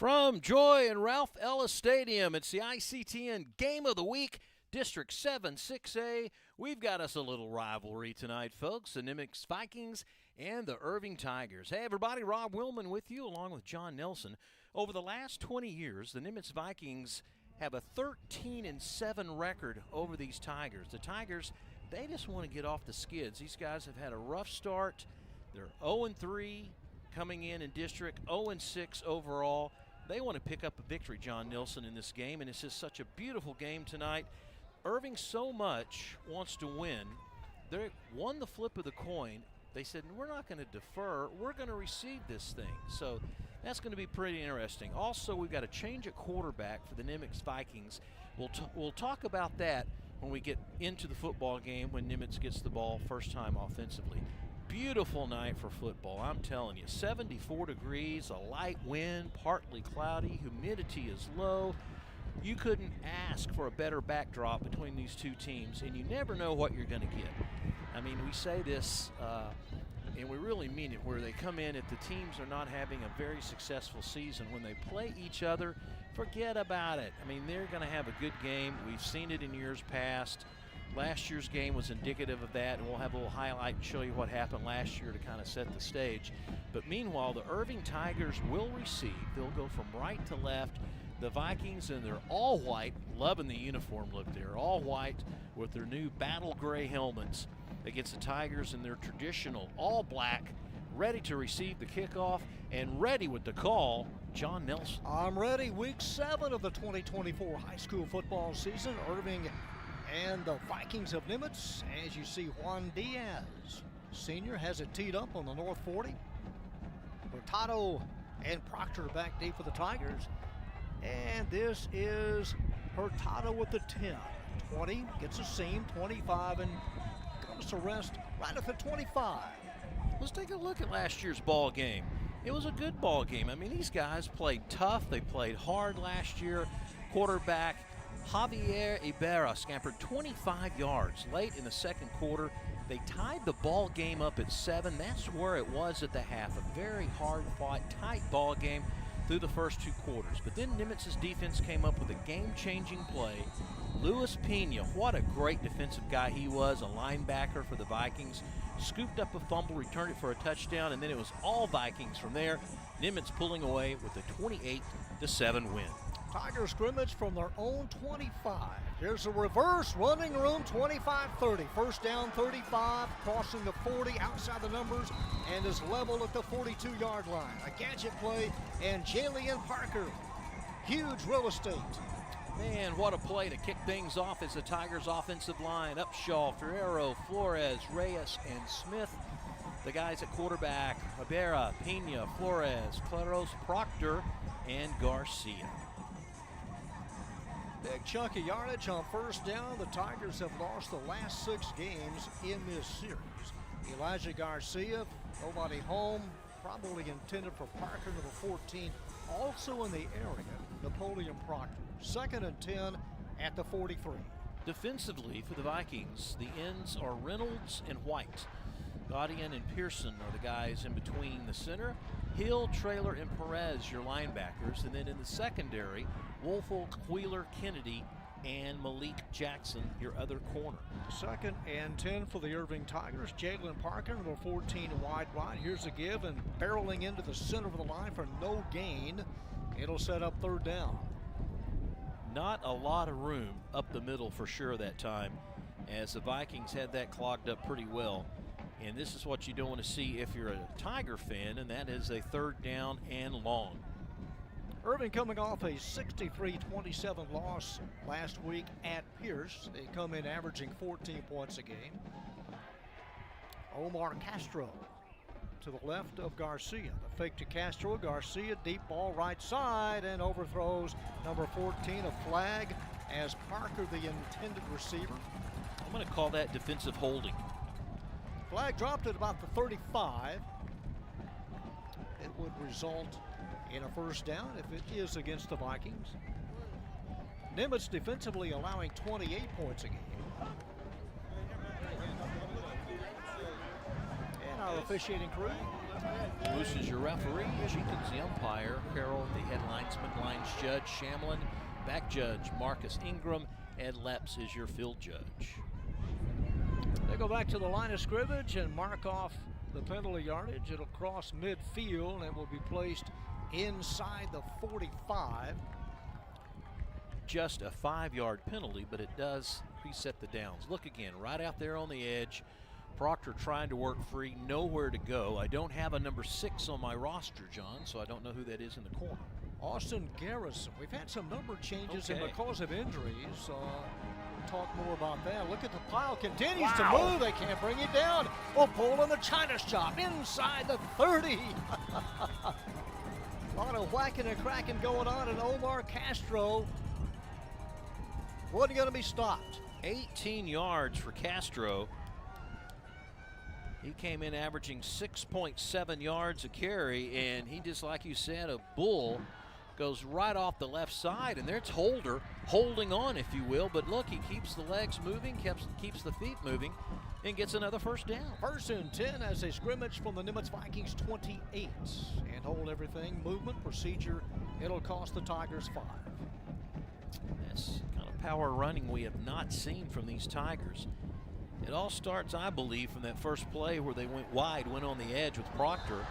From Joy and Ralph Ellis Stadium, it's the ICTN Game of the Week, District 7 6A. We've got us a little rivalry tonight, folks, the Nimitz Vikings and the Irving Tigers. Hey, everybody, Rob Willman with you, along with John Nelson. Over the last 20 years, the Nimitz Vikings have a 13-7 record over these Tigers. The Tigers, they just want to get off the skids. These guys have had a rough start. They're 0-3 coming in district, 0-6 overall. They want to pick up a victory, John Nelson, in this game, and it's just such a beautiful game tonight. Irving so much wants to win. They won the flip of the coin. They said, we're not going to defer. We're going to receive this thing. So that's going to be pretty interesting. Also, we've got a change at quarterback for the Nimitz Vikings. We'll talk about that when we get into the football game, when Nimitz gets the ball first time offensively. Beautiful night for football, I'm telling you. 74 degrees, a light wind, partly cloudy, humidity is low. You couldn't ask for a better backdrop between these two teams, and you never know what you're going to get. I mean, we say this, and we really mean it, where they come in if the teams are not having a very successful season. When they play each other, forget about it. I mean, they're going to have a good game. We've seen it in years past. Last year's game was indicative of that, and we'll have a little highlight and show you what happened last year to kind of set the stage. But meanwhile, the Irving Tigers will receive. They'll go from right to left. The Vikings, and they're all white, loving the uniform look there, all white with their new battle gray helmets against the Tigers in their traditional all black, ready to receive the kickoff and ready with the call, John Nelson. I'm ready. Week 7 of the 2024 high school football season. Irving and the Vikings of Nimitz. As you see, Juan Diaz, senior, has it teed up on the North 40. Hurtado and Proctor back deep for the Tigers. And this is Hurtado with the 10. 20, gets a seam, 25, and comes to rest right at the 25. Let's take a look at last year's ball game. It was a good ball game. I mean, these guys played tough. They played hard last year. Quarterback Javier Ibarra scampered 25 yards late in the second quarter. They tied the ball game up at 7. That's where it was at the half. A very hard-fought, tight ball game through the first 2 quarters. But then Nimitz's defense came up with a game-changing play. Luis Pena, what a great defensive guy he was, a linebacker for the Vikings. Scooped up a fumble, returned it for a touchdown, and then it was all Vikings from there. Nimitz pulling away with a 28-7 win. Tiger scrimmage from their own 25. Here's a reverse running room, 25-30. First down, 35, crossing the 40, outside the numbers, and is level at the 42-yard line. A gadget play, and Jalen Parker, huge real estate. Man, what a play to kick things off as the Tigers' offensive line. Upshaw, Ferrero, Flores, Reyes, and Smith. The guys at quarterback, Ibarra, Pena, Flores, Claros, Proctor, and Garcia. Big chunk of yardage on first down. The Tigers have lost the last 6 games in this series. Elijah Garcia, nobody home, probably intended for Parker, number 14, also in the area, Napoleon Proctor. 2nd and 10 at the 43. Defensively for the Vikings, the ends are Reynolds and White. Gaudian and Pearson are the guys in between the center. Hill, Traylor, and Perez, your linebackers. And then in the secondary, Woelfel, Wheeler, Kennedy, and Malik Jackson, your other corner. 2nd and 10 for the Irving Tigers. Jalen Parker, number 14, wide right. Here's a give, and barreling into the center of the line for no gain. It'll set up 3rd down. Not a lot of room up the middle for sure that time, as the Vikings had that clogged up pretty well. And this is what you don't want to see if you're a Tiger fan, and that is a 3rd down and long. Irving coming off a 63-27 loss last week at Pierce. They come in averaging 14 points a game. Omar Castro to the left of Garcia. The fake to Castro. Garcia, deep ball right side, and overthrows number 14, a flag, as Parker, the intended receiver. I'm going to call that defensive holding. Flag dropped at about the 35. It would result in a first down if it is against the Vikings. Nimitz defensively allowing 28 points a game. And our officiating crew Moose is your referee. Jenkins the umpire. Carroll the head linesman, lines judge. Shamlin, back judge. Marcus Ingram. Ed Leps is your field judge. They go back to the line of scrimmage and mark off the penalty yardage. It'll cross midfield and will be placed inside the 45. Just a 5-yard penalty, but it does reset the downs. Look again, right out there on the edge. Proctor trying to work free, nowhere to go. I don't have a number 6 on my roster, John, so I don't know who that is in the corner. Austin Garrison. We've had some number changes, Okay. and because of injuries, we'll talk more about that. Look at the pile, continues to move. They can't bring it down. Oh, pull in the China shop inside the 30. A lot of whacking and cracking going on, and Omar Castro wasn't going to be stopped. 18 yards for Castro. He came in averaging 6.7 yards a carry, and he, just like you said, a bull, goes right off the left side, and there's Holder holding on, if you will. But look, he keeps the legs moving, keeps the feet moving, and gets another first down. 1st and 10 as a scrimmage from the Nimitz Vikings 28. And hold everything, movement, procedure. It'll cost the Tigers 5. That's kind of power running we have not seen from these Tigers. It all starts, I believe, from that first play where they went wide, went on the edge with Proctor.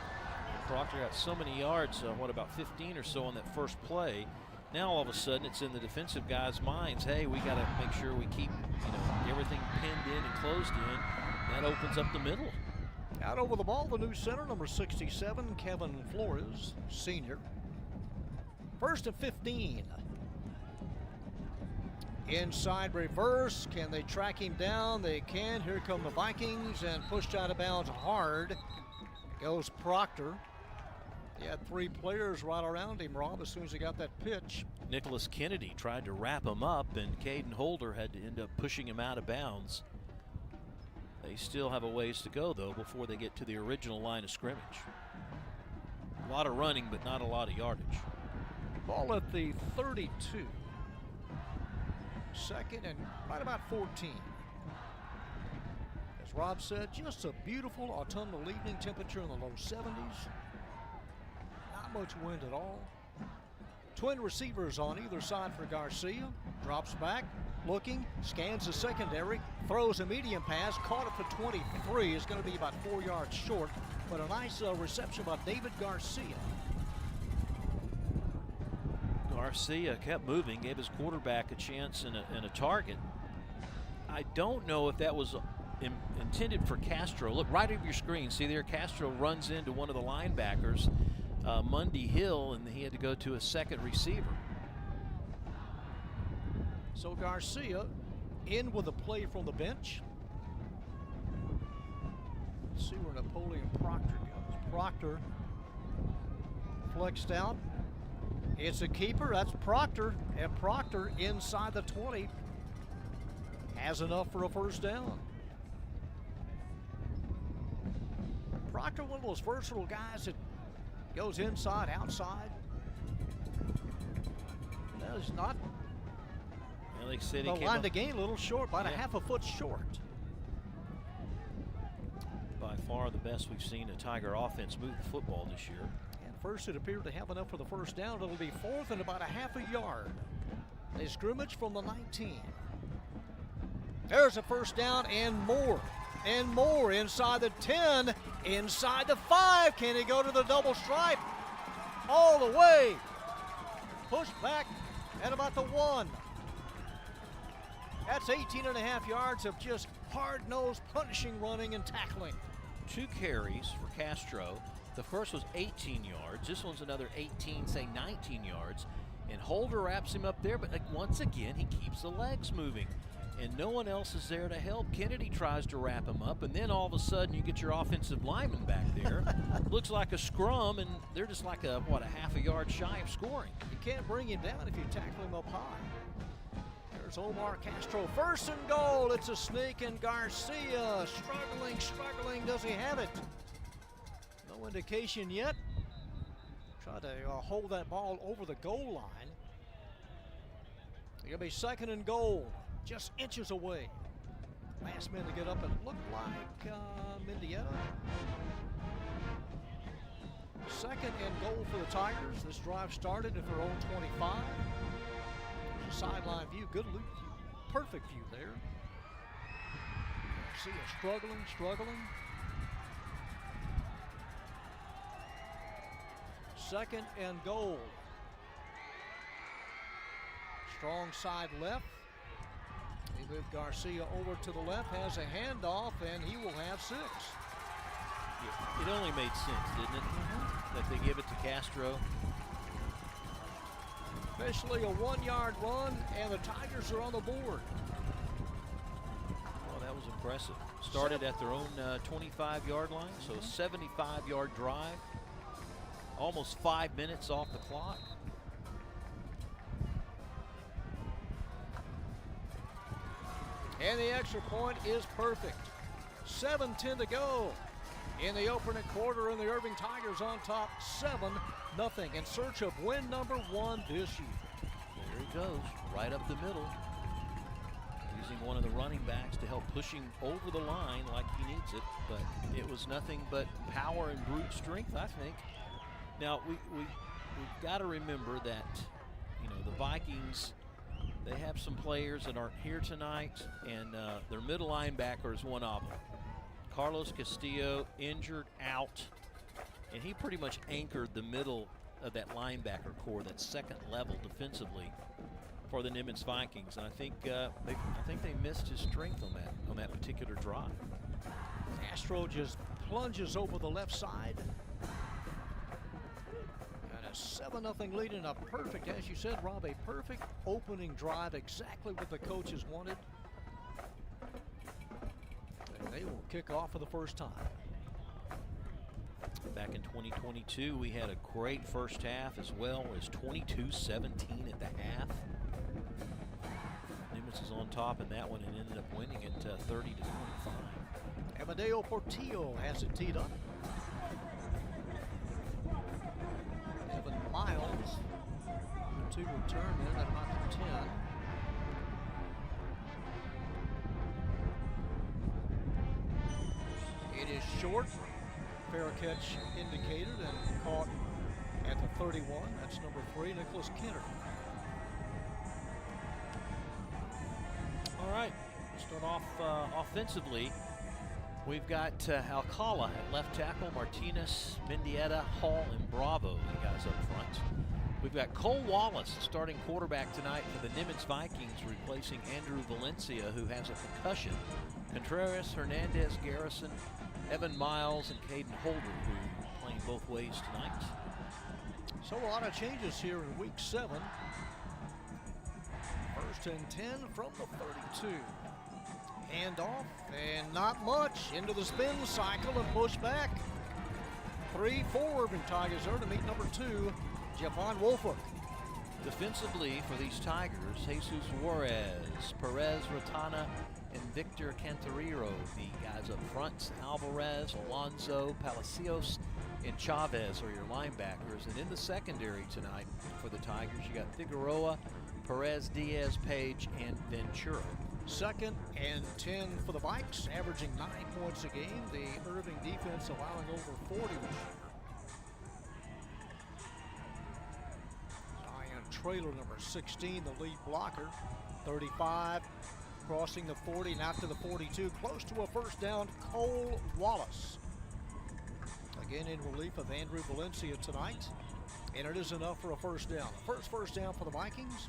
Proctor got so many yards, about 15 or so on that first play. Now all of a sudden it's in the defensive guys' minds, hey, we got to make sure we keep everything pinned in and closed in. That opens up the middle. Out over the ball, the new center, number 67, Kevin Flores, senior. 1st and 15. Inside reverse, can they track him down? They can. Here come the Vikings, and pushed out of bounds hard goes Proctor. He had 3 players right around him, Rob, as soon as he got that pitch. Nicholas Kennedy tried to wrap him up, and Caden Holder had to end up pushing him out of bounds. They still have a ways to go, though, before they get to the original line of scrimmage. A lot of running, but not a lot of yardage. Ball at the 32. 2nd and right about 14. As Rob said, just a beautiful autumnal evening, temperature in the low 70s. Not much wind at all. Twin receivers on either side for Garcia. Drops back, looking, scans the secondary, throws a medium pass, caught it for 23. Is going to be about 4 yards short, but a nice reception by David Garcia. Garcia kept moving, gave his quarterback a chance and a target. I don't know if that was intended for Castro. Look right over your screen. See there, Castro runs into one of the linebackers, Mundy Hill, and he had to go to a second receiver. So Garcia in with a play from the bench. Let's see where Napoleon Proctor goes. Proctor flexed out. It's a keeper. That's Proctor. And Proctor inside the 20 has enough for a first down. Proctor, one of those versatile guys that goes inside, outside. That is not Well, they said the line to gain, a little short, about a half a foot short. By far the best we've seen a Tiger offense move the football this year. And first it appeared to have enough for the first down. It'll be 4th and about a half a yard. They scrimmage from the 19. There's a first down and more. And more inside the 10, inside the 5. Can he go to the double stripe? All the way. Push back at about the 1. That's 18 and a half yards of just hard-nosed punishing, running, and tackling. 2 carries for Castro. The first was 18 yards. This one's another 18, say 19 yards. And Holder wraps him up there, but once again, he keeps the legs moving. And no one else is there to help. Kennedy tries to wrap him up, and then all of a sudden you get your offensive lineman back there. Looks like a scrum, and they're just like a half a yard shy of scoring. You can't bring him down if you tackle him up high. There's Omar Castro. 1st and goal. It's a sneak, and Garcia struggling. Does he have it? No indication yet. Try to hold that ball over the goal line. It'll be 2nd and goal. Just inches away. Last man to get up, and it looked like Mendieta. Second and goal for the Tigers. This drive started at their own 25. There's a sideline view, good loop view, perfect view there. See it struggling. Second and goal. Strong side left. They move Garcia over to the left, has a handoff, and he will have 6. It only made sense, didn't it? That they give it to Castro. Especially a 1-yard run, and the Tigers are on the board. Well, that was impressive. Started at their own 25-yard line, so a 75-yard drive. Almost 5 minutes off the clock. And the extra point is perfect. 7:10 to go in the opening quarter, and the Irving Tigers on top 7-0 in search of win number 1 this year. There he goes, right up the middle. Using one of the running backs to help push him over the line like he needs it. But it was nothing but power and brute strength, I think. Now, we've got to remember that, the Vikings, they have some players that aren't here tonight, and their middle linebacker is one of them. Carlos Castillo injured out, and he pretty much anchored the middle of that linebacker core, that second level defensively for the Nimitz Vikings. And I think they missed his strength on that particular drive. Castro just plunges over the left side. And a 7-0 lead, and a perfect, as you said, Rob, a perfect opening drive, exactly what the coaches wanted. And they will kick off for the first time. Back in 2022, we had a great first half as well as 22-17 at the half. Nimitz is on top in that one and ended up winning it 30-25. Amadeo Portillo has it teed up. Evan Miles, to return in at about the 10. It is short. Fair catch indicated and caught at the 31. That's number 3, Nicholas Kenner. All right, start off offensively. We've got Alcala at left tackle, Martinez, Mendieta, Hall, and Bravo, the guys up front. We've got Cole Wallace, starting quarterback tonight for the Nimitz Vikings, replacing Andrew Valencia, who has a concussion. Contreras, Hernandez, Garrison, Evan Miles, and Caden Holder, who are playing both ways tonight. So a lot of changes here in week 7. First and 10 from the 32. Handoff, and not much. Into the spin cycle and push back. 3-4 Irving Tigers there to meet number 2, Javon Wolford. Defensively for these Tigers, Jesus Juarez, Perez Rotana, and Victor Cantarero, the guys up front. Alvarez, Alonso, Palacios, and Chavez are your linebackers. And in the secondary tonight for the Tigers, you got Figueroa, Perez, Diaz, Page, and Ventura. Second and 10 for the Vikes, averaging 9 points a game. The Irving defense allowing over 40 this year. Zion Traylor, number 16, the lead blocker. 35, crossing the 40, now to the 42. Close to a first down, Cole Wallace. Again in relief of Andrew Valencia tonight. And it is enough for a first down. First down for the Vikings,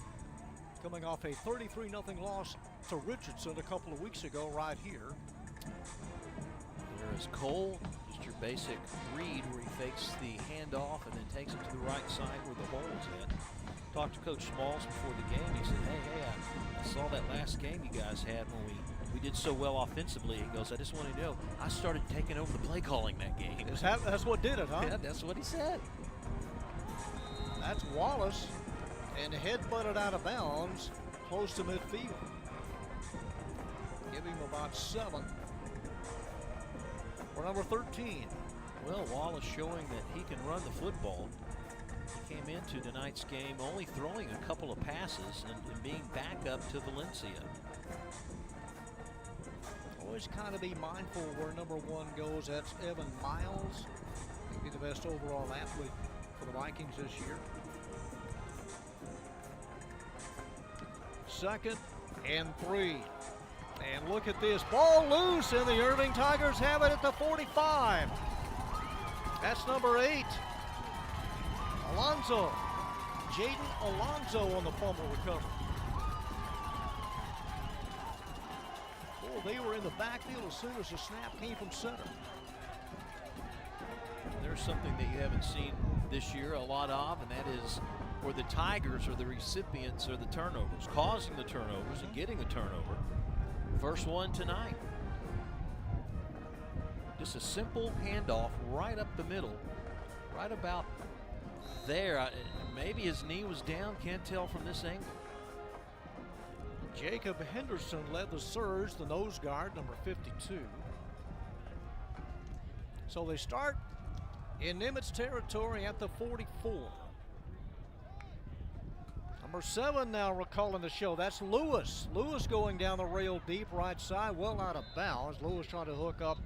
coming off a 33-0 loss to Richardson a couple of weeks ago right here. There's Cole, just your basic read where he fakes the handoff and then takes it to the right side where the hole is at. Talked to Coach Smalls before the game. He said, hey, I saw that last game you guys had when we did so well offensively. He goes, I just want to know, I started taking over the play calling that game. That's what did it, huh? Yeah, that's what he said. That's Wallace, and head-butted out of bounds, close to midfield. Give him about 7. For number 13. Well, Wallace showing that he can run the football. He came into tonight's game only throwing a couple of passes and being back up to Valencia. Always kind of be mindful where number 1 goes. That's Evan Miles. maybe the best overall athlete for the Vikings this year. 2nd and 3. And look at this, ball loose, and the Irving Tigers have it at the 45. That's number 8. Alonso. Jaden Alonso on the fumble recovery. Oh, they were in the backfield as soon as the snap came from center. There's something that you haven't seen this year a lot of, and that is where the Tigers are the recipients of the turnovers, causing the turnovers and getting a turnover. First one tonight. Just a simple handoff right up the middle, right about there. Maybe his knee was down, can't tell from this angle. Jacob Henderson led the surge, the nose guard, number 52. So they start in Nimitz territory at the 44. Number 7 now recalling the show. That's Lewis. Lewis going down the rail deep right side, well out of bounds. Lewis trying to hook up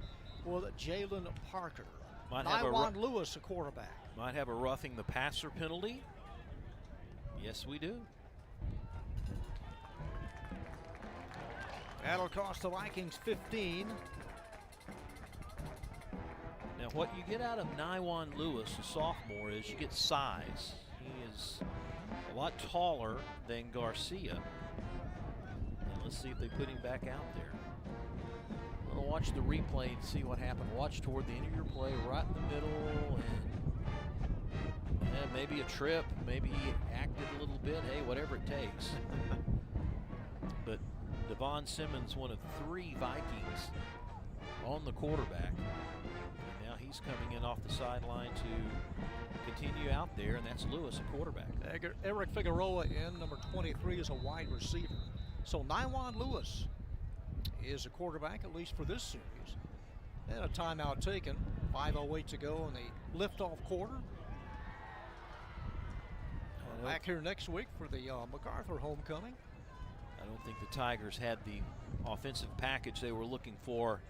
with Jalen Parker. Nywan Lewis, a quarterback. Might have a roughing the passer penalty. Yes, we do. That'll cost the Vikings 15. Now, what you get out of Nywan Lewis, a sophomore, is you get size. He is a lot taller than Garcia. And let's see if they put him back out there. I'm going to watch the replay and see what happened. Watch toward the end of your play, right in the middle, and maybe a trip, maybe he acted a little bit. Hey, whatever it takes. But Devon Simmons, one of 3 Vikings on the quarterback. And now he's coming in off the sideline to continue out there, and that's Lewis, a quarterback. Eric Figueroa in, number 23, is a wide receiver. So Nywan Lewis is a quarterback, at least for this series. And a timeout taken. 5:08 to go in the liftoff quarter. Back here next week for the MacArthur homecoming. I don't think the Tigers had the offensive package they were looking for,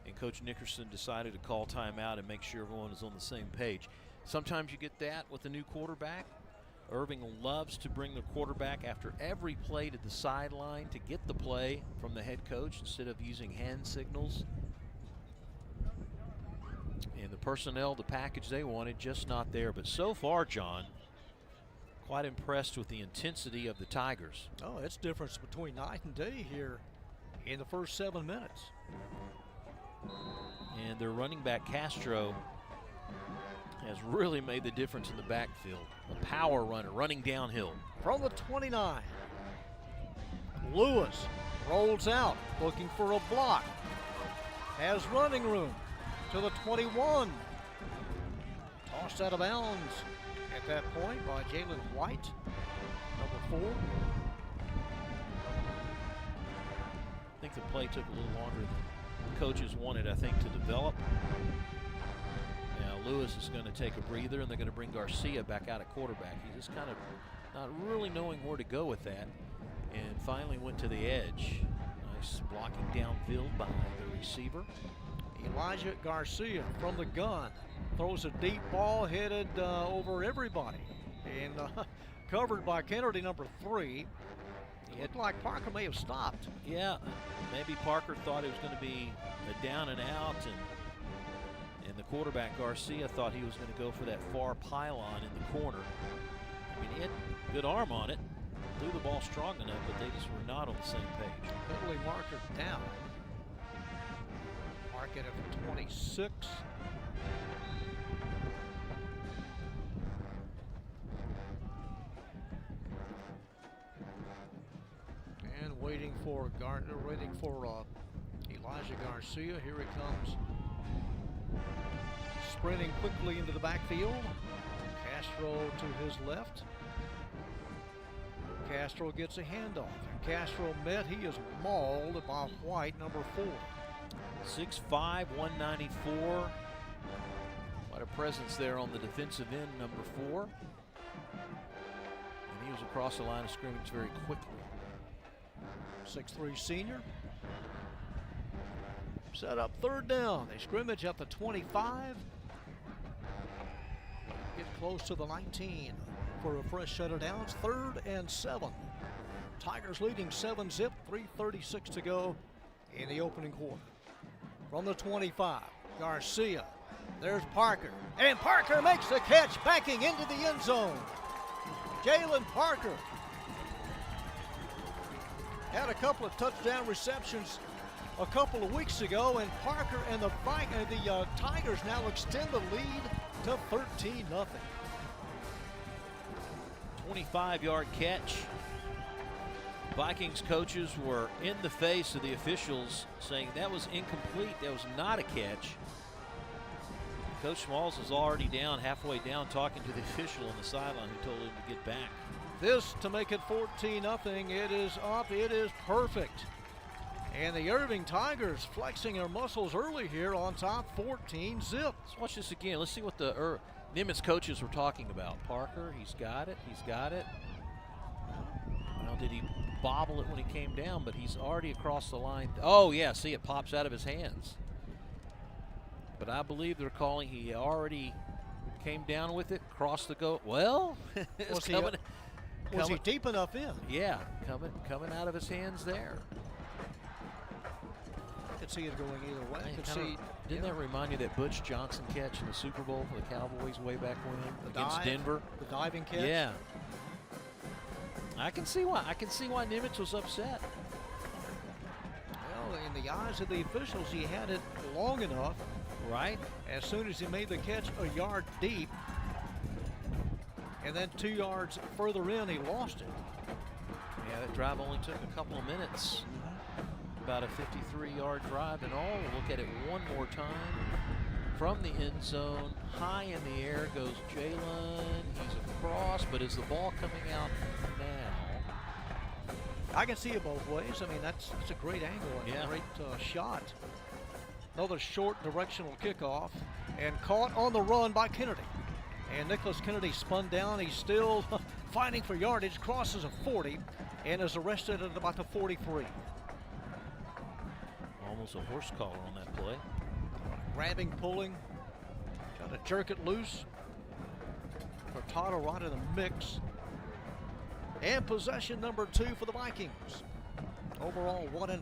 and Coach Nickerson decided to call timeout and make sure everyone is on the same page. Sometimes you get that with a new quarterback. Irving loves to bring the quarterback after every play to the sideline to get the play from the head coach instead of using hand signals. And the personnel, the package they wanted, just not there. But so far, John, quite impressed with the intensity of the Tigers. Oh, it's difference between night and day here in the first 7 minutes. And their running back, Castro, has really made the difference in the backfield. A power runner running downhill. From the 29, Lewis rolls out looking for a block. Has running room to the 21. Tossed out of bounds at that point by Jalen White, number 4. I think the play took a little longer than the coaches wanted, I think, to develop. Now Lewis is going to take a breather, and they're going to bring Garcia back out at quarterback. He's just kind of not really knowing where to go with that, and finally went to the edge. Nice blocking downfield by the receiver. Elijah Garcia from the gun throws a deep ball headed over everybody, and covered by Kennedy, number 3. It looked like Parker may have stopped. Yeah, maybe Parker thought it was going to be a down and out, and the quarterback Garcia thought he was going to go for that far pylon in the corner. I mean, he had good arm on it, threw the ball strong enough, but they just were not on the same page. Penalty marker down. Mark it at 26. And waiting for Gardner, waiting for Elijah Garcia. Here he comes. Sprinting quickly into the backfield. Castro to his left. Castro gets a handoff. Castro met. He is mauled by White, number 4. 6'5", 194. Quite a presence there on the defensive end, number 4. And he was across the line of scrimmage very quickly. 6'3" senior. Set up 3rd down. They scrimmage at the 25. close to the 19 for a fresh set of downs. 3rd and 7. Tigers leading 7-zip, 3:36 to go in the opening quarter. From the 25, Garcia. There's Parker. And Parker makes the catch, backing into the end zone. Jalen Parker had a couple of touchdown receptions a couple of weeks ago, and Parker and the Tigers now extend the lead to 13-0. 25-yard catch. Vikings coaches were in the face of the officials saying that was incomplete, that was not a catch. Coach Smalls is already down, halfway down, talking to the official on the sideline who told him to get back. This to make it 14-0. It is up, it is perfect. And the Irving Tigers flexing their muscles early here on top, 14-zip. Let's watch this again. Let's see what the Nimitz coaches were talking about. Parker, he's got it, he's got it. Well, did he bobble it when he came down, but he's already across the line. Oh, yeah, see, it pops out of his hands. But I believe they're calling he already came down with it, crossed the goal. Well, was he deep enough in? Yeah, coming out of his hands there. I could see it going either way. Didn't that remind you of that Butch Johnson catch in the Super Bowl for the Cowboys way back when against Denver? The diving catch? Yeah. I can see why Nimitz was upset. Well, in the eyes of the officials, he had it long enough. Right. As soon as he made the catch a yard deep, and then 2 yards further in, he lost it. Yeah, that drive only took a couple of minutes. About a 53-yard drive and all. We'll look at it one more time. From the end zone, high in the air goes Jalen. He's across, but is the ball coming out now? I can see it both ways. I mean, that's a great angle and a great shot. Another short directional kickoff and caught on the run by Kennedy. And Nicholas Kennedy spun down. He's still fighting for yardage, crosses a 40 and is arrested at about the 43. Almost a horse collar on that play. Grabbing, pulling, trying to jerk it loose. Furtado right in the mix. And possession number 2 for the Vikings. Overall 1-5,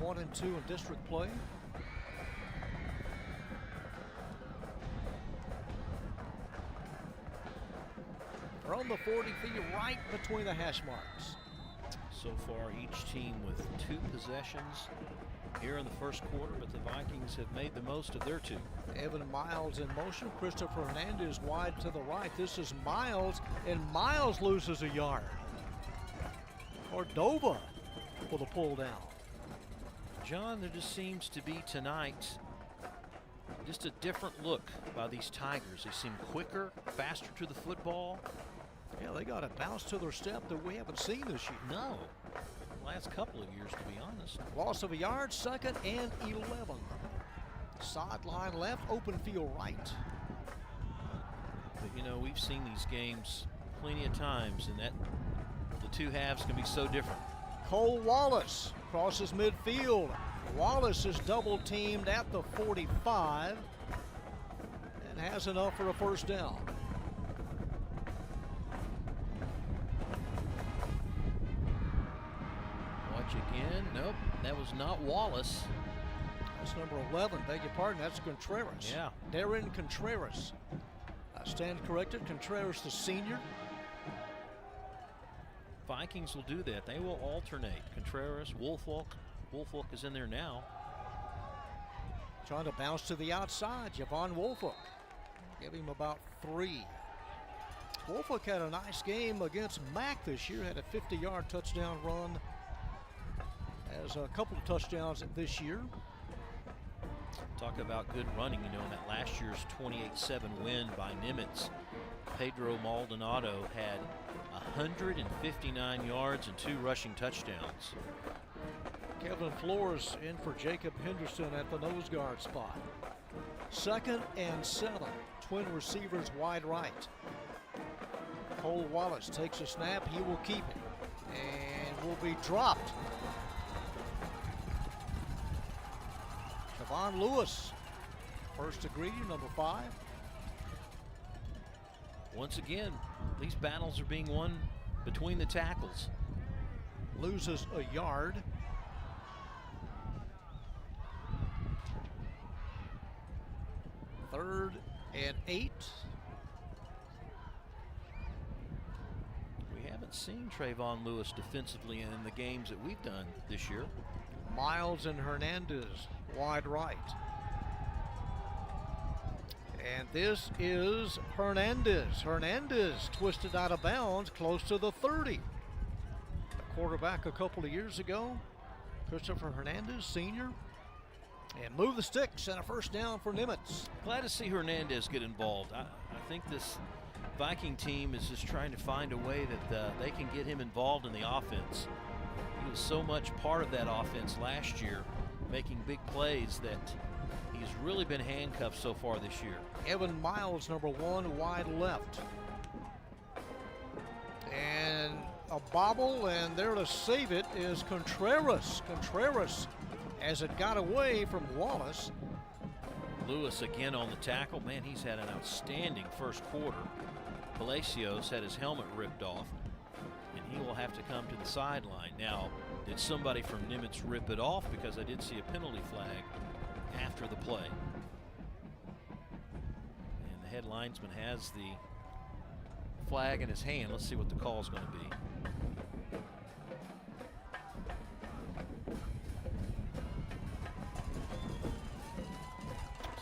1-2 in district play. From the 40 feet right between the hash marks. So far each team with 2 possessions here in the first quarter, but the Vikings have made the most of their 2. Evan Miles in motion. Christopher Hernandez wide to the right. This is Miles, and Miles loses a yard. Cordova for the pull down. John, there just seems to be tonight just a different look by these Tigers. They seem quicker, faster to the football. Yeah, they got a bounce to their step that we haven't seen this year. No. Last couple of years, to be honest. Loss of a yard, 2nd and 11. Sideline left, open field right. But, you know, we've seen these games plenty of times, and that the 2 halves can be so different. Cole Wallace crosses midfield. Wallace is double teamed at the 45 and has enough for a first down. Again, nope, that was not Wallace. That's number 11, beg your pardon, that's Contreras. Yeah. Darren Contreras. I stand corrected, Contreras the senior. Vikings will do that. They will alternate. Contreras, Woolfolk. Woolfolk is in there now. Trying to bounce to the outside, Javon Woolfolk. Give him about 3. Woolfolk had a nice game against Mack this year, had a 50-yard touchdown run. Has a couple of touchdowns this year. Talk about good running, you know, in that last year's 28-7 win by Nimitz. Pedro Maldonado had 159 yards and 2 rushing touchdowns. Kevin Flores in for Jacob Henderson at the nose guard spot. 2nd and 7, twin receivers wide right. Cole Wallace takes a snap, he will keep it and will be dropped. Javon Lewis, first degree, number 5. once again, these battles are being won between the tackles. Loses a yard. Third and 8. We haven't seen Trayvon Lewis defensively in the games that we've done this year. Miles and Hernandez wide right. And this is Hernandez. Hernandez twisted out of bounds close to the 30. The quarterback a couple of years ago, Christopher Hernandez, senior. And move the sticks and a first down for Nimitz. Glad to see Hernandez get involved. I think this Viking team is just trying to find a way that they can get him involved in the offense. He was so much part of that offense last year, making big plays, that he's really been handcuffed so far this year. Evan Miles, number 1, wide left. And a bobble, and there to save it is Contreras. Contreras, as it got away from Wallace. Lewis again on the tackle. Man, he's had an outstanding first quarter. Palacios had his helmet ripped off, and he will have to come to the sideline. Now, did somebody from Nimitz rip it off? Because I did see a penalty flag after the play. And the head linesman has the flag in his hand. Let's see what the call is going to be.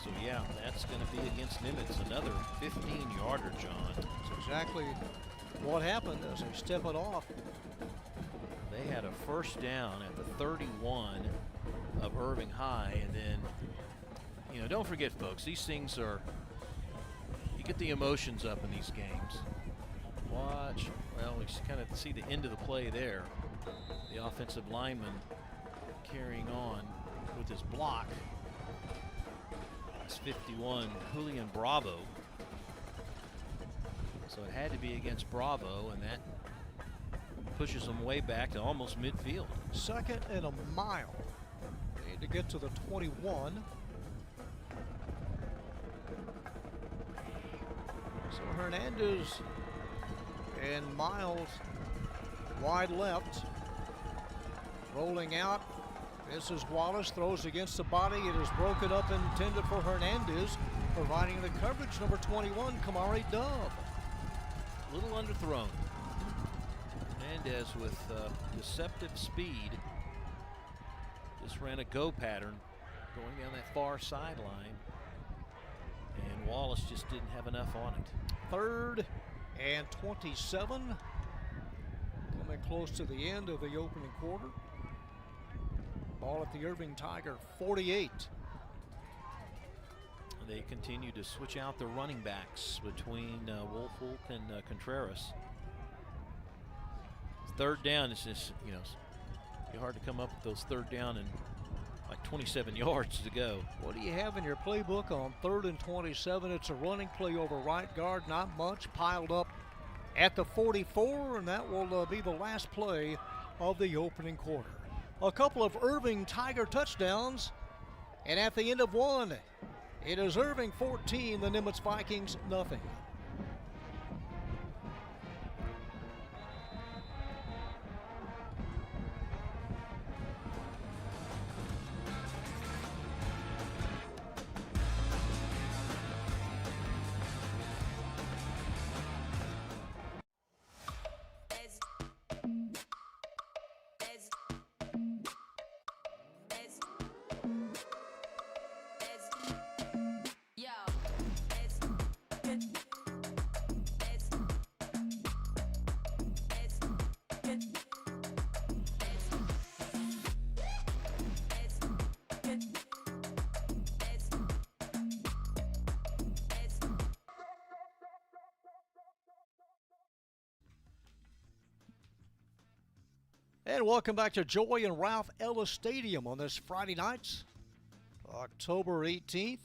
So yeah, that's going to be against Nimitz. Another 15-yarder, John. That's exactly what happened as they step it off. They had a first down at the 31 of Irving High, and then, you know, don't forget, folks, these things are, you get the emotions up in these games. Watch, well, we kind of see the end of the play there. The offensive lineman carrying on with his block. It's 51, Julian Bravo. So it had to be against Bravo, and that pushes them way back to almost midfield. Second and a mile. They need to get to the 21. So Hernandez and Miles wide left. Rolling out. This is Wallace, throws against the body. It is broken up and intended for Hernandez. Providing the coverage, number 21, Kamari Dove. A little underthrown. Hernandez with deceptive speed. Just ran a go pattern going down that far sideline. And Wallace just didn't have enough on it. Third and 27. Coming close to the end of the opening quarter. Ball at the Irving Tiger 48. They continue to switch out the running backs between Wolfolk and Contreras. Third down is just, you know, it's hard to come up with those third down and like 27 yards to go. What do you have in your playbook on 3rd and 27? It's a running play over right guard, not much, piled up at the 44, and that will be the last play of the opening quarter. A couple of Irving Tiger touchdowns, and at the end of one, it is Irving 14, the Nimitz Vikings nothing. And welcome back to Joy and Ralph Ellis Stadium on this Friday night, October 18th.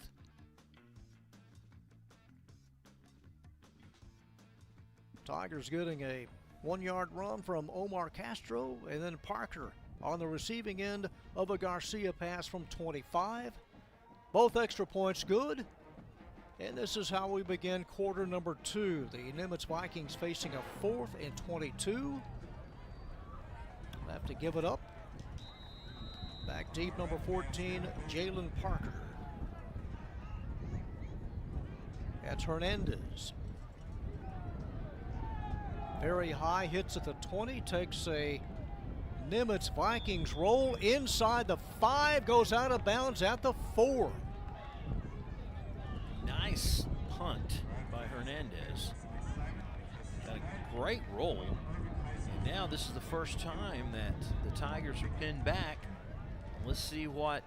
Tigers getting a 1-yard run from Omar Castro, and then Parker on the receiving end of a Garcia pass from 25. Both extra points good. And this is how we begin quarter number 2. The Nimitz Vikings facing a 4th and 22. Have to give it up. Back deep, number 14, Jalen Parker. That's Hernandez. Very high, hits at the 20, takes a Nimitz Vikings roll inside the 5, goes out of bounds at the 4. Nice punt by Hernandez. Got a great roll. And now this is the first time that the Tigers are pinned back. Let's see what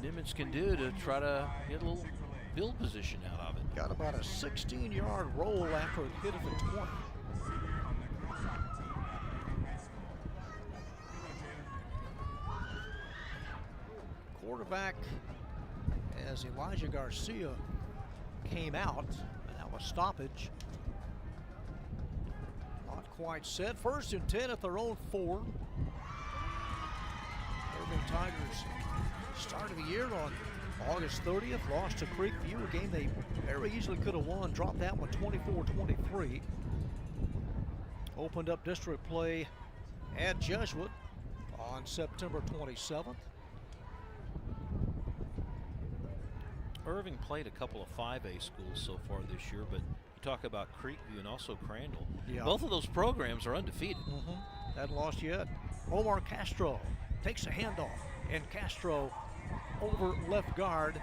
Nimitz can do to try to get a little field position out of it. Got about a 16-yard roll after it hit at the 20. Quarterback, as Elijah Garcia came out, and that was stoppage. Not quite set. 1st and 10 at their own 4. Irving Tigers started the year on August 30th, lost to Creekview, a game they very easily could have won, dropped that one 24-23. Opened up district play at Jesuit on September 27th. Irving played a couple of 5A schools so far this year, but you talk about Creekview and also Crandall. Yeah. Both of those programs are undefeated. Hadn't lost yet. Omar Castro takes a handoff, and Castro over left guard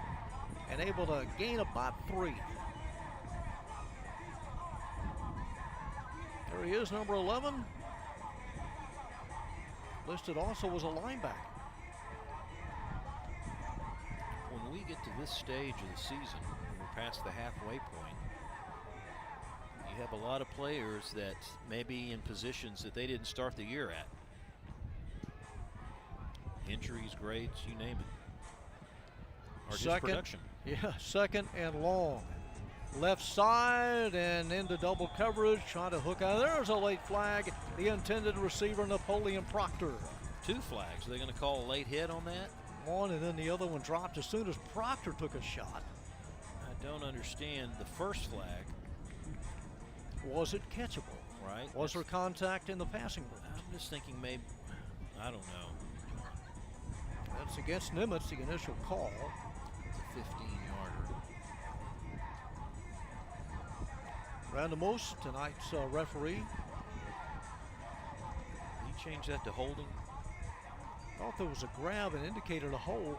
and able to gain about 3. There he is, number 11. Listed also as a linebacker. When we get to this stage of the season, when we're past the halfway point, you have a lot of players that may be in positions that they didn't start the year at. Injuries, grades, you name it. Or just production. Yeah, 2nd and long. Left side and into double coverage, trying to hook out. There's a late flag. The intended receiver, Napoleon Proctor. 2 flags. Are they going to call a late hit on that? One, and then the other one dropped as soon as Proctor took a shot. I don't understand the first flag. Was it catchable? Right. Was there contact in the passing route? I'm just thinking maybe, I don't know. That's against Nimitz, the initial call. It's a 15-yarder. Randamos, tonight's referee. He changed that to holding. Thought there was a grab and indicated a hold.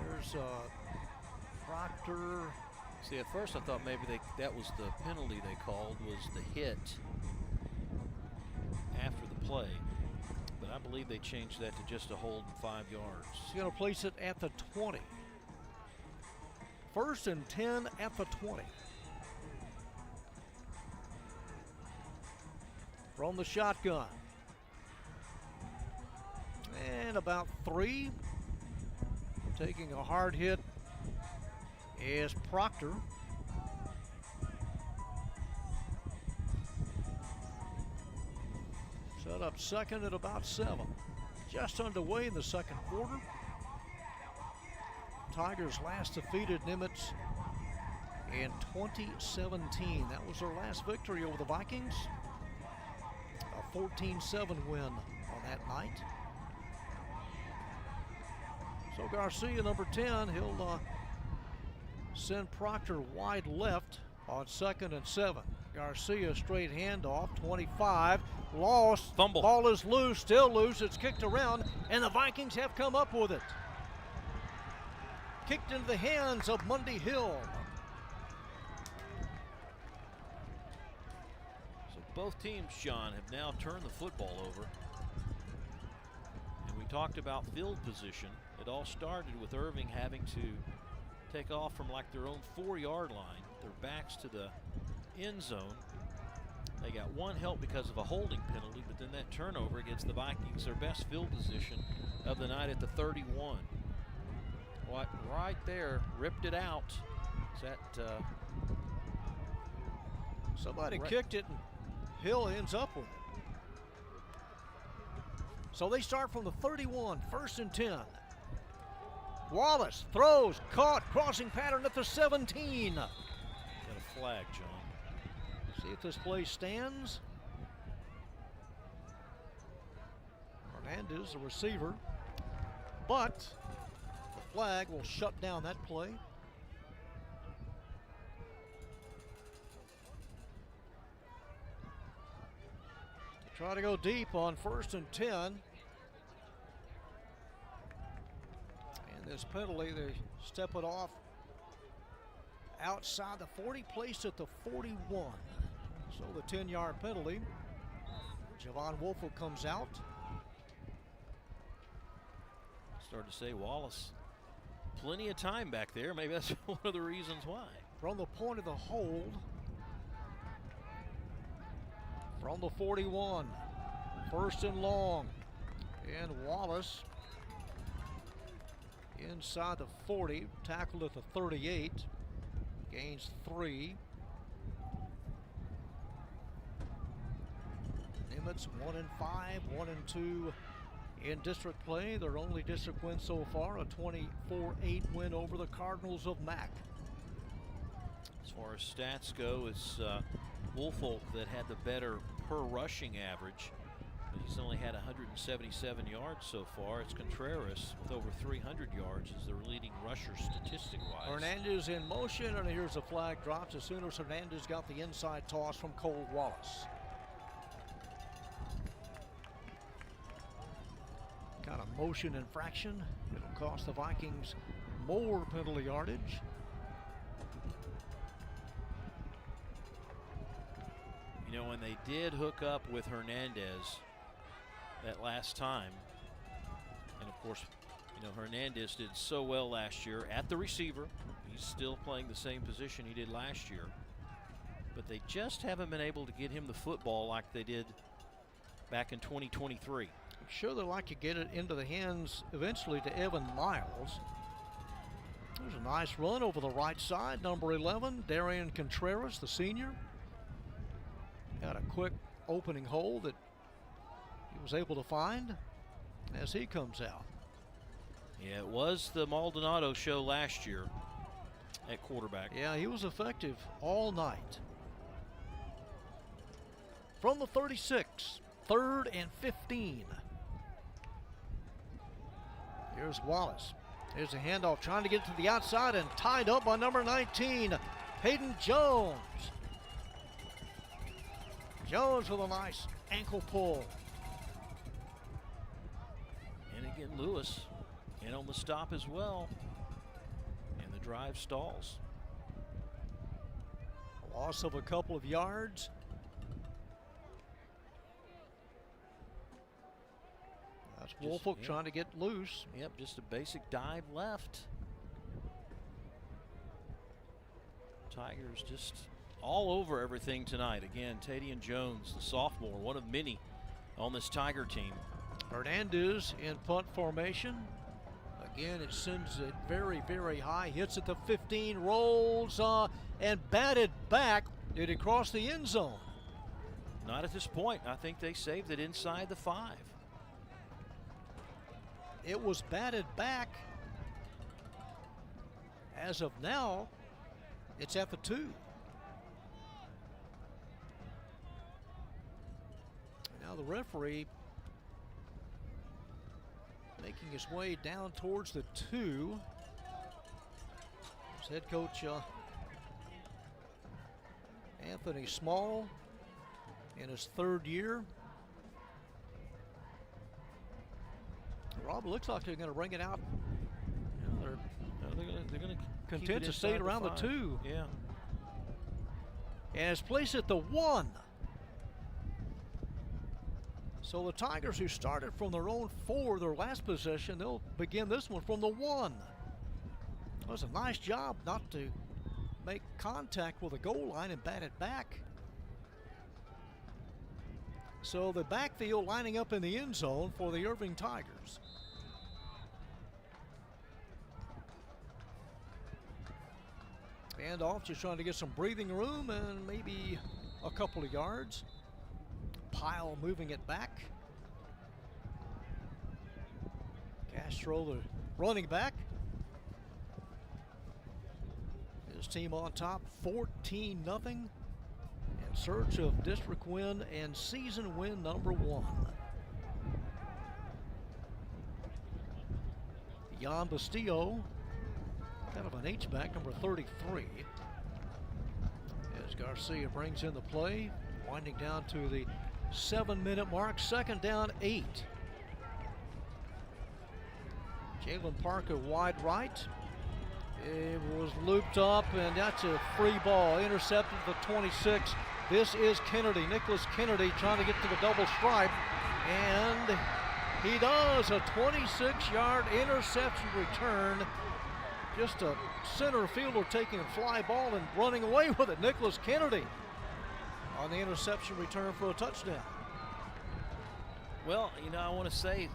There's Proctor. See, at first I thought maybe that was the penalty they called, was the hit after the play. But I believe they changed that to just a hold and 5 yards. He's going to place it at the 20. 1st and 10 at the 20. From the shotgun. And about 3. Taking a hard hit is Proctor. Set up 2nd at about 7. Just underway in the 2nd quarter. Tigers last defeated Nimitz in 2017. That was their last victory over the Vikings. A 14-7 win on that night. So Garcia, number 10, he'll send Proctor wide left on 2nd and 7. Garcia straight handoff, 25, lost. Fumble. Ball is loose, still loose. It's kicked around, and the Vikings have come up with it. Kicked into the hands of Mundy Hill. So both teams, John, have now turned the football over. And we talked about field position. It all started with Irving having to take off from like their own 4-yard line. Their backs to the end zone. They got one help because of a holding penalty, but then that turnover gives the Vikings their best field position of the night at the 31. What right there, ripped it out. Is that somebody kicked it and Hill ends up with it. So they start from the 31, 1st and 10. Wallace throws, caught, crossing pattern at the 17. Got a flag, John. See if this play stands. Hernandez, the receiver. But the flag will shut down that play. Try to go deep on 1st and 10. And this penalty, they step it off outside the 40, placed at the 41. So the 10-yard penalty. Javon Woolfolk comes out. Started to say Wallace. Plenty of time back there. Maybe that's one of the reasons why. From the point of the hold. From the 41. 1st and long. And Wallace inside the 40. Tackled at the 38. Gains 3. Nimitz 1-5, 1-2 in district play. Their only district win so far, a 24-8 win over the Cardinals of Mack. As far as stats go, it's Woolfolk that had the better per rushing average, but he's only had 177 yards so far. It's Contreras with over 300 yards as the leading rusher statistic-wise. Hernandez in motion, and here's a flag dropped as soon as Hernandez got the inside toss from Cole Wallace. Kind of motion infraction. It'll cost the Vikings more penalty yardage. You know, when they did hook up with Hernandez that last time, and of course, you know, Hernandez did so well last year at the receiver. He's still playing the same position he did last year, but they just haven't been able to get him the football like they did back in 2023. I'm sure they'd like to get it into the hands eventually to Evan Miles. There's a nice run over the right side. Number 11, Darian Contreras, the senior. Got a quick opening hole that he was able to find as he comes out. Yeah, it was the Maldonado show last year at quarterback. Yeah, he was effective all night. From the 36, 3rd and 15. Here's Wallace. There's a handoff trying to get to the outside and tied up by number 19, Hayden Jones. Jones with a nice ankle pull. And again, Lewis in on the stop as well. And the drive stalls. A loss of a couple of yards. That's Woolfolk trying to get loose. Yep, just a basic dive left. Tigers just all over everything tonight. Again, Tadian Jones, the sophomore, one of many on this Tiger team. Hernandez in punt formation. Again, it sends it very, very high. Hits at the 15, rolls and batted back. Did he cross the end zone? Not at this point. I think they saved it inside the 5. It was batted back. As of now, it's at the 2. Now the referee making his way down towards the 2. His head coach Anthony Small in his 3rd year. Rob, looks like they're going to bring it out. Yeah, they're going to content to stay around the 2. Yeah. And it's placed at the 1. So the Tigers, who started from their own 4 their last possession, they'll begin this one from the 1. That was a nice job not to make contact with the goal line and bat it back. So the backfield lining up in the end zone for the Irving Tigers. Handoff, just trying to get some breathing room and maybe a couple of yards. Pyle moving it back. Castro, the running back. team on top 14-0 in search of district win and season win number 1. Jan Bastillo, kind of an H-back, number 33. As Garcia brings in the play, winding down to the 7-minute mark, 2nd down, 8. Jalen Parker wide right. It was looped up, and that's a free ball. Intercepted at the 26. This is Kennedy, Nicholas Kennedy, trying to get to the double stripe, and he does. A 26-yard interception return. Just a center fielder taking a fly ball and running away with it. Nicholas Kennedy on the interception return for a touchdown. Well, you know, I want to say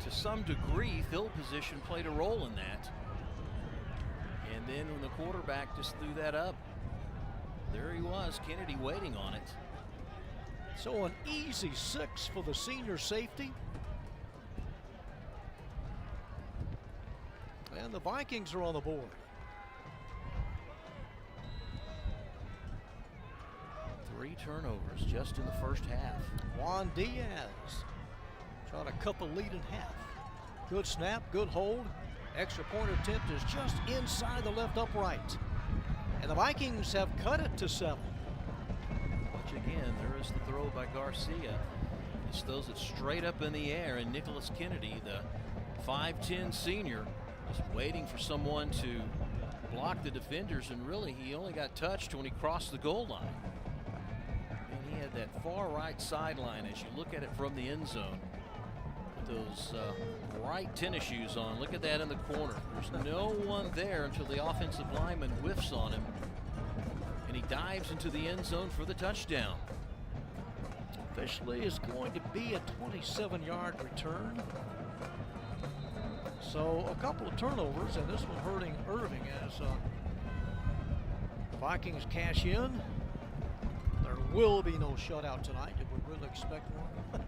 to some degree, field position played a role in that. And then when the quarterback just threw that up, there he was, Kennedy waiting on it. So an easy 6 for the senior safety. And the Vikings are on the board. Three turnovers just in the first half. Juan Diaz trying to cut the lead in half. Good snap, good hold. Extra point attempt is just inside the left upright. And the Vikings have cut it to 7. Which again, there is the throw by Garcia. He throws it straight up in the air, and Nicholas Kennedy, the 5'10 senior, is waiting for someone to block the defenders, and really he only got touched when he crossed the goal line. And he had that far right sideline as you look at it from the end zone. Those bright tennis shoes on. Look at that in the corner. There's no one there until the offensive lineman whiffs on him, and he dives into the end zone for the touchdown. Officially is going to be a 27-yard return. So a couple of turnovers, and this one hurting Irving as the Vikings cash in. There will be no shutout tonight. Did we really expect one?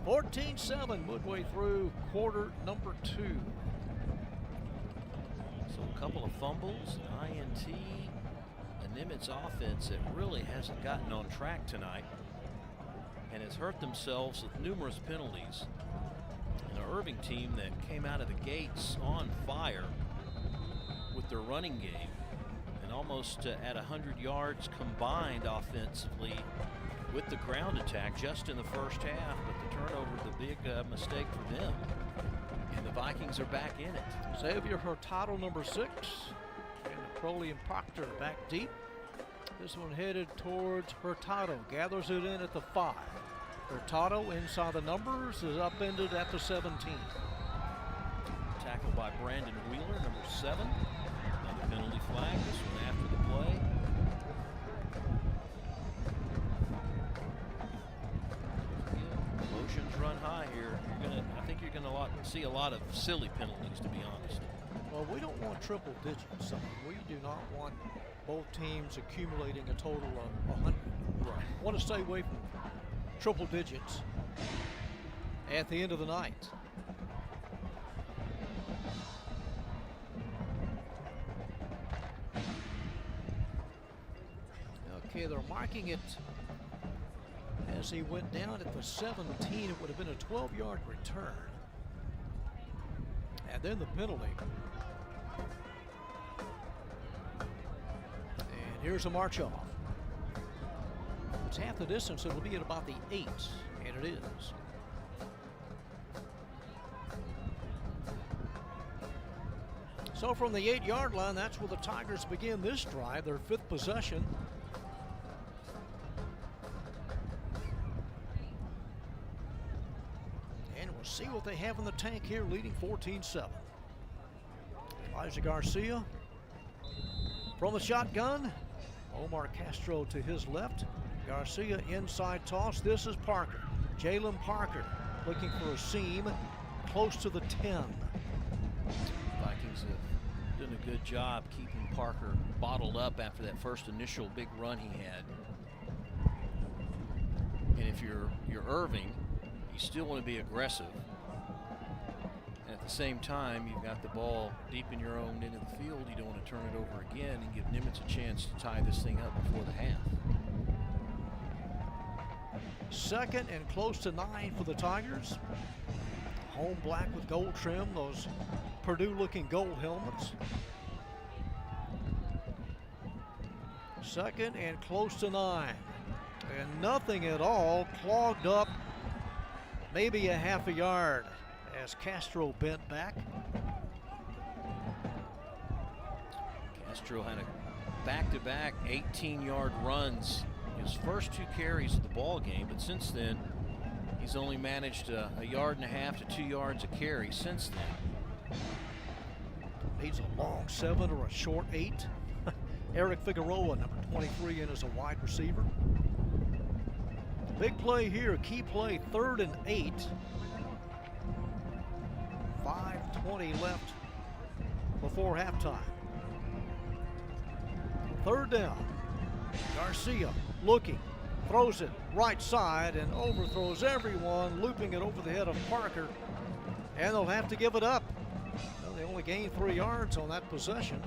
14-7 midway through quarter number 2. So a couple of fumbles, an INT, a Nimitz offense that really hasn't gotten on track tonight and has hurt themselves with numerous penalties. And an Irving team that came out of the gates on fire with their running game and almost at 100 yards combined offensively with the ground attack just in the first half, but the turnover, the big mistake for them. And the Vikings are back in it. Xavier Hurtado, number 6, and Napoleon Proctor back deep. This one headed towards Hurtado, gathers it in at the 5. Hurtado inside the numbers is upended at the 17. Tackled by Brandon Wheeler, number 7. Another penalty flag, this one after the play. Emotions run high here. I think you're going to see a lot of silly penalties, to be honest. Well, we don't want triple digits. We do not want both teams accumulating a total of 100. Right. Want to stay away from triple digits at the end of the night. Okay, they're marking it as he went down at the 17. It would have been a 12-yard return. And then the penalty. And here's a march off. It's half the distance. It'll be at about the 8, and it is. So from the 8-yard line, that's where the Tigers begin this drive, their 5th possession. And we'll see what they have in the tank here, leading 14-7. Elijah Garcia from the shotgun. Omar Castro to his left. Garcia inside toss. This is Parker. Jalen Parker looking for a seam close to the 10. Vikings have done a good job keeping Parker bottled up after that first initial big run he had. And if you're Irving, you still want to be aggressive. At the same time, you've got the ball deep in your own end of the field. You don't want to turn it over again and give Nimitz a chance to tie this thing up before the half. 2nd and close to 9 for the Tigers. Home black with gold trim, those Purdue-looking gold helmets. 2nd and close to 9. And nothing at all, clogged up, maybe a half a yard as Castro bent back. Castro had a back-to-back 18-yard runs his first 2 carries of the ball game, but since then he's only managed a yard and a half to 2 yards a carry since then. Needs a long 7 or a short 8. Eric Figueroa, number 23, in as a wide receiver. Big play here, key play, 3rd and 8. 5:20 left before halftime. 3rd down. Garcia looking, throws it right side and overthrows everyone, looping it over the head of Parker. And they'll have to give it up. Well, they only gained 3 yards on that possession.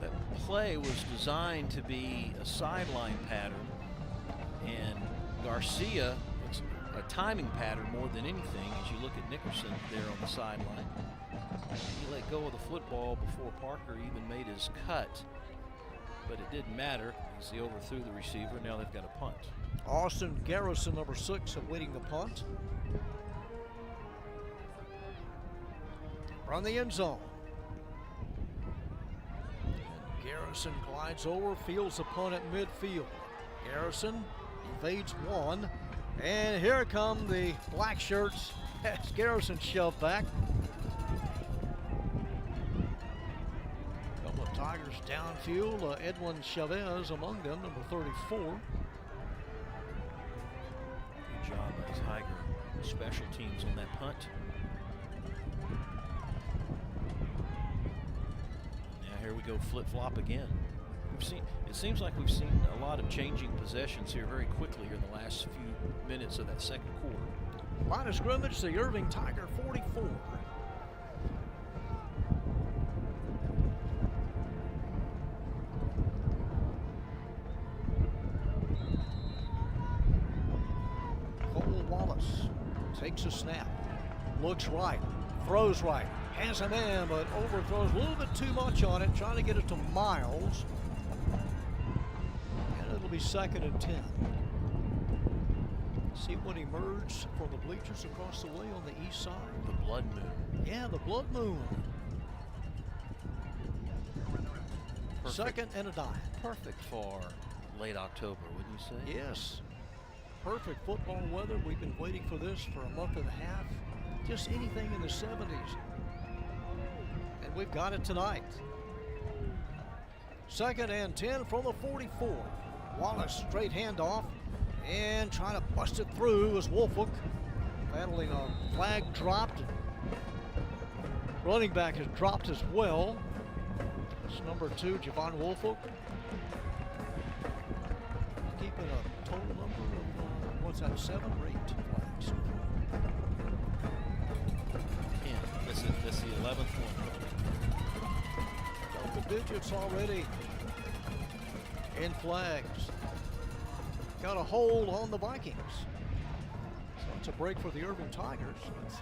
That play was designed to be a sideline pattern, and Garcia, it's a timing pattern more than anything. As you look at Nickerson there on the sideline, he let go of the football before Parker even made his cut, but it didn't matter because he overthrew the receiver. Now they've got a punt. Austin Garrison, number 6, awaiting the punt. From the end zone. Garrison glides over, fields the punt at midfield. Garrison evades one, and here come the black shirts as Garrison shoved back. Couple of Tigers downfield, Edwin Chavez among them, number 34. Good job by Tiger special teams on that punt. Here we go, flip-flop again. It seems like we've seen a lot of changing possessions here very quickly here in the last few minutes of that 2nd quarter. Line of scrimmage, the Irving Tiger 44. Cole Wallace takes a snap, looks right, throws right. Has a man, but overthrows a little bit too much on it, trying to get it to Miles. And it'll be 2nd and 10. See what emerged from the bleachers across the way on the east side? The blood moon. Yeah, the blood moon. Perfect. 2nd and a dime. Perfect for late October, wouldn't you say? Yes. Perfect football weather. We've been waiting for this for a month and a half. Just anything in the 70s. And we've got it tonight. 2nd and 10 from the 44. Wallace straight handoff and trying to bust it through as Wolfolk battling a flag dropped. Running back has dropped as well. It's number 2, Javon Wolfolk. Keeping a total number of, what's that, 7 or 8 flags? Yeah, this is the 11th one. Double digits already in flags. Got a hold on the Vikings. So it's a break for the Irving Tigers. It's,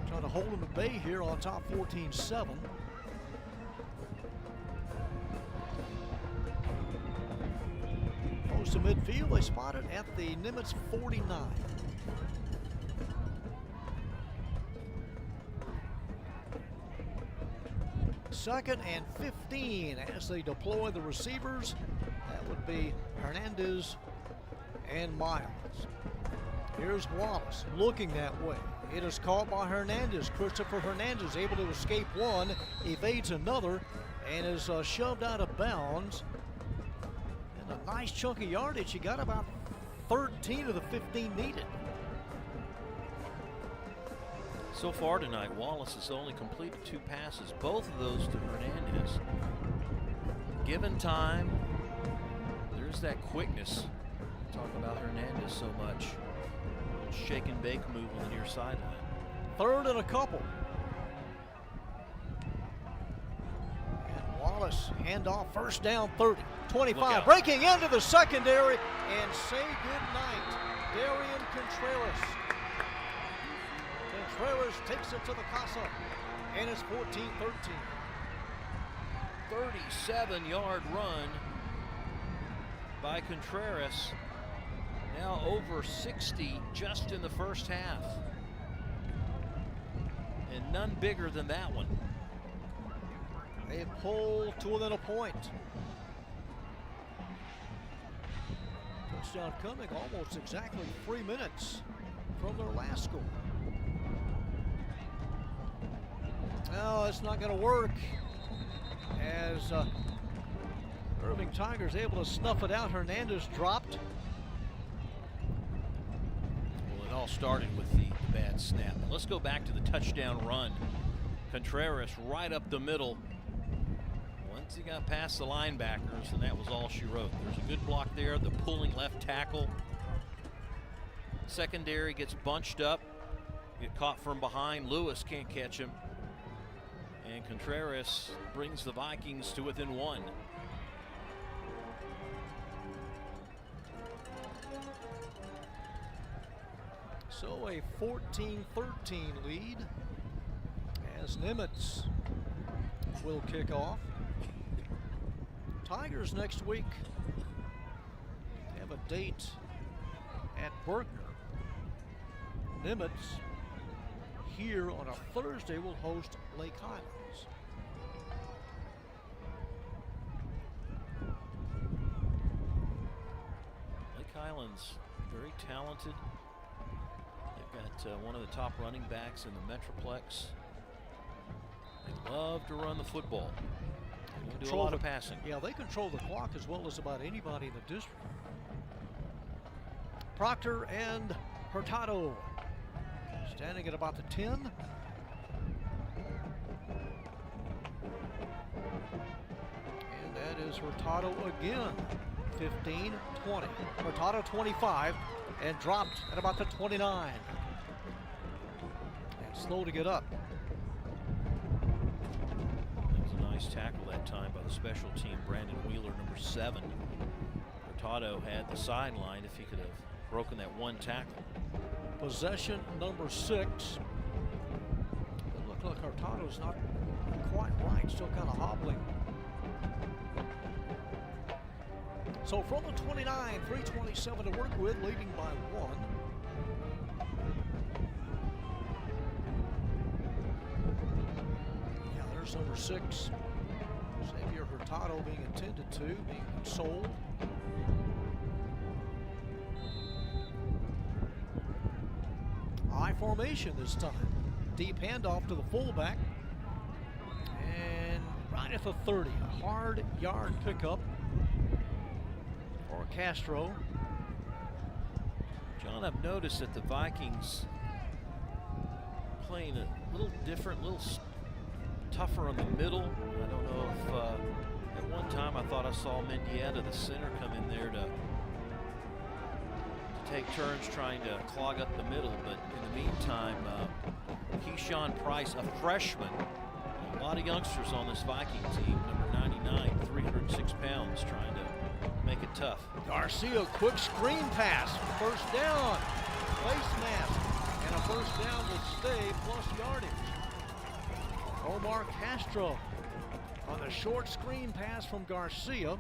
trying to hold them at bay here on top 14-7. Close to midfield, they spot it at the Nimitz 49. Second and 15 as they deploy the receivers. That would be Hernandez and Miles. Here's Wallace looking that way. It is caught by Hernandez. Christopher Hernandez able to escape one, evades another, and is shoved out of bounds. And a nice chunk of yardage. He got about 13 of the 15 needed. So far tonight, Wallace has only completed 2 passes, both of those to Hernandez. Given time, there's that quickness. Talk about Hernandez so much. shake and bake move on the near sideline. 3rd and a couple. And Wallace handoff, 1st down, 30, 25, breaking into the secondary, and say goodnight, Darian Contreras. Contreras takes it to the Casa, and it's 14-13. 37-yard run by Contreras. Now over 60 just in the first half. And none bigger than that one. They pull to within a point. Touchdown coming almost exactly 3 minutes from their last score. No, it's not going to work, as Irving Tigers able to snuff it out. Hernandez dropped. Well, it all started with the bad snap. Let's go back to the touchdown run. Contreras right up the middle. Once he got past the linebackers, and that was all she wrote. There's a good block there, the pulling left tackle. Secondary gets bunched up, get caught from behind. Lewis can't catch him. And Contreras brings the Vikings to within 1. So a 14-13 lead as Nimitz will kick off. Tigers next week have a date at Bergner. Nimitz here on a Thursday will host Lake Highlands. Lake Highlands, very talented. They've got one of the top running backs in the Metroplex. They love to run the football. They do a lot of passing. Yeah, they control the clock as well as about anybody in the district. Proctor and Hurtado standing at about the 10. And that is Hurtado again. 15-20. Hurtado 25 and dropped at about the 29. And slow to get up. That was a nice tackle that time by the special team, Brandon Wheeler, number 7. Hurtado had the sideline if he could have broken that one tackle. Possession number 6. It looked like Hurtado's not quite right, still kind of hobbling. So from the 29, 3:27 to work with, leading by 1. Yeah, there's number 6. Xavier Hurtado being attended to, being consoled. I formation this time. Deep handoff to the fullback. And right at the 30, a hard yard pickup for Castro. John, I've noticed that the Vikings playing a little different, a little tougher on the middle. I don't know if at one time I thought I saw Mendieta, the center, come in there to take turns trying to clog up the middle, but in the meantime, Keyshawn Price, a freshman, a lot of youngsters on this Viking team, number 99, 306 pounds, trying to make it tough. Garcia, quick screen pass, 1st down, face mask, and a 1st down will stay plus yardage. Omar Castro on the short screen pass from Garcia.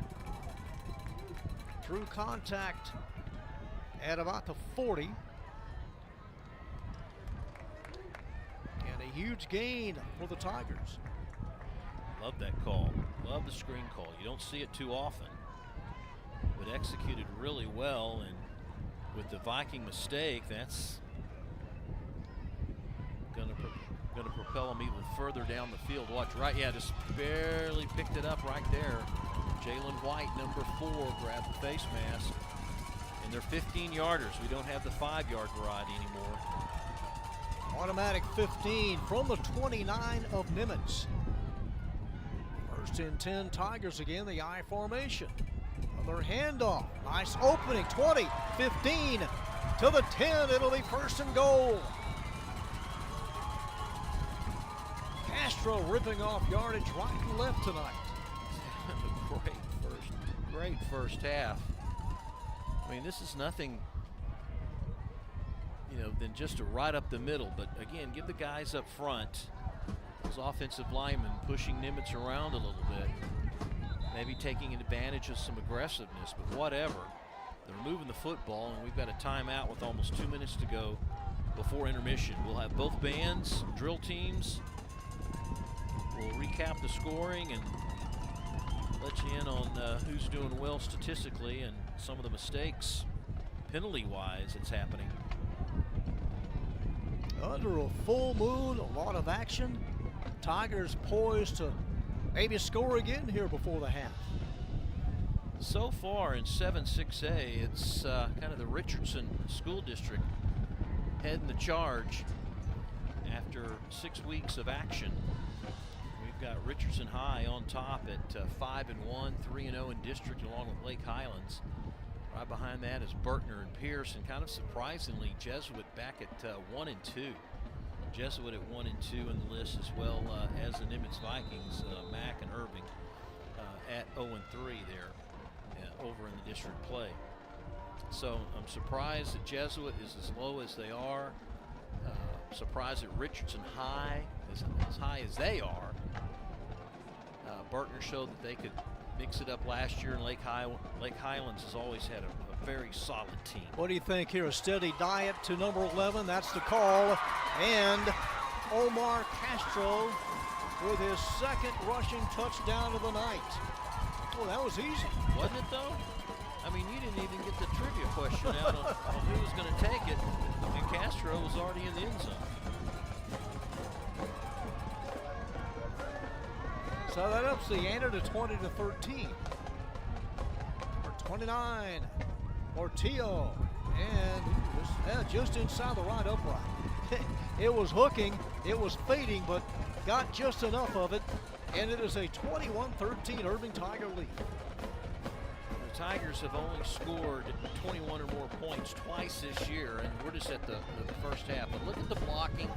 Through contact at about the 40. And a huge gain for the Tigers. Love that call. Love the screen call. You don't see it too often, but executed really well. And with the Viking mistake, that's going to propel them even further down the field. Watch right, yeah, just barely picked it up right there. Jalen White, number 4, grabbed the face mask. And they're 15-yarders. We don't have the 5-yard variety anymore. Automatic 15 from the 29 of Nimitz. 1st and 10 Tigers again, the I formation. Another handoff. Nice opening. 20, 15. to the 10. It'll be first and goal. Castro ripping off yardage right and left tonight. Great first half. I mean, this is nothing, than just to right up the middle. But again, give the guys up front, those offensive linemen, pushing Nimitz around a little bit, maybe taking advantage of some aggressiveness. But whatever, they're moving the football, and we've got a timeout with almost 2 minutes to go before intermission. We'll have both bands, drill teams. We'll recap the scoring and let you in on who's doing well statistically and some of the mistakes penalty-wise that's happening. Under a full moon, a lot of action. Tigers poised to maybe score again here before the half. So far in 7-6A, it's kind of the Richardson School District heading the charge after 6 weeks of action. We've got Richardson High on top at 5-1, 3-0 in district, along with Lake Highlands. Right behind that is Berkner and Pierce, and kind of surprisingly, Jesuit back at 1-2. Jesuit at 1-2 in the list, as well as the Nimitz Vikings, Mack and Irving at 0-3 there over in the district play. So I'm surprised that Jesuit is as low as they are. Surprised that Richardson High is as high as they are. Berkner showed that they could mix it up last year, and Lake Highlands has always had a very solid team. What do you think here? A steady diet to number 11. That's the call. And Omar Castro with his second rushing touchdown of the night. Well, that was easy. Wasn't it, though? I mean, you didn't even get the trivia question out on who was going to take it, and Castro was already in the end zone. So that ups the ante to 20-13. For 29, Portillo, and just inside the right upright. It was hooking, it was fading, but got just enough of it, and it is a 21-13 Irving Tiger lead. The Tigers have only scored 21 or more points twice this year, and we're just at the first half. But look at the blocking,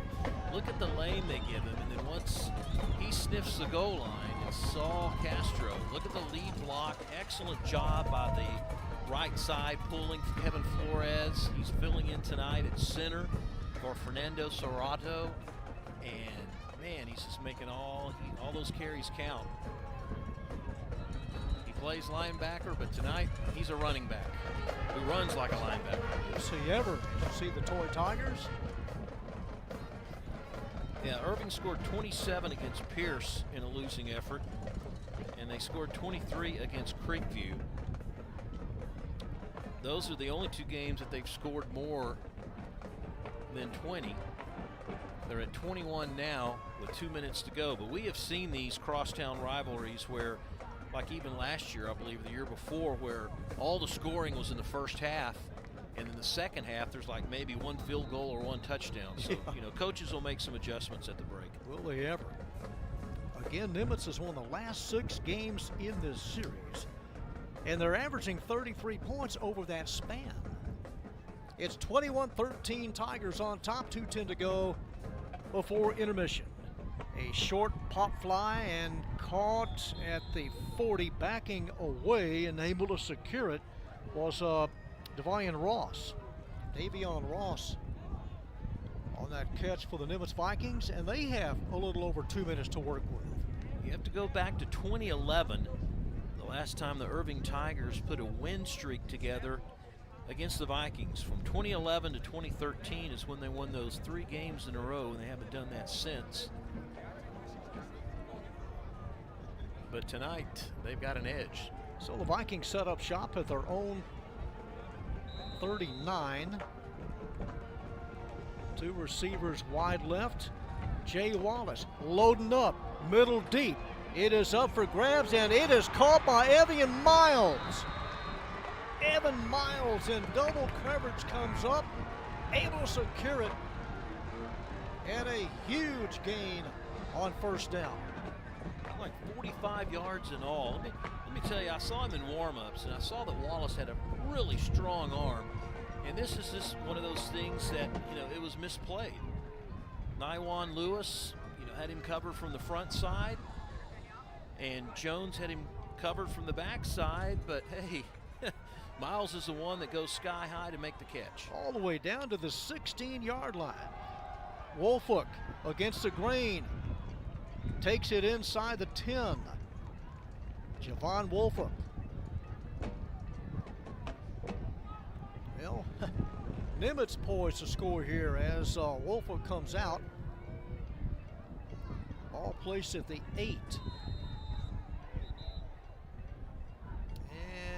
look at the lane they give him, and then once he sniffs the goal line, it's Saul Castro. Look at the lead block, excellent job by the right side, pulling Kevin Flores. He's filling in tonight at center for Fernando Serrato, and man, he's just making all those carries count. Plays linebacker, but tonight he's a running back who runs like a linebacker. See ever? Did you see the Toy Tigers? Yeah, Irving scored 27 against Pierce in a losing effort, and they scored 23 against Creekview. Those are the only two games that they've scored more than 20. They're at 21 now with 2 minutes to go, but we have seen these crosstown rivalries where, like even last year, I believe, the year before, where all the scoring was in the first half, and in the second half, there's like maybe one field goal or one touchdown. So, coaches will make some adjustments at the break. Will they ever? Again, Nimitz has won the last 6 games in this series, and they're averaging 33 points over that span. It's 21-13, Tigers on top, 2:10 to go before intermission. A short pop fly and caught at the 40, backing away and able to secure it was Davion Ross. On that catch for the Nimitz Vikings, and they have a little over 2 minutes to work with. You have to go back to 2011, the last time the Irving Tigers put a win streak together against the Vikings. From 2011 to 2013 is when they won those 3 games in a row, and they haven't done that since. But tonight, they've got an edge. So the Vikings set up shop at their own 39. 2 receivers wide left. Jay Wallace loading up, middle deep. It is up for grabs, and it is caught by Evan Miles. Evan Miles in double coverage comes up, able to secure it, and a huge gain on first down. Like 45 yards in all. Let me tell you, I saw him in warm-ups, and I saw that Wallace had a really strong arm. And this is just one of those things that, it was misplayed. Nywan Lewis, had him covered from the front side, and Jones had him covered from the back side, but hey, Miles is the one that goes sky high to make the catch. All the way down to the 16-yard line. Wolfolk against the grain. Takes it inside the 10. Javon Wolfolk. Well, Nimitz poised to score here as Wolfolk comes out. Ball placed at the 8.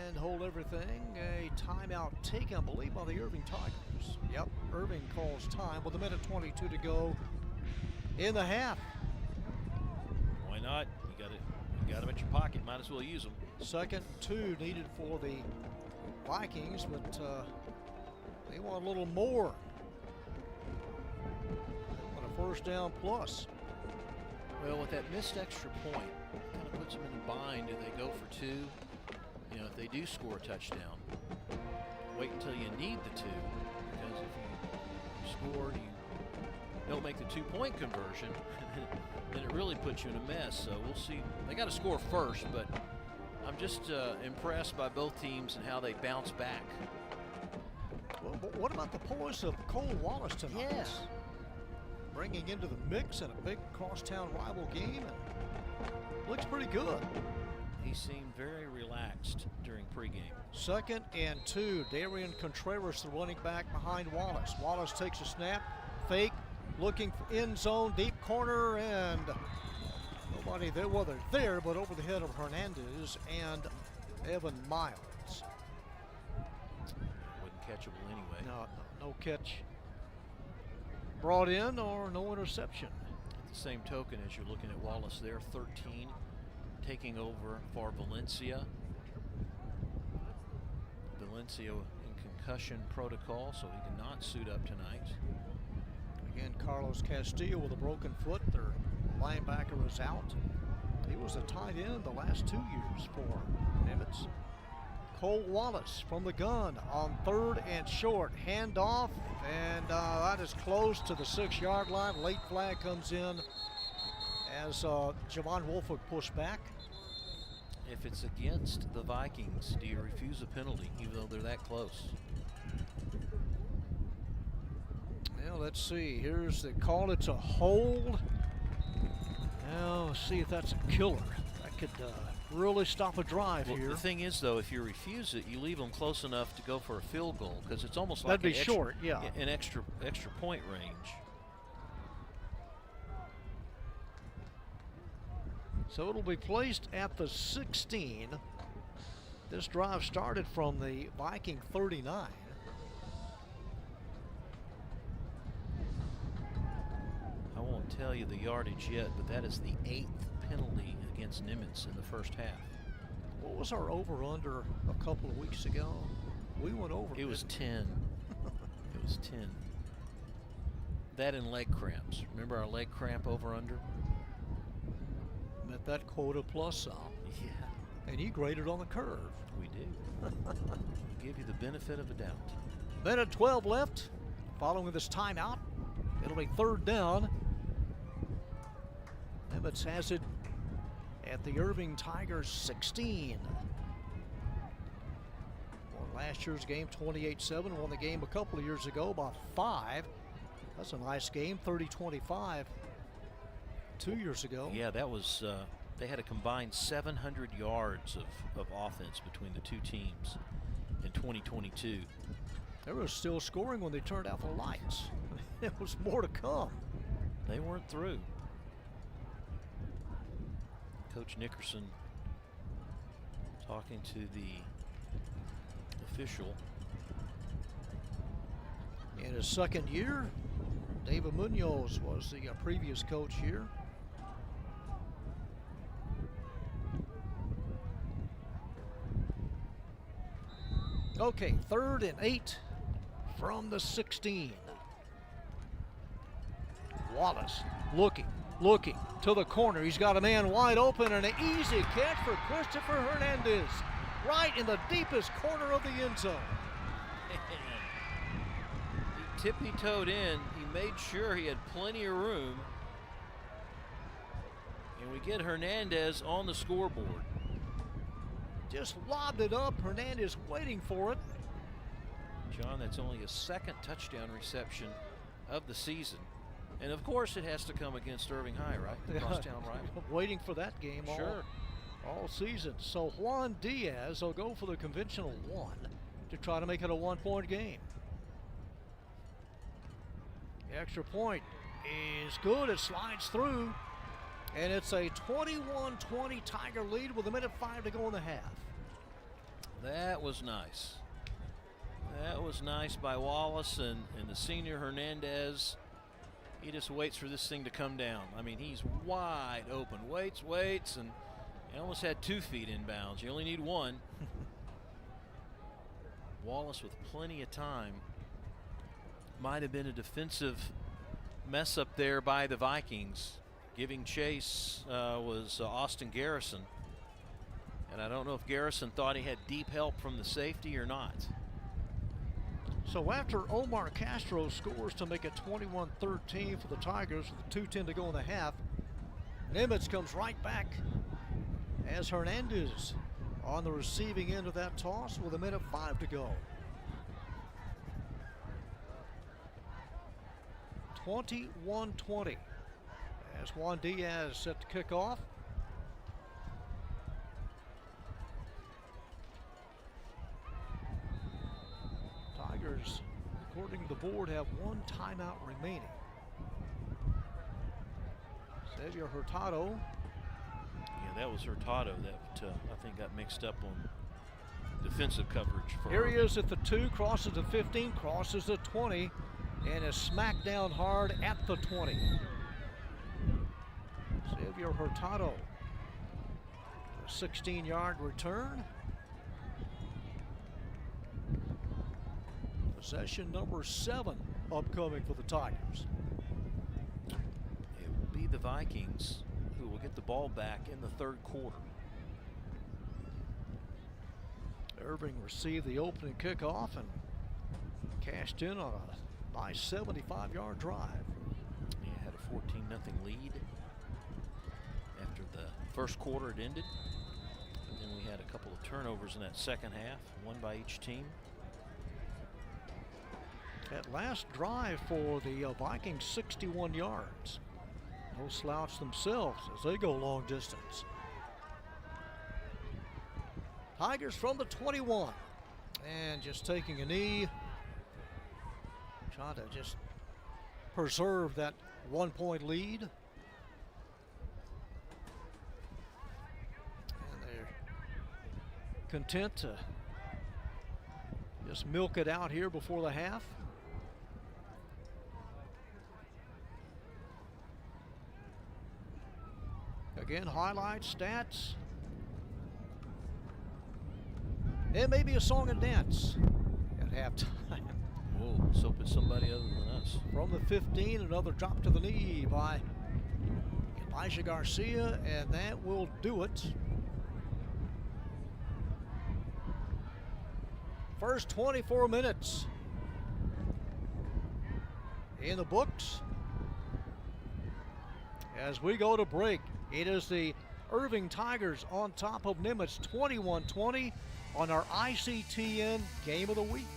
And hold everything. A timeout taken, I believe, by the Irving Tigers. Yep, Irving calls time with 1:22 to go in the half. Why not? You got them at your pocket. Might as well use them. 2nd and 2 needed for the Vikings, but they want a little more. They want a first down plus. Well, with that missed extra point, kind of puts them in a bind. Do they go for 2? If they do score a touchdown, wait until you need the 2, because if you score and you don't make the 2-point conversion, then it really puts you in a mess. So we'll see. They got to score first, but I'm just impressed by both teams and how they bounce back. Well, but what about the poise of Cole Wallace tonight? Yes. Bringing into the mix in a big crosstown rival game, and looks pretty good. He seemed very relaxed during pregame. 2nd and 2. Darian Contreras, the running back behind Wallace. Wallace takes a snap, fake, looking for end zone, deep corner, and nobody there. Well, they're there, but over the head of Hernandez and Evan Miles. Wasn't catchable anyway. No catch brought in or no interception. At the same token, as you're looking at Wallace there, 13, taking over for Valencia. Valencia in concussion protocol, so he did not suit up tonight. Again, Carlos Castillo with a broken foot. Their linebacker is out. He was a tight end the last 2 years for Nimitz. Cole Wallace from the gun on 3rd and short. Handoff, and that is close to the 6-yard line. Late flag comes in as Javon Wolfolk pushed back. If it's against the Vikings, do you refuse a penalty, even though they're that close? Well, let's see. Here's the call. It's a hold. Now, let's see if that's a killer. That could really stop a drive here. The thing is, though, if you refuse it, you leave them close enough to go for a field goal, because it's almost like that'd be short, yeah, an extra point range. So it'll be placed at the 16. This drive started from the Viking 39. I won't tell you the yardage yet, but that is the 8th penalty against Nimitz in the first half. What was our over-under a couple of weeks ago? We went over. It was 10. It was 10. That and leg cramps. Remember our leg cramp over-under? Met that quota plus some. Yeah. And you graded on the curve. We do. Give you the benefit of a doubt. Minute 12 left. Following this timeout, it'll be 3rd down. Nimitz has it at the Irving Tigers 16. Won last year's game 28-7. Won the game a couple of years ago by 5. That's a nice game, 30-25. 2 years ago. Yeah, that was, they had a combined 700 yards of offense between the two teams in 2022. They were still scoring when they turned out the lights. There was more to come. They weren't through. Coach Nickerson talking to the official. In his 2nd year, David Munoz was the previous coach here. Okay, 3rd and 8 from the 16. Wallace looking to the corner. He's got a man wide open and an easy catch for Christopher Hernandez right in the deepest corner of the end zone. tippy-toed in. He made sure he had plenty of room. And we get Hernandez on the scoreboard. Just lobbed it up. Hernandez waiting for it. John, that's only his second touchdown reception of the season. And of course it has to come against Irving High, right? The crosstown rival. Waiting for that game all season. So Juan Diaz will go for the conventional one to try to make it a 1-point game. The extra point is good. It slides through. And it's a 21-20 Tiger lead with 1:05 to go in the half. That was nice. That was nice by Wallace and the senior Hernandez. He just waits for this thing to come down. I mean, he's wide open. Waits, and he almost had 2 feet inbounds. You only need 1. Wallace with plenty of time. Might have been a defensive mess up there by the Vikings. Giving chase was Austin Garrison. And I don't know if Garrison thought he had deep help from the safety or not. So after Omar Castro scores to make it 21-13 for the Tigers with 2:10 to go in the half, Nimitz comes right back as Hernandez on the receiving end of that toss with 1:05 to go. 21-20 as Juan Diaz set to kick off. Tigers, according to the board, have 1 timeout remaining. Xavier Hurtado. Yeah, that was Hurtado that I think got mixed up on defensive coverage. Here he is at the 2, crosses the 15, crosses the 20, and is smacked down hard at the 20. Xavier Hurtado, a 16-yard return. Possession number 7 upcoming for the Tigers. It will be the Vikings who will get the ball back in the 3rd quarter. Irving received the opening kickoff and cashed in on a nice 75-yard drive. He had a 14-0 lead after the 1st quarter had ended. And then we had a couple of turnovers in that 2nd half, 1 by each team. That last drive for the Vikings, 61 yards. No slouch themselves as they go long distance. Tigers from the 21. And just taking a knee. Trying to just preserve that 1-point lead. And they're content to just milk it out here before the half. Again, highlights, stats. It may be a song and dance at halftime. Whoa, let's hope it's somebody other than us. From the 15, another drop to the knee by Elijah Garcia, and that will do it. First 24 minutes in the books. As we go to break, it is the Irving Tigers on top of Nimitz, 21-20 on our ICTN Game of the Week.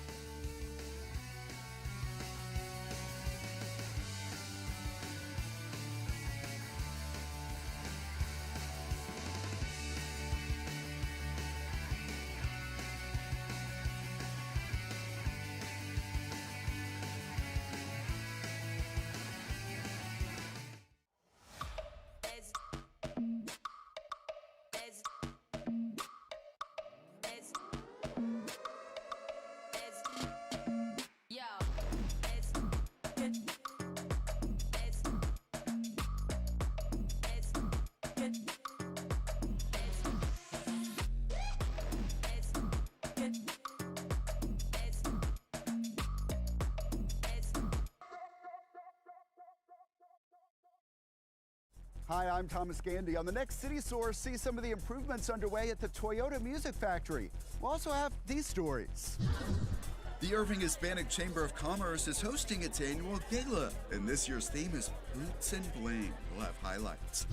Hi, I'm Thomas Gandy. On the next City Source, see some of the improvements underway at the Toyota Music Factory. We'll also have these stories. The Irving Hispanic Chamber of Commerce is hosting its annual gala, and this year's theme is Boots and Bling. We'll have highlights.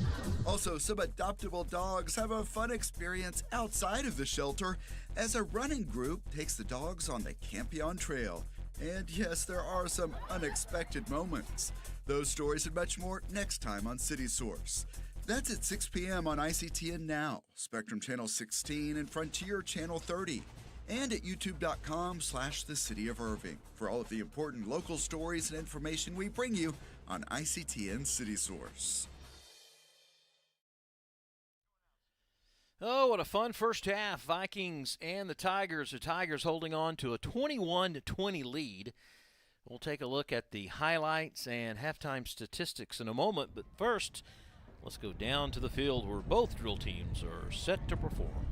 Also, some adoptable dogs have a fun experience outside of the shelter as a running group takes the dogs on the Campion Trail. And yes, there are some unexpected moments. Those stories and much more next time on City Source. That's at 6 p.m. on ICTN Now, Spectrum Channel 16 and Frontier Channel 30. And at youtube.com/the City of Irving for all of the important local stories and information we bring you on ICTN City Source. Oh, what a fun first half. Vikings and the Tigers. The Tigers holding on to a 21-20 lead. We'll take a look at the highlights and halftime statistics in a moment. But first, let's go down to the field where both drill teams are set to perform.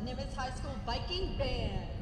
Nimitz High School Viking Band.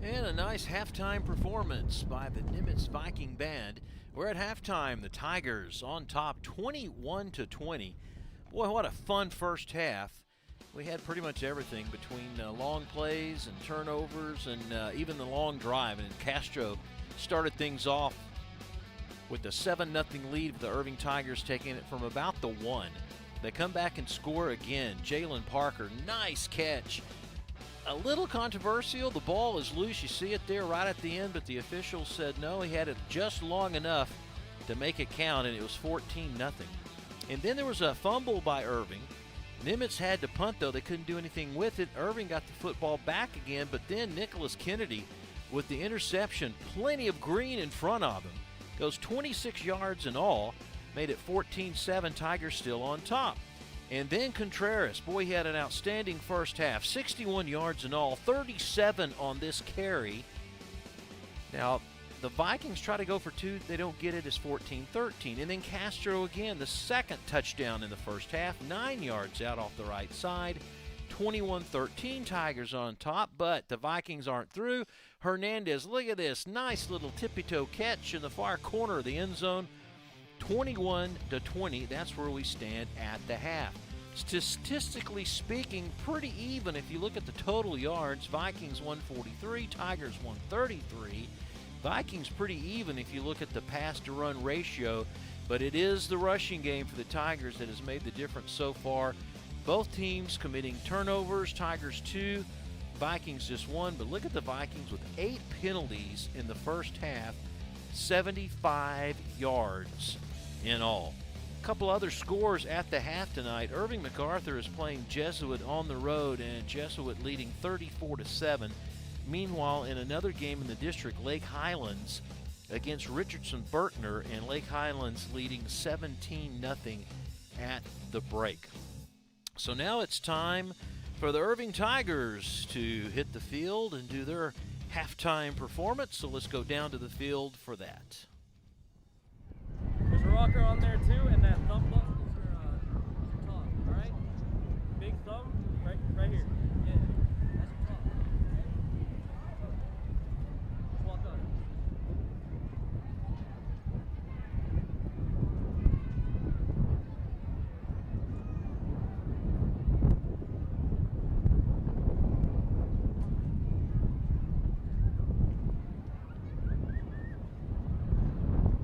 And a nice halftime performance by the Nimitz Viking band. We're at halftime. The Tigers on top, 21-20. Boy, what a fun first half. We had pretty much everything between long plays and turnovers and even the long drive. And Castro started things off with the 7-0 lead of the Irving Tigers, taking it from about the 1. They come back and score again. Jalen Parker, nice catch. A little controversial. The ball is loose. You see it there right at the end, but the officials said no, he had it just long enough to make it count, and it was 14-0. And then there was a fumble by Irving. Nimitz had to punt, though. They couldn't do anything with it. Irving got the football back again, but then Nicholas Kennedy with the interception, plenty of green in front of him, goes 26 yards in all, made it 14-7, Tigers still on top. And then Contreras, boy, he had an outstanding first half, 61 yards in all, 37 on this carry. Now, the Vikings try to go for 2. They don't get it. It's 14-13. And then Castro again, the second touchdown in the first half, 9 yards out off the right side. 21-13, Tigers on top, but the Vikings aren't through. Hernandez, look at this, nice little tippy-toe catch in the far corner of the end zone. 21-20, that's where we stand at the half. Statistically speaking, pretty even if you look at the total yards. Vikings 143, Tigers 133. Vikings pretty even if you look at the pass-to-run ratio, but it is the rushing game for the Tigers that has made the difference so far. Both teams committing turnovers, Tigers 2, Vikings just 1, but look at the Vikings with 8 penalties in the first half, 75 yards in all. A couple other scores at the half tonight. Irving MacArthur is playing Jesuit on the road, and Jesuit leading 34-7. Meanwhile, in another game in the district, Lake Highlands against Richardson Berkner, and Lake Highlands leading 17-0 at the break. So now it's time for the Irving Tigers to hit the field and do their halftime performance. So let's go down to the field for that. There's a rocker on there too, and that thumb button is your top, all right? Big thumb, right here. Yeah, that's your top, okay? Just walk on.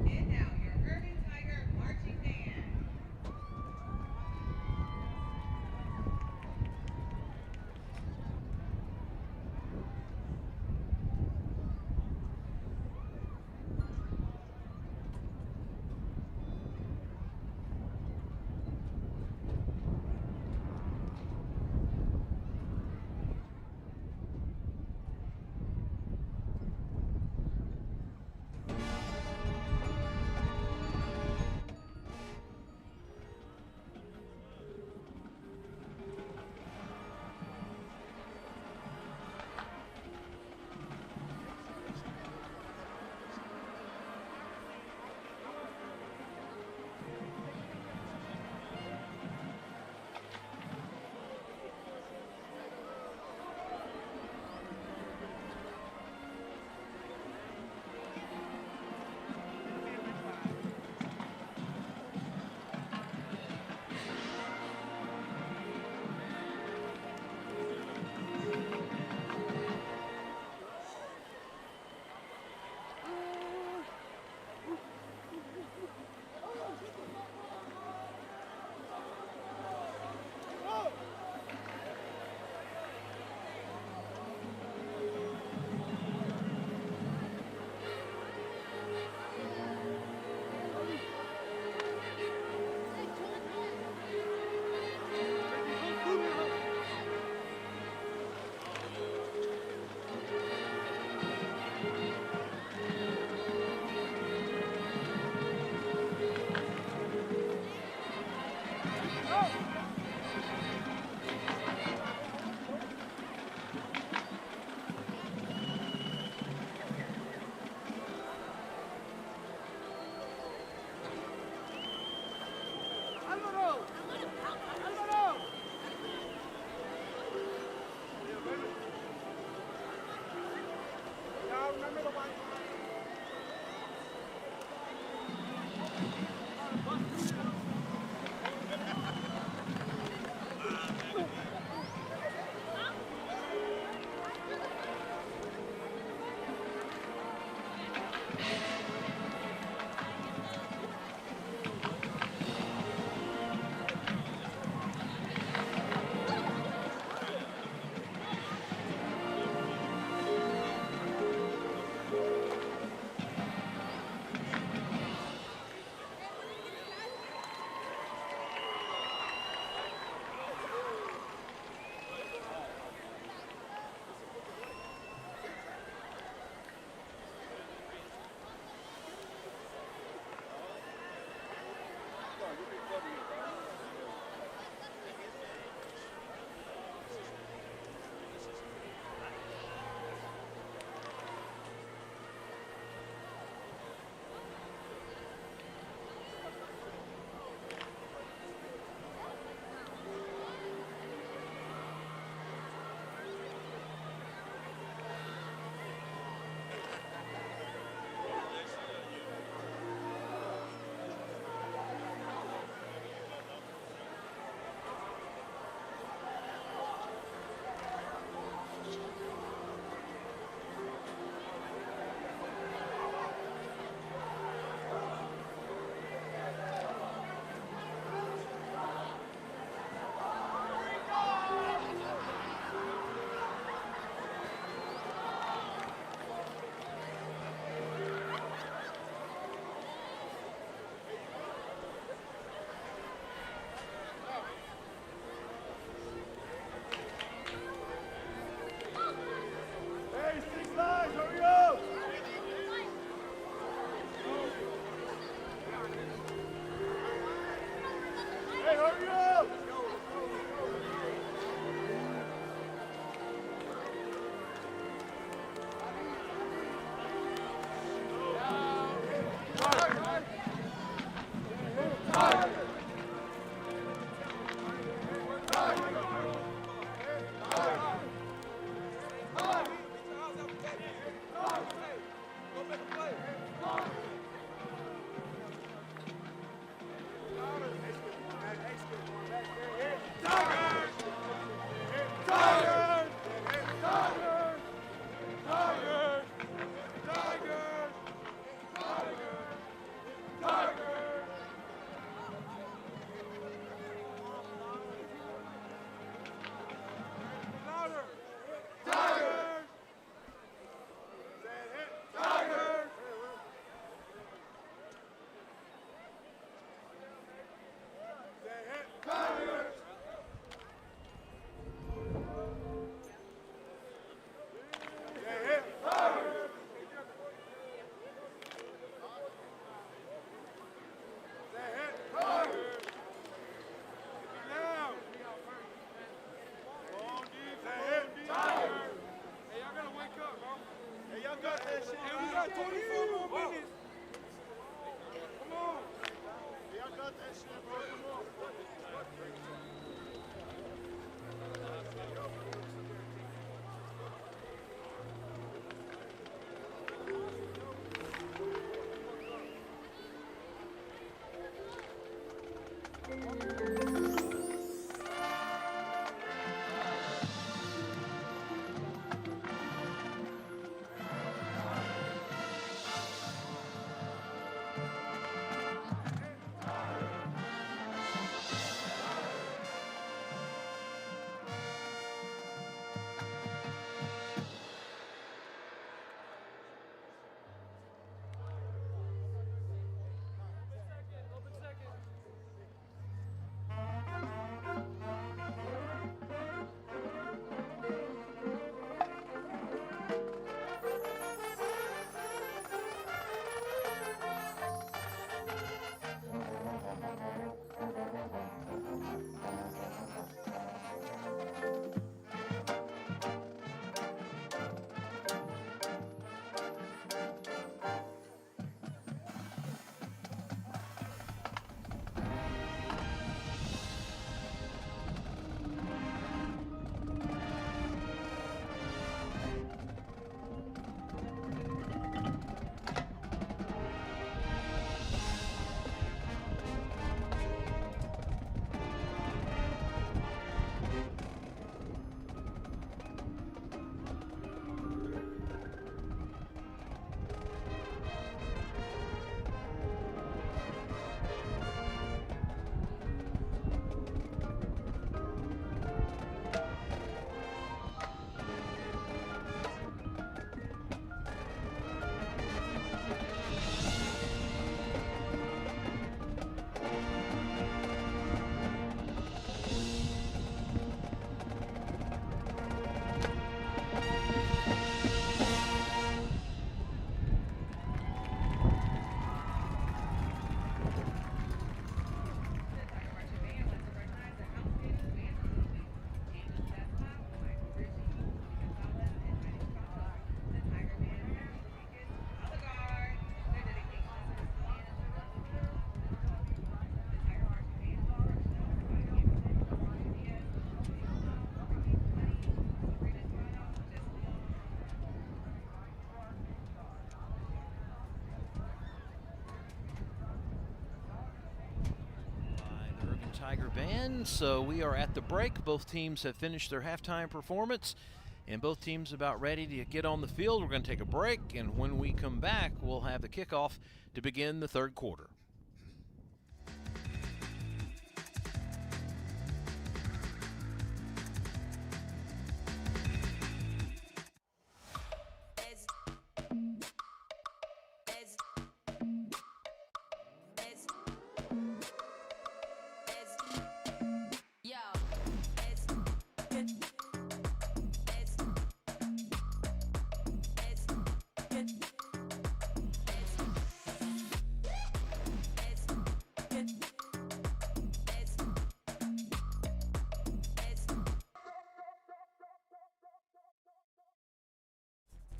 And now your Irving Tiger Marching Band. Tiger Band. So we are at the break. Both teams have finished their halftime performance, and both teams about ready to get on the field. We're going to take a break, and when we come back, we'll have the kickoff to begin the third quarter.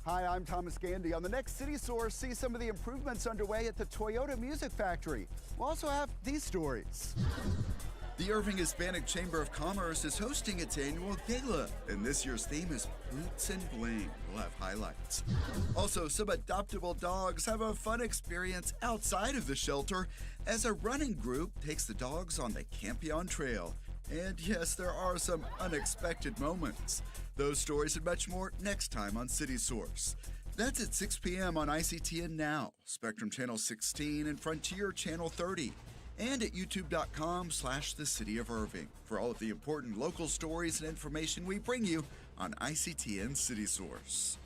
Hi, I'm Thomas Gandy. On the next City Source, see some of the improvements underway at the Toyota Music Factory. We'll also have these stories. The Irving Hispanic Chamber of Commerce is hosting its annual gala, and this year's theme is Boots and Bling. We'll have highlights. Also, some adoptable dogs have a fun experience outside of the shelter as a running group takes the dogs on the Campion Trail. And yes, there are some unexpected moments. Those stories and much more next time on City Source. That's at 6 p.m. on ICTN Now, Spectrum Channel 16 and Frontier Channel 30, and at youtube.com/the City of Irving for all of the important local stories and information we bring you on ICTN City Source.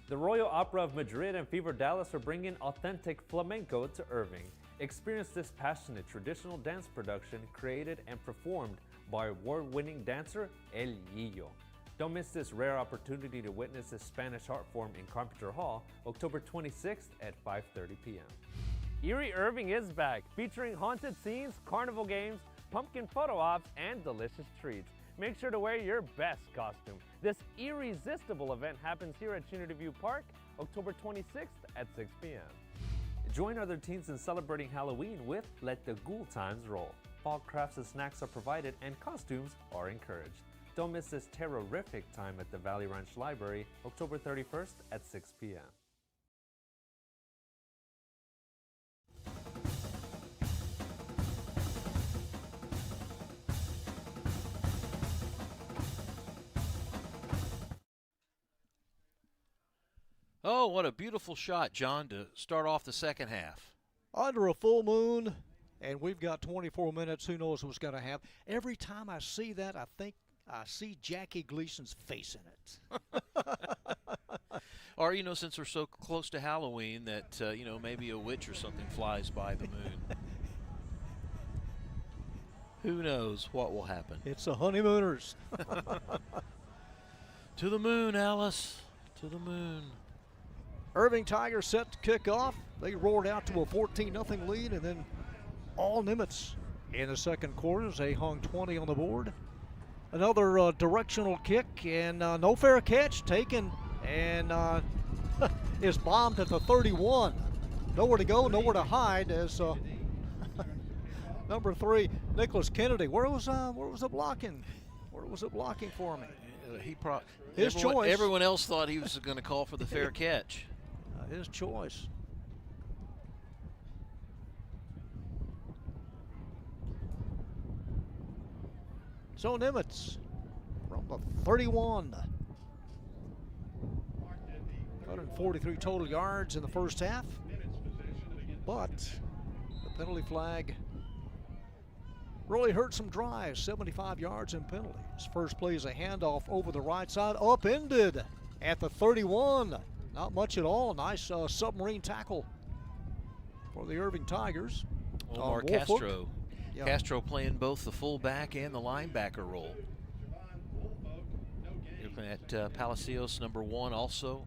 The Royal Opera of Madrid and Fever Dallas are bringing authentic flamenco to Irving. Experience this passionate traditional dance production created and performed by award-winning dancer El Guillo. Don't miss this rare opportunity to witness this Spanish art form in Carpenter Hall, October 26th at 5:30 p.m. Erie Irving is back, featuring haunted scenes, carnival games, pumpkin photo ops, and delicious treats. Make sure to wear your best costume. This irresistible event happens here at Trinity View Park October 26th at 6 p.m. Join other teens in celebrating Halloween with Let the Ghoul Times Roll. Fall crafts and snacks are provided and costumes are encouraged. Don't miss this terrorific time at the Valley Ranch Library, October 31st at 6 p.m. Oh, what a beautiful shot, John, to start off the second half. Under a full moon, and we've got 24 minutes. Who knows what's going to happen? Every time I see that, I think I see Jackie Gleason's face in it. Or, since we're so close to Halloween that, maybe a witch or something flies by the moon. Who knows what will happen? It's the honeymooners. To the moon, Alice. To the moon. Irving Tigers set to kick off. They roared out to a 14-0 lead, and then all Nimitz in the second quarter as they hung 20 on the board. Another directional kick, and no fair catch taken, and is bombed at the 31. Nowhere to go, nowhere to hide as number 3, Nicholas Kennedy. Where was the blocking? Where was it blocking for me? His choice. Everyone else thought he was going to call for the fair catch. His choice. So Nimitz from the 31. 143 total yards in the first half. But the penalty flag really hurt some drives. 75 yards in penalties. First play is a handoff over the right side. Upended at the 31. Not much at all. Nice submarine tackle for the Irving Tigers. Omar Castro. Yeah. Castro playing both the fullback and the linebacker role. You're looking at Palacios, number 1 also.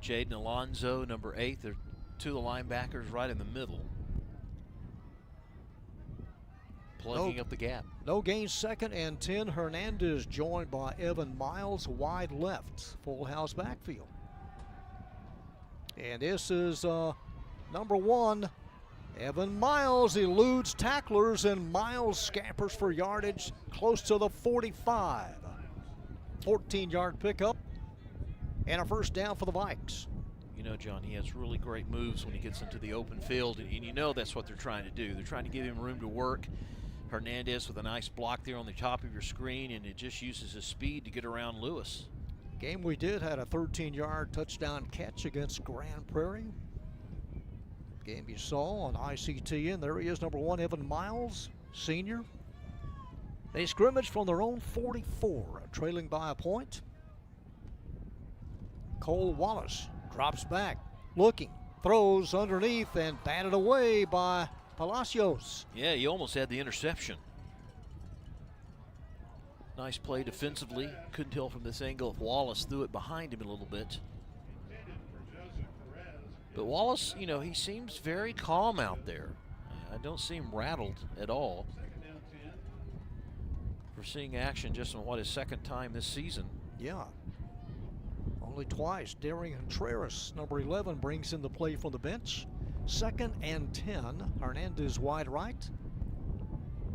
Jaden Alonzo, number 8. They're 2 of the linebackers right in the middle. Plugging up the gap. No gain, 2nd and 10. Hernandez joined by Evan Miles, wide left. Full house backfield. And this is number 1. Evan Miles eludes tacklers, and Miles scampers for yardage close to the 45. 14-yard pickup and a first down for the Vikes. John, he has really great moves when he gets into the open field, and that's what they're trying to do. They're trying to give him room to work. Hernandez with a nice block there on the top of your screen, and it just uses his speed to get around Lewis. Game we did had a 13-yard touchdown catch against Grand Prairie. Game you saw on ICTN. There he is, number 1, Evan Miles, senior. They scrimmaged from their own 44, trailing by a point. Cole Wallace drops back, looking, throws underneath, and batted away by Palacios. Yeah, he almost had the interception. Nice play defensively. Couldn't tell from this angle if Wallace threw it behind him a little bit. But Wallace, he seems very calm out there. I don't see him rattled at all. We're seeing action just on his 2nd time this season. Yeah. Only twice. Darian Contreras, number 11, brings in the play from the bench. 2nd and 10. Hernandez wide right.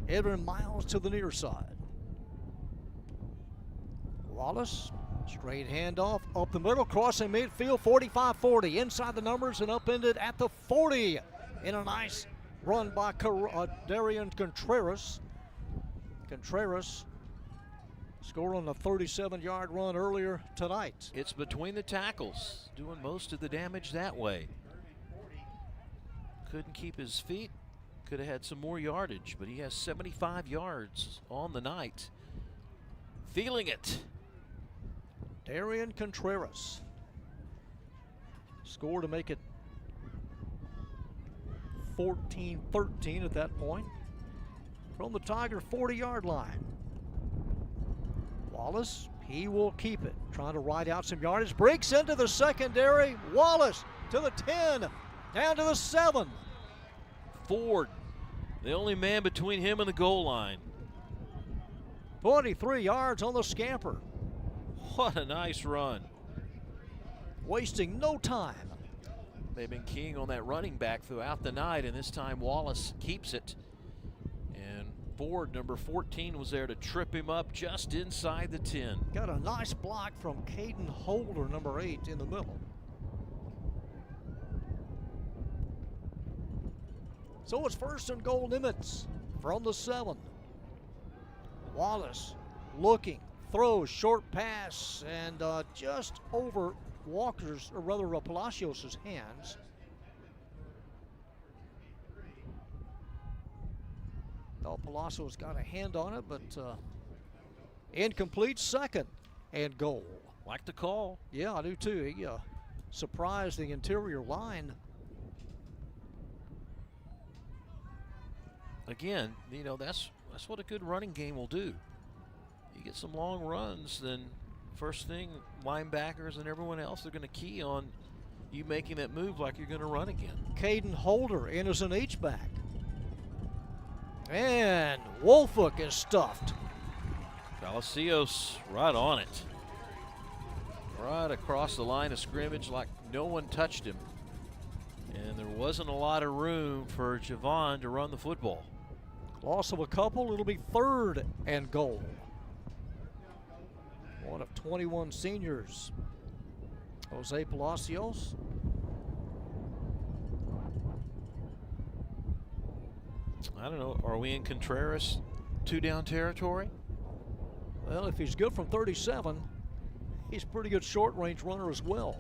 Evan Miles to the near side. Wallace, straight handoff up the middle, crossing midfield, 45-40. Inside the numbers and upended at the 40. In a nice run by Darian Contreras. Contreras scored on a 37-yard run earlier tonight. It's between the tackles, doing most of the damage that way. Couldn't keep his feet. Could have had some more yardage, but he has 75 yards on the night. Feeling it. Darian Contreras scored to make it 14-13 at that point from the Tiger 40-yard line. Wallace, he will keep it, trying to ride out some yardage, breaks into the secondary. Wallace to the 10, down to the 7. Ford, the only man between him and the goal line. 23 yards on the scamper. What a nice run. wasting no time. They've been keying on that running back throughout the night, and this time Wallace keeps it. And Ford, number 14, was there to trip him up just inside the 10. Got a nice block from Caden Holder, number 8, in the middle. So it's 1st and goal, Nimitz from the 7. Wallace looking, throws, short pass, and just over Walker's, or rather Palacios' hands. Oh, Palacios got a hand on it, but incomplete. 2nd and goal. Like the call. Yeah, I do too. He surprised the interior line. Again, you know, that's what a good running game will do. You get some long runs, then first thing, linebackers and everyone else, they're going to key on you making that move like you're going to run again. Caden Holder in as an H-back. And Wolfhook is stuffed. Palacios right on it. Right across the line of scrimmage like no one touched him. And there wasn't a lot of room for Javon to run the football. Loss of a couple, it'll be 3rd and goal. One of 21 seniors, Jose Palacios. I don't know, are we in Contreras 2-down territory? Well, if he's good from 37, he's a pretty good short-range runner as well.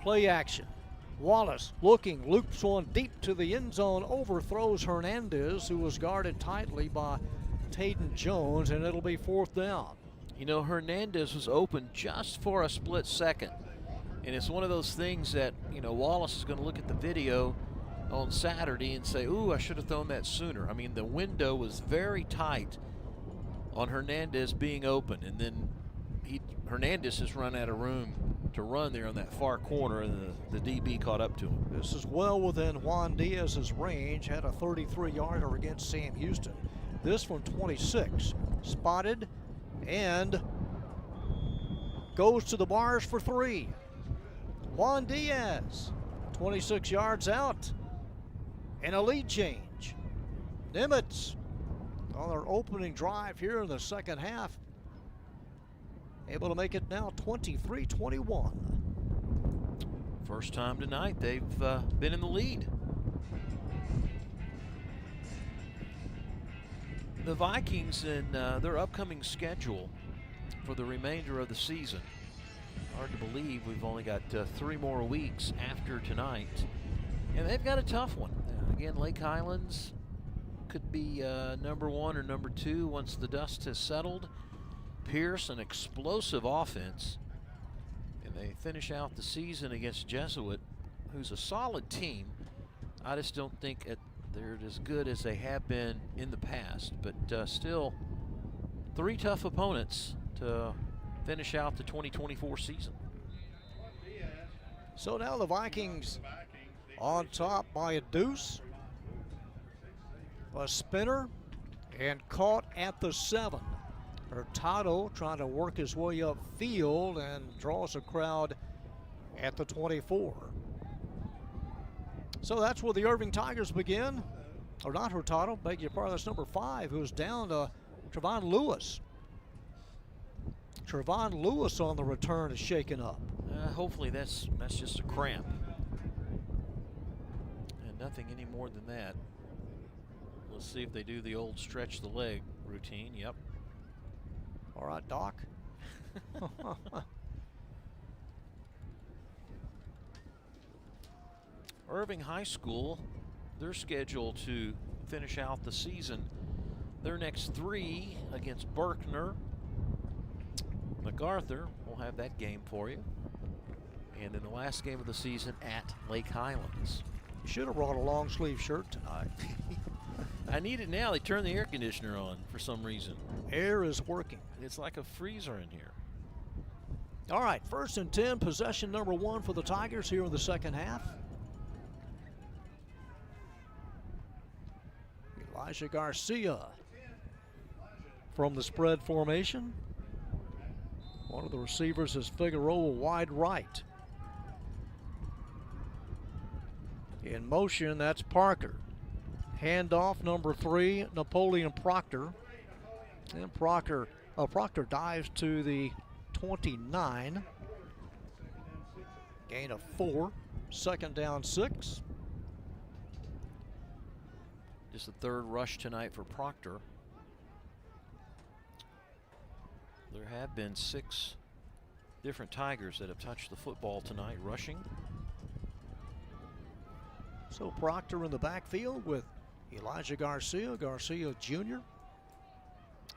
Play action. Wallace looking, loops one deep to the end zone, overthrows Hernandez, who was guarded tightly by Tayden Jones, and it'll be 4th down. You know, Hernandez was open just for a split second. And it's one of those things that, you know, Wallace is going to look at the video on Saturday and say, ooh, I should have thrown that sooner. I mean, the window was very tight on Hernandez being open. And then Hernandez has run out of room to run there on that far corner, and the DB caught up to him. This is well within Juan Diaz's range. Had a 33-yarder against Sam Houston. This from 26. Spotted and goes to the bars for 3. Juan Diaz, 26 yards out, and a lead change. Nimitz on their opening drive here in the second half, able to make it now 23-21. First time tonight they've been in the lead. The Vikings in their upcoming schedule for the remainder of the season. Hard to believe we've only got 3 more weeks after tonight. And they've got a tough one. Again, Lake Highlands could be number 1 or number 2 once the dust has settled. Pierce, an explosive offense. And they finish out the season against Jesuit, who's a solid team. I just don't think they're as good as they have been in the past. But still, 3 tough opponents to finish out the 2024 season. So now the Vikings on top by a deuce. A spinner and caught at the 7. Hurtado trying to work his way upfield and draws a crowd at the 24. So that's where the Irving Tigers begin. Or not Hurtado, beg your pardon, that's number 5, who's down to Trevon Lewis. Trevon Lewis on the return is shaken up. Hopefully that's just a cramp. And nothing any more than that. Let's see if they do the old stretch the leg routine. Yep. All right, Doc. Irving High School, they're scheduled to finish out the season. Their next 3 against Berkner. MacArthur will have that game for you. And then the last game of the season at Lake Highlands. Should have brought a long sleeve shirt tonight. I need it now. They turned the air conditioner on for some reason. Air is working. It's like a freezer in here. All right, 1st and 10, possession number 1 for the Tigers here in the second half. Elijah Garcia from the spread formation. One of the receivers is Figueroa, wide right. In motion, that's Parker. Handoff, number 3, Napoleon Proctor. And Proctor dives to the 29. Gain of 4. Second down, 6. Just the third rush tonight for Proctor. There have been 6 different Tigers that have touched the football tonight rushing. So Proctor in the backfield with Elijah Garcia Jr.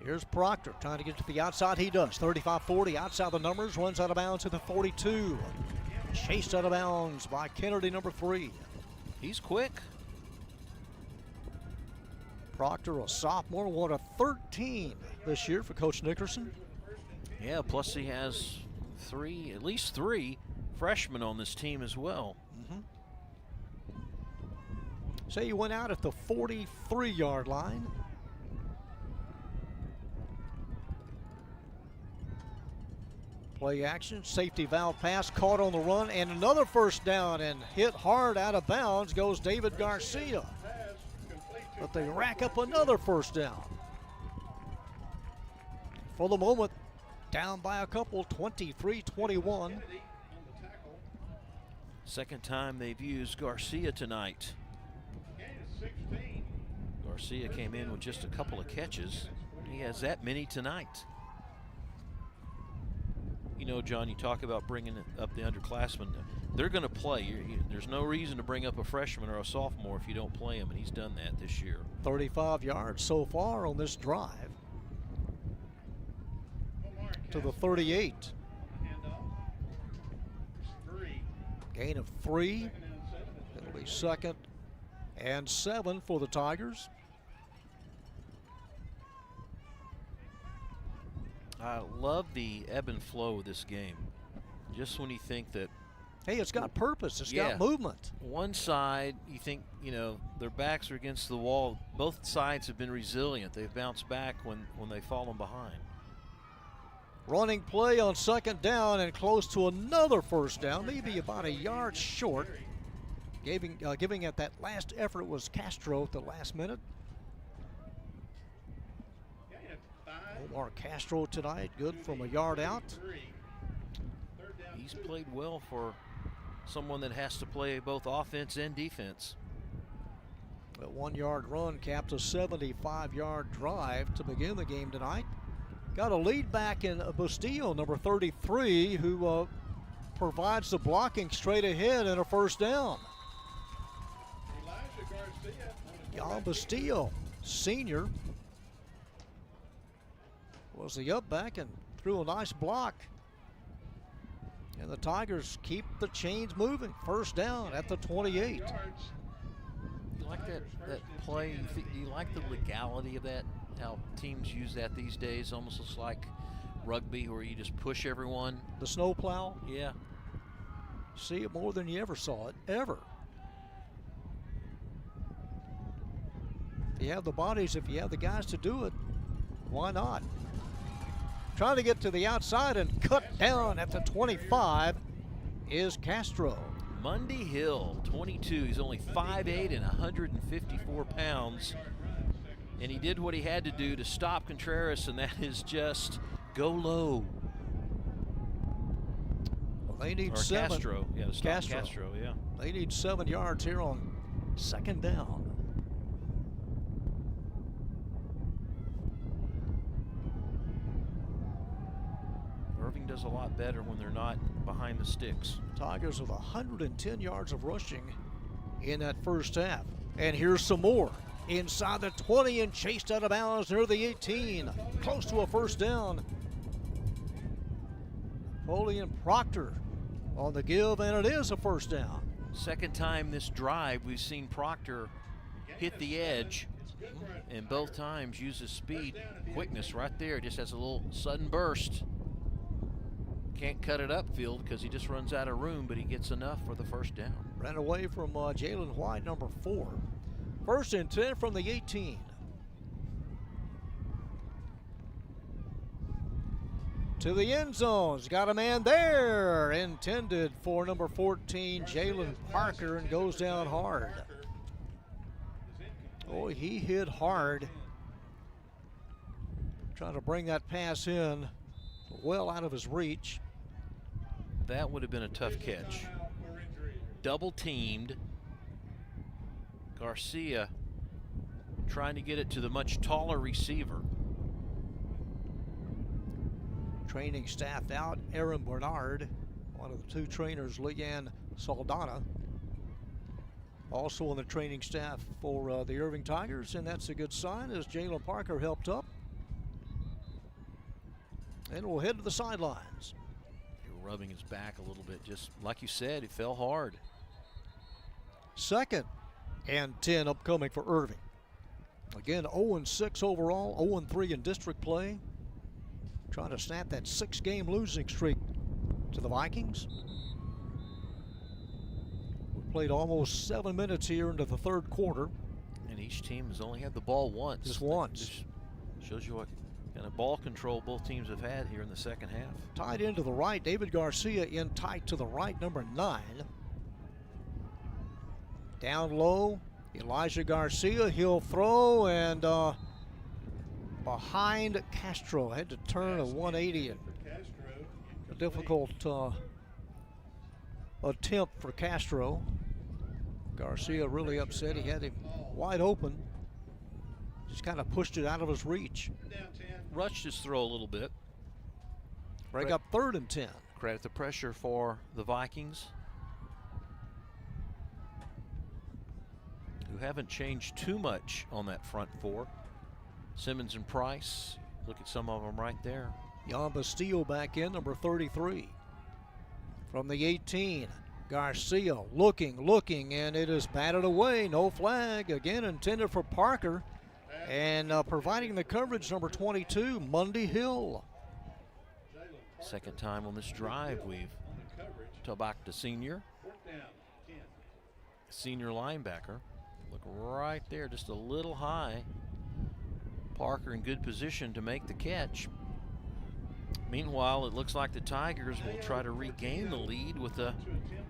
Here's Proctor trying to get to the outside. He does. 35-40 outside the numbers. Runs out of bounds to the 42. Chased out of bounds by Kennedy, number 3. He's quick. Proctor, a sophomore, one of 13 this year for Coach Nickerson. Yeah, plus he has at least three freshmen on this team as well. Say you went out at the 43-yard line. Play action, safety valve pass, caught on the run, and another first down, and hit hard out of bounds goes David Garcia. But they rack up another first down. For the moment, down by a couple, 23-21. Second time they've used Garcia tonight. Garcia came in with just a couple of catches. He has that many tonight. You know, John, you talk about bringing up the underclassmen. They're going to play. There's no reason to bring up a freshman or a sophomore if you don't play him, and he's done that this year. 35 yards so far on this drive. To the 38. Gain of 3. It'll be 2nd and 7 for the Tigers. I love the ebb and flow of this game. Just when you think that, hey, it's got purpose, it's got movement. One side, you think, their backs are against the wall. Both sides have been resilient. They've bounced back when they've fallen behind. Running play on 2nd down and close to another first down, maybe about a yard short. Giving it that last effort was Castro at the last minute. Omar Castro tonight, good from a yard out. He's played well for someone that has to play both offense and defense. A 1-yard run capped a 75-yard drive to begin the game tonight. Got a lead back in Bustillo, number 33, who provides the blocking straight ahead and a first down. Jan Bustillo, senior, was the up back and threw a nice block. And the Tigers keep the chains moving. First down at the 28. You like that play? Do you like the legality of that? How teams use that these days? Almost looks like rugby where you just push everyone. The snow plow? Yeah. See it more than you ever saw it, ever. If you have the bodies, if you have the guys to do it, why not? Trying to get to the outside and cut down at the 25 is Castro. Mundy Hill, 22. He's only 5'8" and 154 pounds. And he did what he had to do to stop Contreras, and that is just go low. Well, they need or 7. Castro. Yeah, to stop Castro, yeah. They need 7 yards here on 2nd down. Irving does a lot better when they're not behind the sticks. Tigers with 110 yards of rushing in that first half. And here's some more. Inside the 20 and chased out of bounds near the 18. Close to a first down. Napoleon Proctor on the give, and it is a first down. Second time this drive we've seen Proctor hit the edge, and both times uses speed, quickness right there. Just has a little sudden burst. Can't cut it upfield because he just runs out of room, but he gets enough for the first down. Ran away from Jalen White, number 4. First and 10 from the 18. to the end zone. He's got a man there. Intended for number 14, Jalen Parker, and goes down hard. Boy, he hit hard. Trying to bring that pass in well out of his reach. That would have been a tough catch. Double teamed. Garcia trying to get it to the much taller receiver. Training staff out, Aaron Bernard, one of the two trainers, Leanne Saldana, also on the training staff for the Irving Tigers, and that's a good sign as Jalen Parker helped up. And we'll head to the sidelines. You're rubbing his back a little bit, just like you said, it fell hard. 2nd and 10 upcoming for Irving. Again, 0-6 overall, 0-3 in district play. Trying to snap that 6-game losing streak to the Vikings. We played almost 7 minutes here into the 3rd quarter. And each team has only had the ball once. Just once. Just shows you what kind of ball control both teams have had here in the 2nd half. Tied in to the right, David Garcia in tight to the right, number 9. Down low, Elijah Garcia, he'll throw, and behind Castro. Had to turn a 180. And a difficult attempt for Castro. Garcia really upset. He had him wide open. Just kind of pushed it out of his reach. Rushed his throw a little bit. Break up 3rd and 10. Credit the pressure for the Vikings, who haven't changed too much on that front 4. Simmons and Price, look at some of them right there. Jan Bastillo back in, number 33. From the 18, Garcia looking, and it is batted away. No flag, again intended for Parker. And providing the coverage, number 22, Mundy Hill. 2nd time on this drive we've talked back to senior linebacker. Look right there, just a little high. Parker in good position to make the catch. Meanwhile, it looks like the Tigers will try to regain the lead with a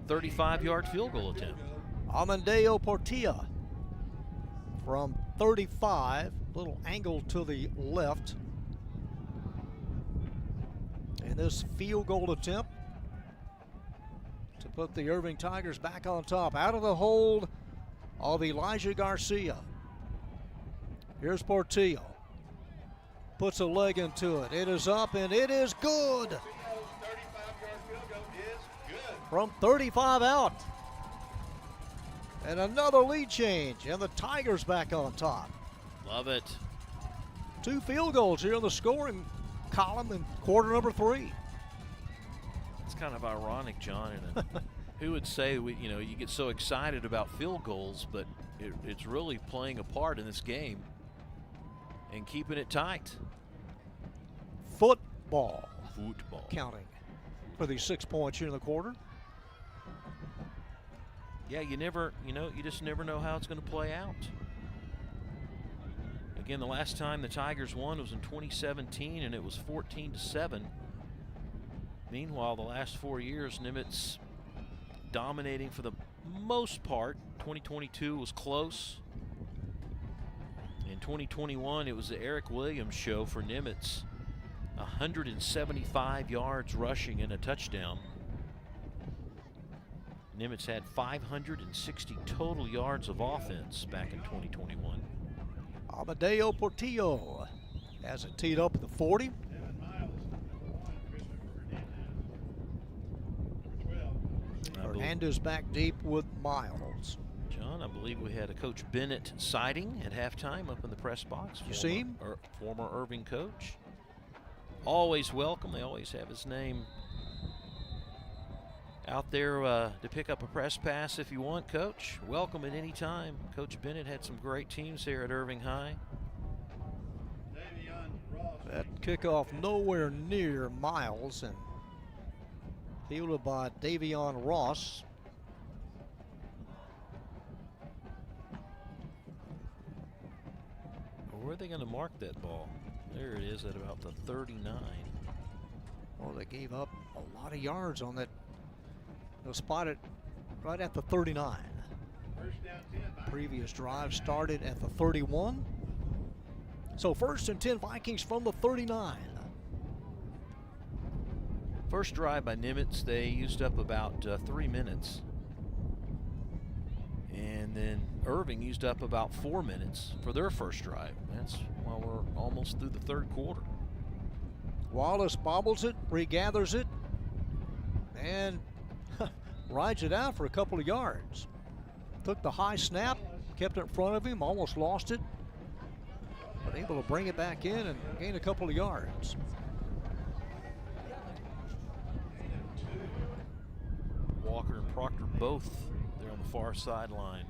35-yard field goal attempt. Amandeo Portilla from 35, little angle to the left. And this field goal attempt to put the Irving Tigers back on top. Out of the hold of Elijah Garcia. Here's Portillo. Puts a leg into it. It is up and it is good. From 35 out. And another lead change, and the Tigers back on top. Love it. 2 field goals here in the scoring column in quarter number 3. It's kind of ironic, John. Who would say you get so excited about field goals, but it's really playing a part in this game and keeping it tight. Football counting for these 6 points here in the quarter. Yeah, you just never know how it's going to play out. Again, the last time the Tigers won was in 2017, and it was 14-7. Meanwhile, the last 4 years, Nimitz dominating for the most part. 2022 was close. In 2021, it was the Eric Williams show for Nimitz. 175 yards rushing and a touchdown. Nimitz had 560 total yards of offense back in 2021. Amadeo Portillo has it teed up at the 40. Hernandez back deep with Miles. John, I believe we had a Coach Bennett sighting at halftime up in the press box. You see him? Former Irving coach. Always welcome. They always have his name out there to pick up a press pass if you want, Coach. Welcome at any time. Coach Bennett had some great teams here at Irving High. That kickoff nowhere near Miles, and fielded by Davion Ross. Where are they going to mark that ball? There it is at about the 39. Well, they gave up a lot of yards on that. They'll spot it right at the 39. Previous drive started at the 31. So 1st and 10 Vikings from the 39. First drive by Nimitz, they used up about 3 minutes. And then Irving used up about 4 minutes for their first drive. That's while we're almost through the third quarter. Wallace bobbles it, regathers it, and rides it out for a couple of yards. Took the high snap, kept it in front of him, almost lost it, but able to bring it back in and gain a couple of yards. Walker and Proctor both there on the far sideline.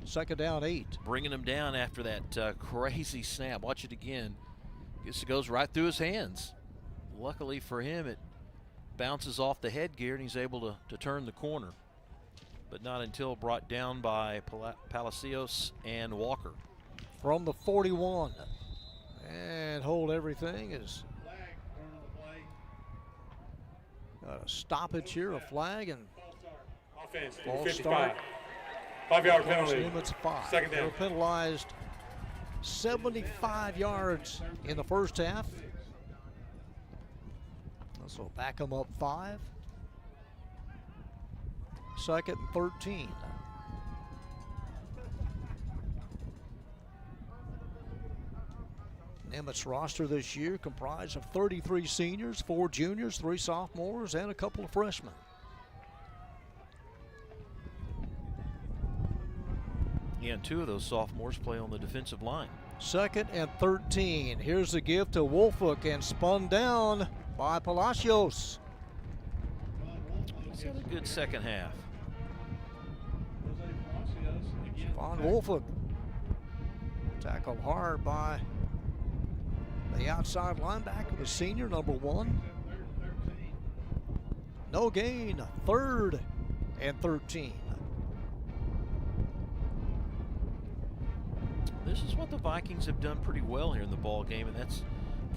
2nd down 8. Bringing him down after that crazy snap. Watch it again. Guess it goes right through his hands. Luckily for him, it bounces off the headgear and he's able to turn the corner. But not until brought down by Palacios and Walker. From the 41. And hold everything is got a stoppage here, a flag, and offense, false 55. start. 5-yard penalty. Nimitz 5. 2nd They down. were penalized 75 yards in the first half. So back them up 5. 2nd and 13. Nimitz roster this year comprised of 33 seniors, 4 juniors, 3 sophomores, and a couple of freshmen. Yeah, and 2 of those sophomores play on the defensive line. 2nd and 13. Here's the give to Wolfhook and spun down by Palacios. He's had a good second half. Von Wolfhook tackled hard by the outside linebacker, the senior, number 1. No gain, 3rd and 13. This is what the Vikings have done pretty well here in the ball game, and that's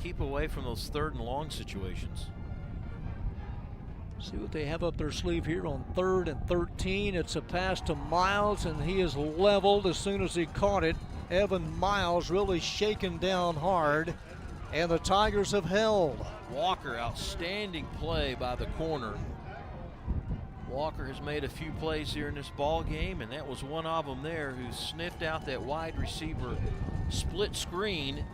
keep away from those 3rd and long situations. See what they have up their sleeve here on 3rd and 13. It's a pass to Miles, and he is leveled as soon as he caught it. Evan Miles really shaken down hard, and the Tigers have held. Walker, outstanding play by the corner. Walker has made a few plays here in this ball game, and that was one of them there, who sniffed out that wide receiver split screen,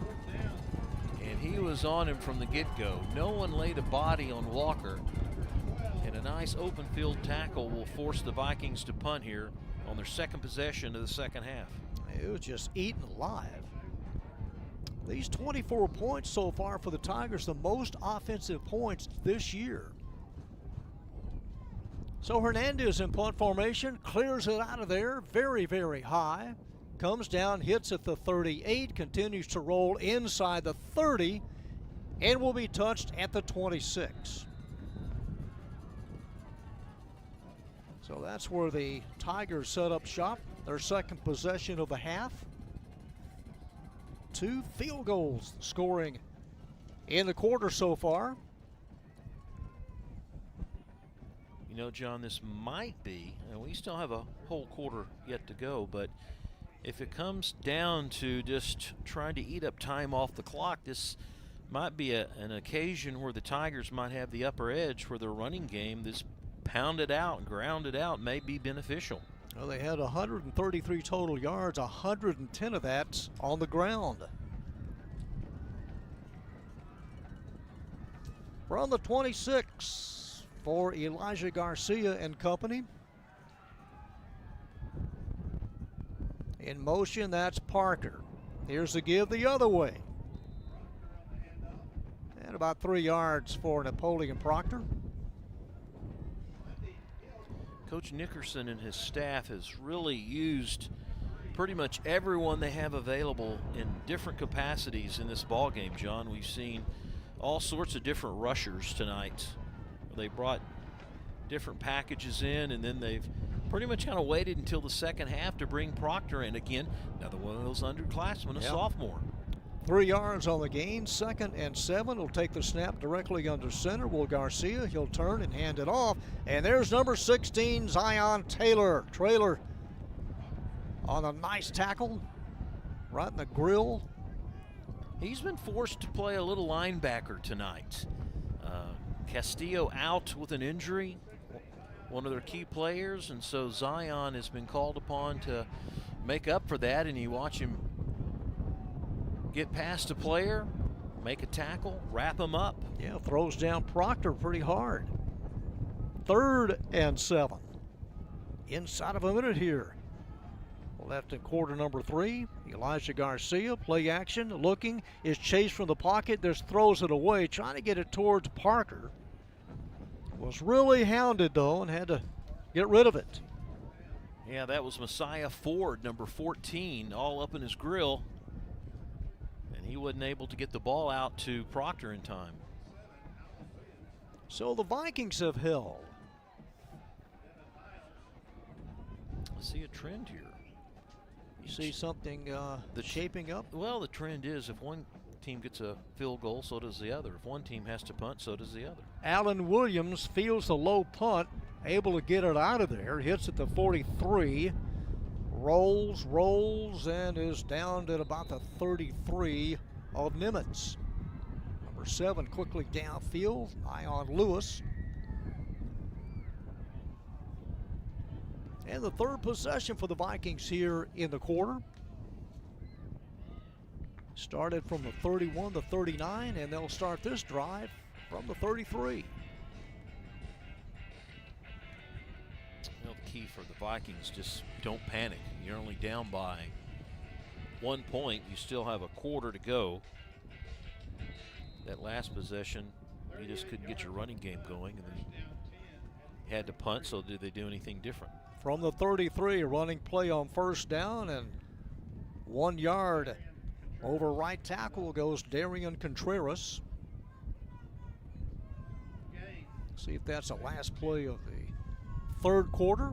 and he was on him from the get-go. No one laid a body on Walker, and a nice open field tackle will force the Vikings to punt here on their 2nd possession of the second half. It was just eaten alive. These 24 points so far for the Tigers, the most offensive points this year. So Hernandez in punt formation, clears it out of there, very, very high. Comes down, hits at the 38, continues to roll inside the 30, and will be touched at the 26. So that's where the Tigers set up shop, their 2nd possession of the half. 2 field goals scoring in the quarter so far. You know, John, this might be, and we still have a whole quarter yet to go, but if it comes down to just trying to eat up time off the clock, this might be an occasion where the Tigers might have the upper edge for their running game. This pounded out and grounded out may be beneficial. Well, they had 133 total yards, 110 of that on the ground. From the 26 for Elijah Garcia and company. In motion, that's Parker. Here's the give the other way. And about 3 yards for Napoleon Proctor. Coach Nickerson and his staff has really used pretty much everyone they have available in different capacities in this ball game, John. We've seen all sorts of different rushers tonight. They brought different packages in, and then they've pretty much kind of waited until the second half to bring Proctor in again. Another one of those underclassmen, a sophomore. 3 yards on the gain, 2nd and 7. He'll take the snap directly under center. Will Garcia, he'll turn and hand it off. And there's number 16, Zion Taylor. Trailer on a nice tackle, right in the grill. He's been forced to play a little linebacker tonight. Castillo out with an injury, one of their key players, and so Zion has been called upon to make up for that, and you watch him get past a player, make a tackle, wrap him up. Yeah, throws down Proctor pretty hard. 3rd and 7. Inside of a minute here. Left in quarter number 3. Elijah Garcia, play action, looking, is chased from the pocket, just throws it away, trying to get it towards Parker. Was really hounded though and had to get rid of it. Yeah, that was Messiah Ford, number 14, all up in his grill. And he wasn't able to get the ball out to Proctor in time. So the Vikings have held. I see a trend here. You see something shaping up? Well, the trend is if one team gets a field goal, so does the other. If one team has to punt, so does the other. Allen Williams fields the low punt, able to get it out of there. Hits at the 43, rolls, and is down at about the 33 of Nimitz. Number 7 quickly downfield, eye on Lewis. And the 3rd possession for the Vikings here in the quarter. Started from the 31 to 39, and they'll start this drive from the 33. Well, the key for the Vikings, just don't panic. You're only down by 1 point. You still have a quarter to go. That last possession, you just couldn't get your running game going, and then you had to punt, so did they do anything different? From the 33, a running play on 1st down, and 1 yard over right tackle goes Darian Contreras. See if that's the last play of the 3rd quarter,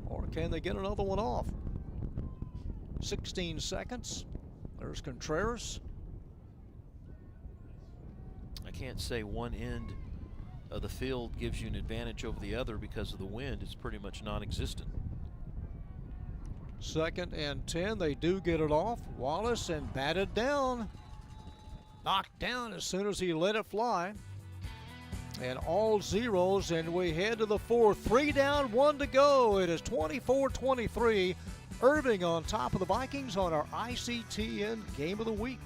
or can they get another one off? 16 seconds. There's Contreras. I can't say one end of the field gives you an advantage over the other because of the wind. It's pretty much non-existent. 2nd and 10. They do get it off. Wallace and batted down. Knocked down as soon as he let it fly. And all zeros, and we head to the 4th. 3 down, 1 to go. It is 24-23. Irving on top of the Vikings on our ICTN Game of the Week.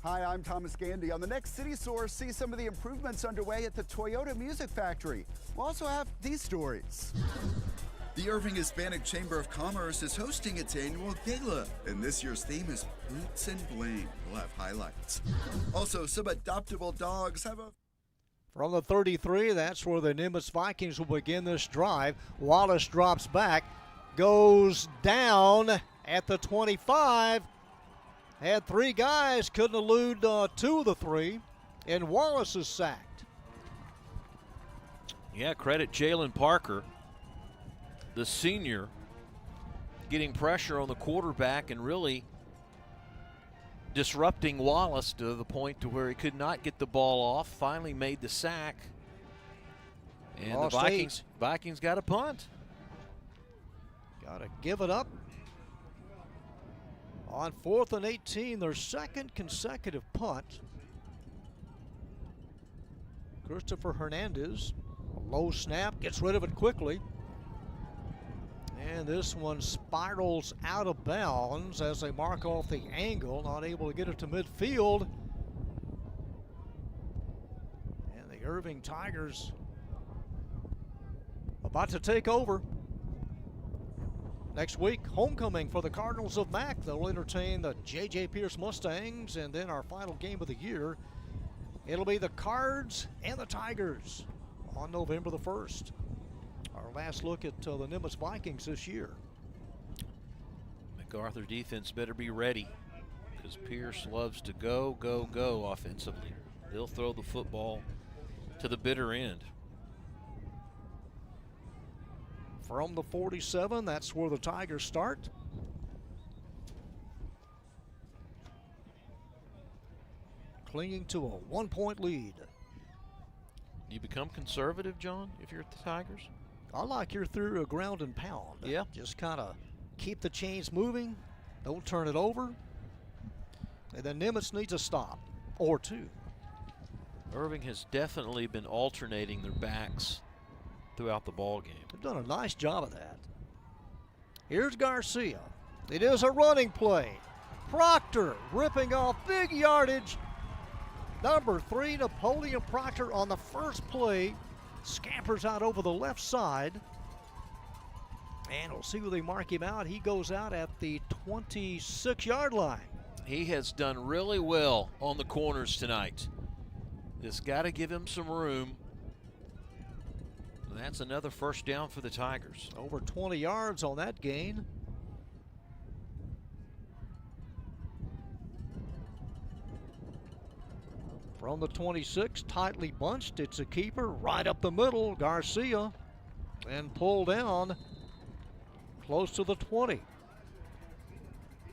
Hi, I'm Thomas Gandy. On the next City Source, see some of the improvements underway at the Toyota Music Factory. We'll also have these stories. The Irving Hispanic Chamber of Commerce is hosting its annual gala, and this year's theme is Boots and Bling. We'll have highlights. Also, some adoptable dogs have a... From the 33, that's where the Nimitz Vikings will begin this drive. Wallace drops back, goes down at the 25. Had 3 guys, couldn't elude 2 of the 3, and Wallace is sacked. Yeah, credit Jalen Parker, the senior, getting pressure on the quarterback and really disrupting Wallace to the point to where he could not get the ball off. Finally made the sack, and Lost the Vikings got a punt. Got to give it up. On 4th and 18, their 2nd consecutive punt. Christopher Hernandez, a low snap, gets rid of it quickly. And this one spirals out of bounds as they mark off the angle, not able to get it to midfield. And the Irving Tigers about to take over. Next week, homecoming for the Cardinals of Mack. They'll entertain the J.J. Pierce Mustangs, and then our final game of the year, it'll be the Cards and the Tigers on November the 1st. Our last look at the Nimitz Vikings this year. MacArthur defense better be ready because Pierce loves to go, go, go offensively. They'll throw the football to the bitter end. From the 47, that's where the Tigers start. Clinging to a 1-point lead. You become conservative, John, if you're at the Tigers? I like your through a ground and pound. Yeah. Just kind of keep the chains moving. Don't turn it over. And then Nimitz needs a stop or two. Irving has definitely been alternating their backs throughout the ball game. They've done a nice job of that. Here's Garcia. It is a running play. Proctor ripping off big yardage. Number 3, Napoleon Proctor on the first play. Scampers out over the left side. And we'll see where they mark him out. He goes out at the 26-yard line. He has done really well on the corners tonight. Just got to give him some room. And that's another first down for the Tigers. Over 20 yards on that gain. From the 26, tightly bunched. It's a keeper right up the middle. Garcia. And pulled down close to the 20.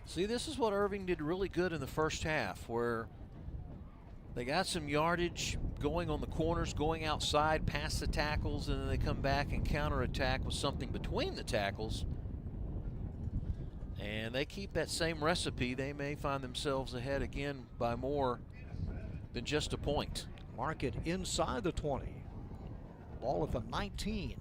See, this is what Irving did really good in the first half, where they got some yardage going on the corners, going outside past the tackles, and then they come back and counterattack with something between the tackles. And they keep that same recipe. They may find themselves ahead again by more than just a point. Mark it inside the 20. Ball at the 19.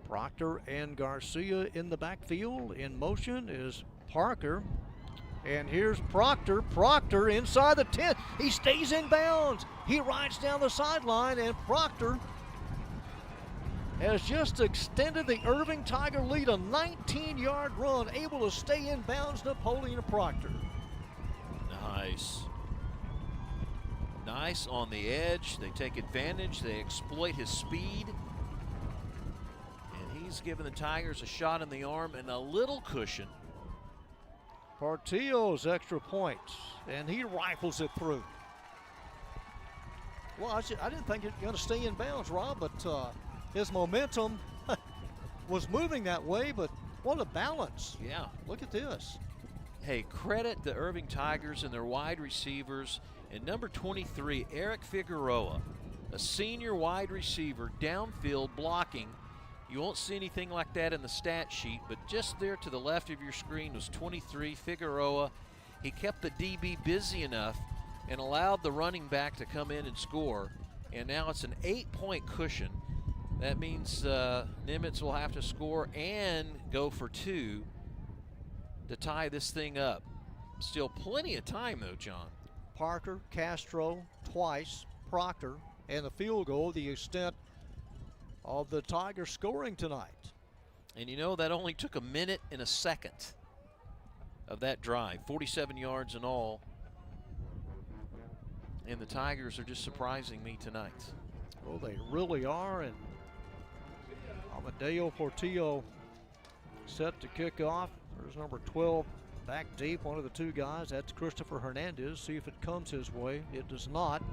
Proctor and Garcia in the backfield. In motion is Parker. And here's Proctor. Proctor inside the 10. He stays in bounds. He rides down the sideline, and Proctor has just extended the Irving Tiger lead, a 19-yard run, able to stay in bounds. Napoleon Proctor. Nice. Nice on the edge. They take advantage. They exploit his speed. And he's given the Tigers a shot in the arm and a little cushion. Portillo's extra point, and he rifles it through. Well, I didn't think it was going to stay in bounds, Rob, but his momentum was moving that way, but what a balance. Yeah. Look at this. Hey, credit the Irving Tigers and their wide receivers. And number 23, Eric Figueroa, a senior wide receiver, downfield blocking. You won't see anything like that in the stat sheet, but just there to the left of your screen was 23, Figueroa. He kept the DB busy enough and allowed the running back to come in and score. And now it's an 8-point cushion. That means Nimitz will have to score and go for 2 to tie this thing up. Still plenty of time, though, John. Parker, Castro, twice, Proctor, and the field goal, the extent of the Tigers scoring tonight. And you know, that only took a minute and a second of that drive, 47 yards in all. And the Tigers are just surprising me tonight. Well, they really are, and Amadeo Portillo set to kick off. There's number 12 back deep, one of the two guys. That's Christopher Hernandez. See if it comes his way. It does not.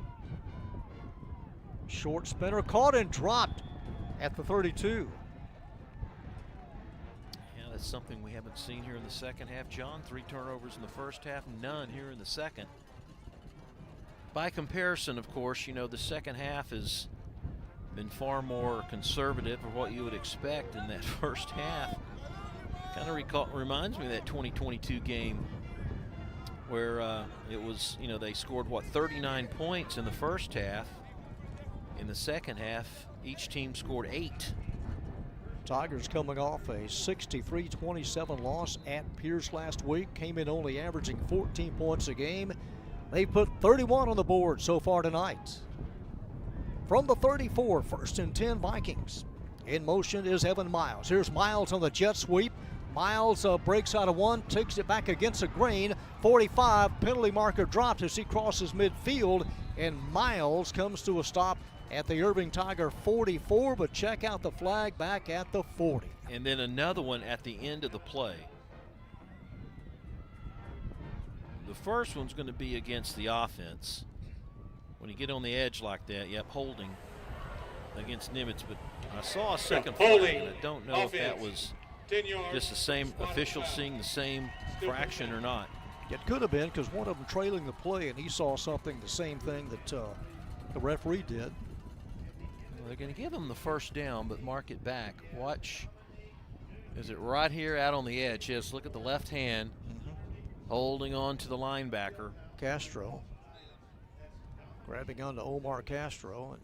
Short spinner caught and dropped at the 32. Yeah, that's something we haven't seen here in the second half, John. 3 turnovers in the first half, none here in the second. By comparison, of course, you know, the second half has been far more conservative of what you would expect in that first half. Kind of reminds me of that 2022 game where it was, they scored, 39 points in the first half. In the second half, each team scored 8. Tigers coming off a 63-27 loss at Pierce last week, came in only averaging 14 points a game. They put 31 on the board so far tonight. From the 34, 1st and 10 Vikings. In motion is Evan Miles. Here's Miles on the jet sweep. Miles breaks out of one, takes it back against a grain. 45, penalty marker dropped as he crosses midfield, and Miles comes to a stop at the Irving Tiger 44, but check out the flag back at the 40. And then another one at the end of the play. The first one's going to be against the offense. When you get on the edge like that, holding against Nimitz. But I saw a second flag, and I don't know if that was just the same official seeing the same fraction or not. It could have been, because one of them trailing the play, and he saw something, the same thing that the referee did. Well, they're going to give him the first down, but mark it back. Watch. Is it right here out on the edge? Yes, look at the left hand. Holding on to the linebacker. Castro. Grabbing onto Omar Castro. And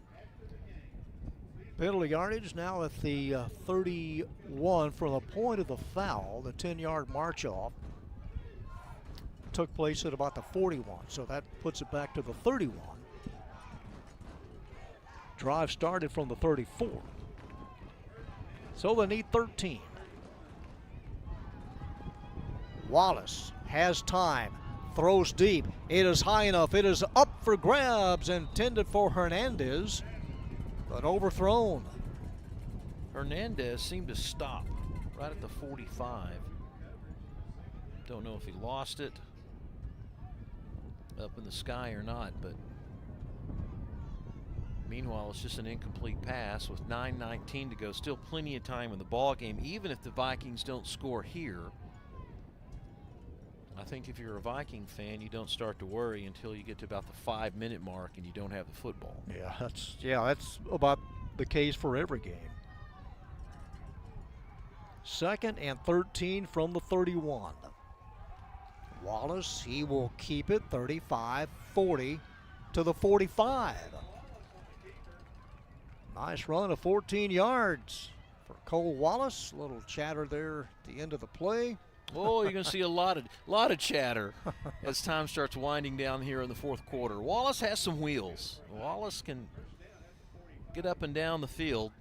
penalty yardage now at the 31 from the point of the foul. The 10-yard march off took place at about the 41, so that puts it back to the 31. Drive started from the 34. So they need 13. Wallace has time, throws deep. It is high enough. It is up for grabs, intended for Hernandez, but overthrown. Hernandez seemed to stop right at the 45. Don't know if he lost it up in the sky or not, but meanwhile, it's just an incomplete pass with 9:19 to go. Still plenty of time in the ball game, even if the Vikings don't score here. I think if you're a Viking fan, you don't start to worry until you get to about the 5-minute mark and you don't have the football. Yeah, that's about the case for every game. 2nd and 13 from the 31. Wallace, he will keep it 35-40 to the 45. Nice run of 14 yards for Cole Wallace. A little chatter there at the end of the play. Oh, you're going to see a lot of chatter as time starts winding down here in the fourth quarter. Wallace has some wheels. Wallace can get up and down the field,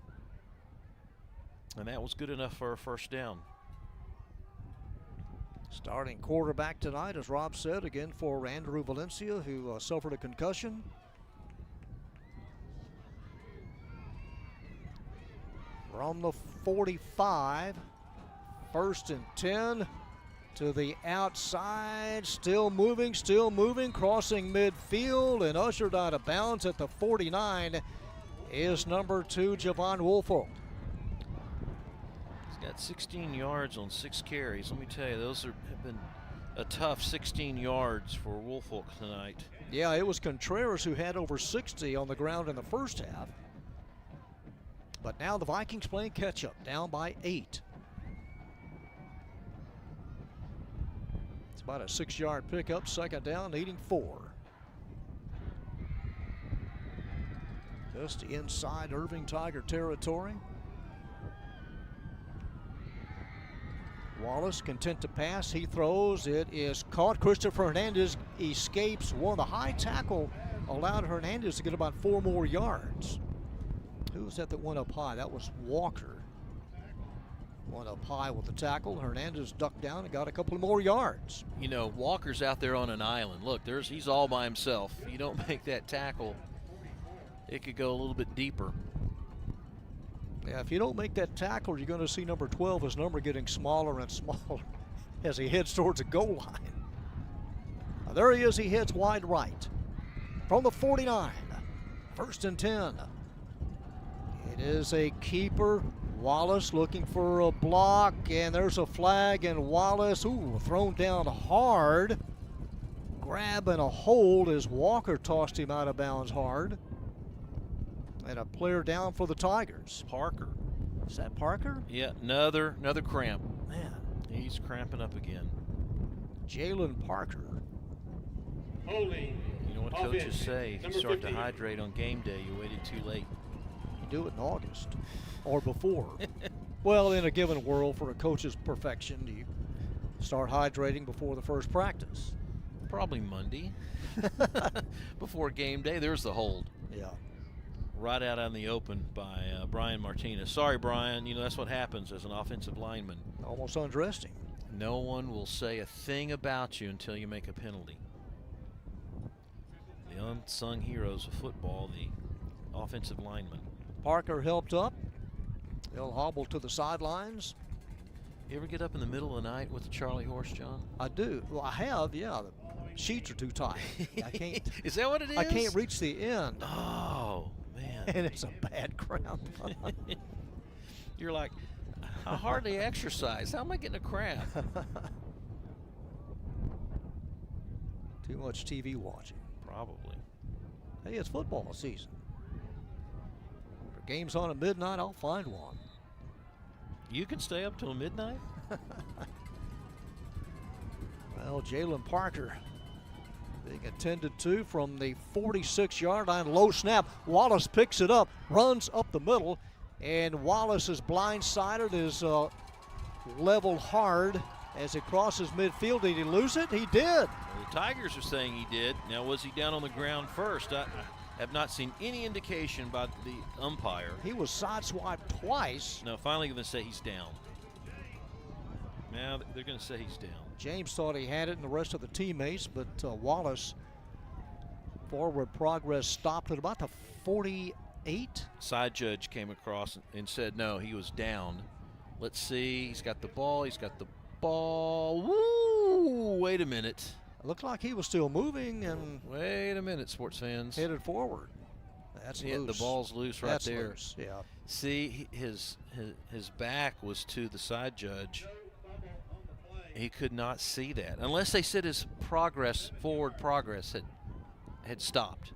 and that was good enough for a first down. Starting quarterback tonight, as Rob said, again for Andrew Valencia, who suffered a concussion. From the 45, 1st and 10 to the outside, still moving, crossing midfield and ushered out of bounds at the 49 is number 2, Javon Woolfolk. He's got 16 yards on 6 carries. Let me tell you, those have been a tough 16 yards for Woolfolk tonight. Yeah, it was Contreras who had over 60 on the ground in the first half. But now the Vikings playing catch-up, down by 8. It's about a 6-yard pickup, 2nd down, needing 4. Just inside Irving Tiger territory. Wallace content to pass, he throws, it is caught. Christopher Hernandez escapes one. The high tackle allowed Hernandez to get about 4 more yards. Who was that went up high? That was Walker. Went up high with the tackle. Hernandez ducked down and got a couple of more yards. You know, Walker's out there on an island. Look, he's all by himself. You don't make that tackle, it could go a little bit deeper. Yeah, if you don't make that tackle, you're going to see number 12, his number getting smaller and smaller as he heads towards the goal line. Now, there he is. He heads wide right from the 49. 1st and 10. It is a keeper. Wallace looking for a block, and there's a flag, and Wallace, thrown down hard. Grab and a hold as Walker tossed him out of bounds hard. And a player down for the Tigers. Parker. Is that Parker? Yeah, another cramp. Man. He's cramping up again. Jalen Parker. Holding. You know what Offense. coaches say? If you Number start 15. to hydrate on game day, you waited too late. You do it in August or before. Well, in a given world, for a coach's perfection, you start hydrating before the first practice. Probably Monday. Before game day, there's the hold. Yeah. Right out in the open by Brian Martinez. Sorry, Brian. You know, that's what happens as an offensive lineman. Almost undressed him. No one will say a thing about you until you make a penalty. The unsung heroes of football, the offensive linemen. Parker helped up. They'll hobble to the sidelines. You ever get up in the middle of the night with the Charlie horse, John? I do. Well, I have, yeah. The sheets are too tight. I can't. Is that what it is? I can't reach the end. Oh, man. And it's a bad cramp. You're like, I hardly exercise. How am I getting a cramp? Too much TV watching. Probably. Hey, it's football season. If a game's on at midnight, I'll find one. You can stay up till midnight? Well, Jalen Parker being attended to from the 46-yard line. Low snap. Wallace picks it up, runs up the middle, and Wallace is blindsided, is leveled hard as it crosses midfield. Did he lose it? He did. Well, the Tigers are saying he did. Now, was he down on the ground first? I have not seen any indication by the umpire. He was sideswiped twice. No, finally going to say he's down. Now they're going to say he's down. James thought he had it and the rest of the teammates, but Wallace, forward progress stopped at about the 48. Side judge came across and said no, he was down. Let's see. He's got the ball. He's got the ball. Woo! Wait a minute. It looked like he was still moving and Wait a minute, sports fans. headed forward. That's Yeah, loose. the ball's loose right That's there. loose, yeah. See, his back was to the side judge. He could not see that unless they said his forward progress had stopped.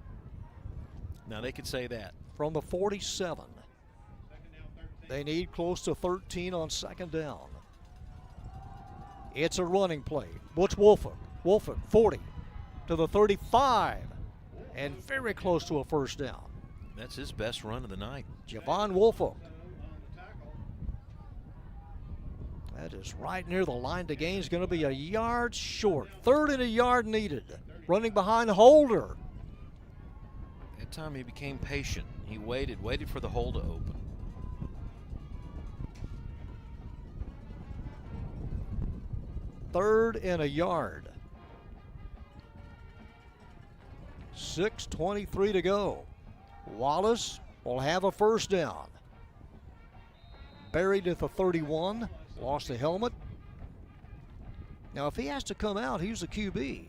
Now they could say that. From the 47. They need close to 13 on second down. It's a running play. Butch Wolford. Wolford, 40 to the 35. And very close to a first down. That's his best run of the night. Javon Wolford. That is right near the line to gain. Is going to be a yard short. 3rd and a yard needed. Running behind Holder. That time he became patient. He waited for the hole to open. Third and a yard. 6:23 to go. Wallace will have a first down. Buried at the 31. Lost the helmet. Now, if he has to come out, he's the QB.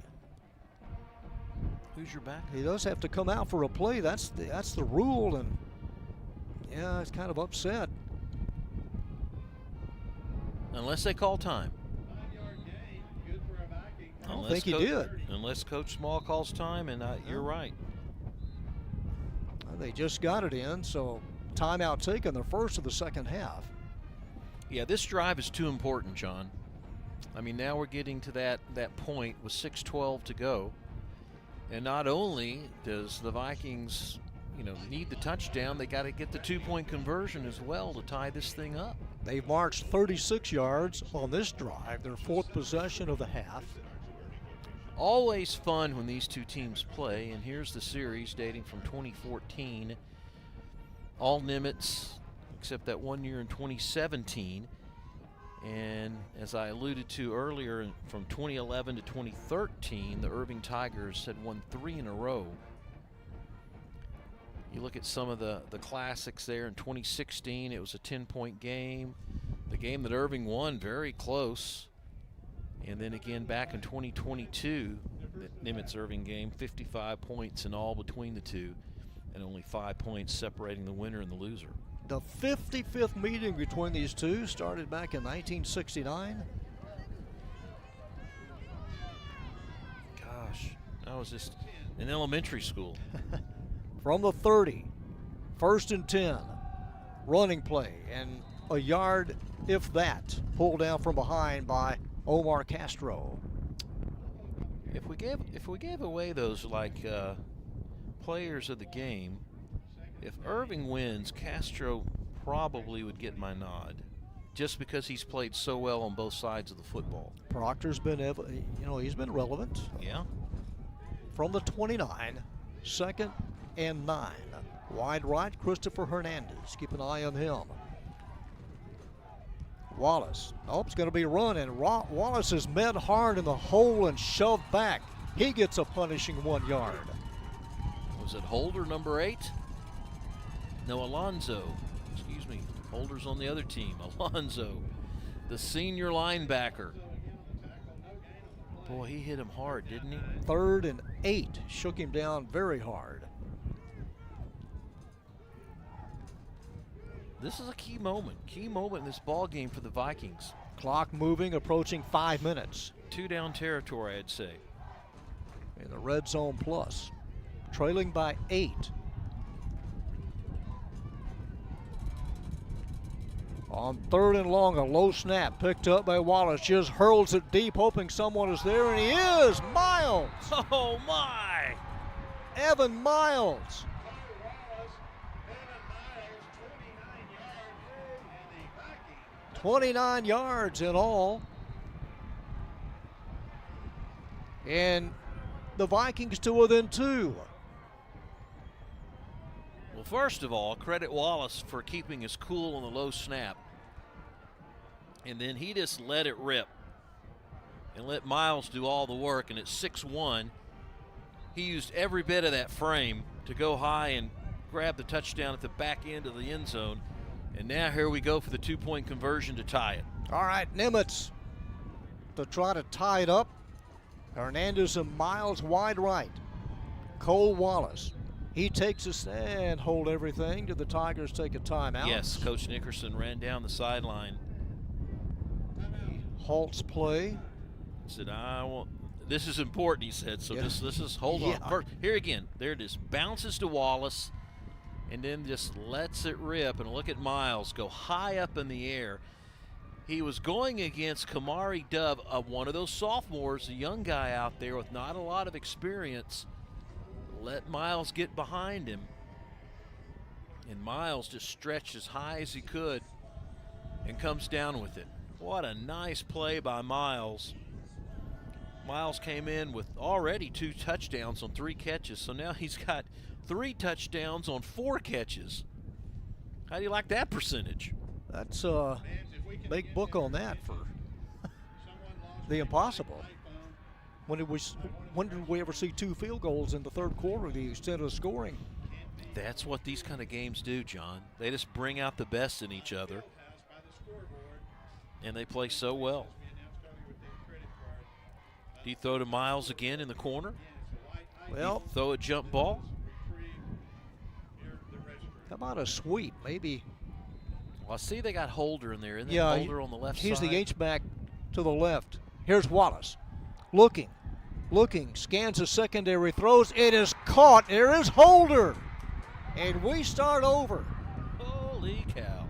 Who's your back? He does have to come out for a play. That's the rule, and yeah, he's kind of upset. Unless they call time. I don't think he did. Unless Coach Small calls time, and you're right. They just got it in, so timeout taken, the first of the second half. Yeah, this drive is too important, John. I mean, now we're getting to that point with 6:12 to go. And not only does the Vikings, need the touchdown, they got to get the 2-point conversion as well to tie this thing up. They've marched 36 yards on this drive, their 4th possession of the half. Always fun when these two teams play, and here's the series dating from 2014. All Nimitz, except that one year in 2017. And as I alluded to earlier, from 2011 to 2013, the Irving Tigers had won 3 in a row. You look at some of the classics there. In 2016, it was a 10-point game. The game that Irving won, very close. And then again back in 2022, the Nimitz-Irving game, 55 points in all between the two, and only 5 points separating the winner and the loser. The 55th meeting between these two started back in 1969. Gosh, I was just in elementary school. From the 30, 1st and 10, running play, and a yard, if that, pulled down from behind by Omar Castro. If we gave away those like players of the game, if Irving wins, Castro probably would get my nod, just because he's played so well on both sides of the football. Proctor's been, he's been relevant. Yeah. From the 29, 2nd and 9. Wide right, Christopher Hernandez. Keep an eye on him. Wallace. Oh, it's going to be run, and Wallace is met hard in the hole and shoved back. He gets a punishing 1 yard. Was it Holder, number 8? No, Alonzo. Excuse me. Holder's on the other team. Alonzo, the senior linebacker. Boy, he hit him hard, didn't he? 3rd and 8. Shook him down very hard. This is a key moment in this ball game for the Vikings. Clock moving, approaching 5 minutes. 2 down territory, I'd say. In the red zone plus. Trailing by 8. On 3rd and long, a low snap picked up by Wallace. Just hurls it deep, hoping someone is there, and he is! Miles! Oh, my! Evan Miles! 29 yards in all. And the Vikings to within 2. Well, first of all, credit Wallace for keeping his cool on the low snap. And then he just let it rip and let Miles do all the work. And at 6'1", he used every bit of that frame to go high and grab the touchdown at the back end of the end zone. And now here we go for the 2-point conversion to tie it. All right, Nimitz to try to tie it up. Hernandez and Miles wide right. Cole Wallace. He takes us and hold everything. Did the Tigers take a timeout? Yes, Coach Nickerson ran down the sideline. He halts play. Said, this is important, he said. So Yeah. this is, hold on. First, here again, there it is. Bounces to Wallace and then just lets it rip. And look at Miles go high up in the air. He was going against Kamari Dove, one of those sophomores, a young guy out there with not a lot of experience. Let Miles get behind him. And Miles just stretched as high as he could and comes down with it. What a nice play by Miles. Miles came in with already 2 touchdowns on 3 catches, so now he's got 3 touchdowns on 4 catches. How do you like that percentage? That's a big book on that for the impossible. When did we ever see 2 field goals in the 3rd quarter, the extent of scoring? That's what these kind of games do, John. They just bring out the best in each other, and they play so well. Do you throw to Miles again in the corner? Well, throw a jump ball? how about a sweep, maybe? Well, I see they got Holder in there. Isn't that Yeah, Holder on the left he's side? the H-back to the left. Here's Wallace. Looking, scans the secondary, throws. It is caught. There is Holder. And we start over. Holy cow.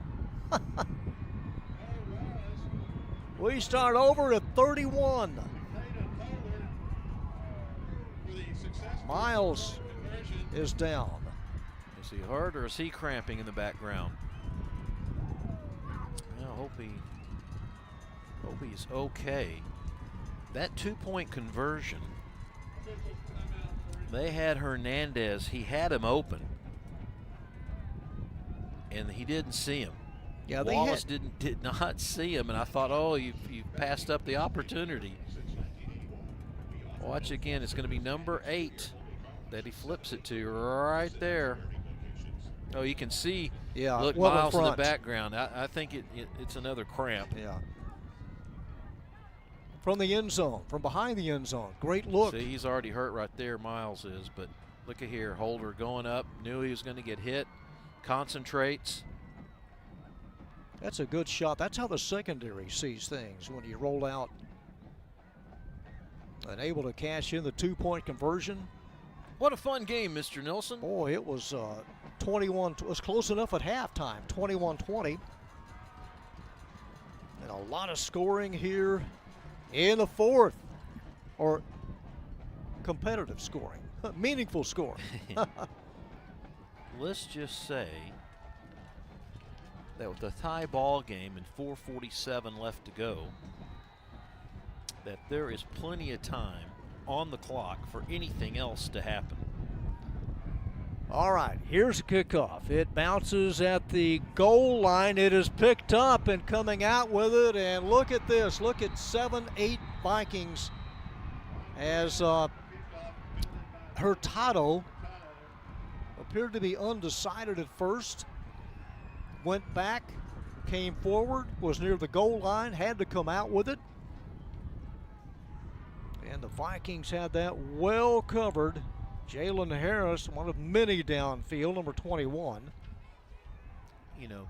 We start over at 31. Miles is down. Is he hurt or is he cramping in the background? I hope he's okay. That 2-point conversion, they had Hernandez. He had him open, and he didn't see him. Yeah, Wallace did not see him, and I thought, oh, you passed up the opportunity. Watch again. It's going to be number 8 that he flips it to right there. Oh, you can see. Yeah, look, well in Miles in the front. background. I think it's another cramp. Yeah. From the end zone, from behind the end zone. Great look. See, he's already hurt right there, Miles is. But look at here, Holder going up. Knew he was going to get hit. Concentrates. That's a good shot. That's how the secondary sees things when you roll out. And able to cash in the 2-point conversion. What a fun game, Mr. Nilsson. Boy, it was 21. It was close enough at halftime, 21-20. And a lot of scoring here in the 4th. Or competitive scoring, meaningful scoring. Let's just say that with a tie ball game and 4:47 left to go, that there is plenty of time on the clock for anything else to happen. All right, here's a kickoff. It bounces at the goal line. It is picked up and coming out with it. And look at this. Look at 7-8 Vikings as Hurtado appeared to be undecided at first. Went back, came forward, was near the goal line, had to come out with it. And the Vikings had that well covered. Jalen Harris, one of many downfield, number 21. You know,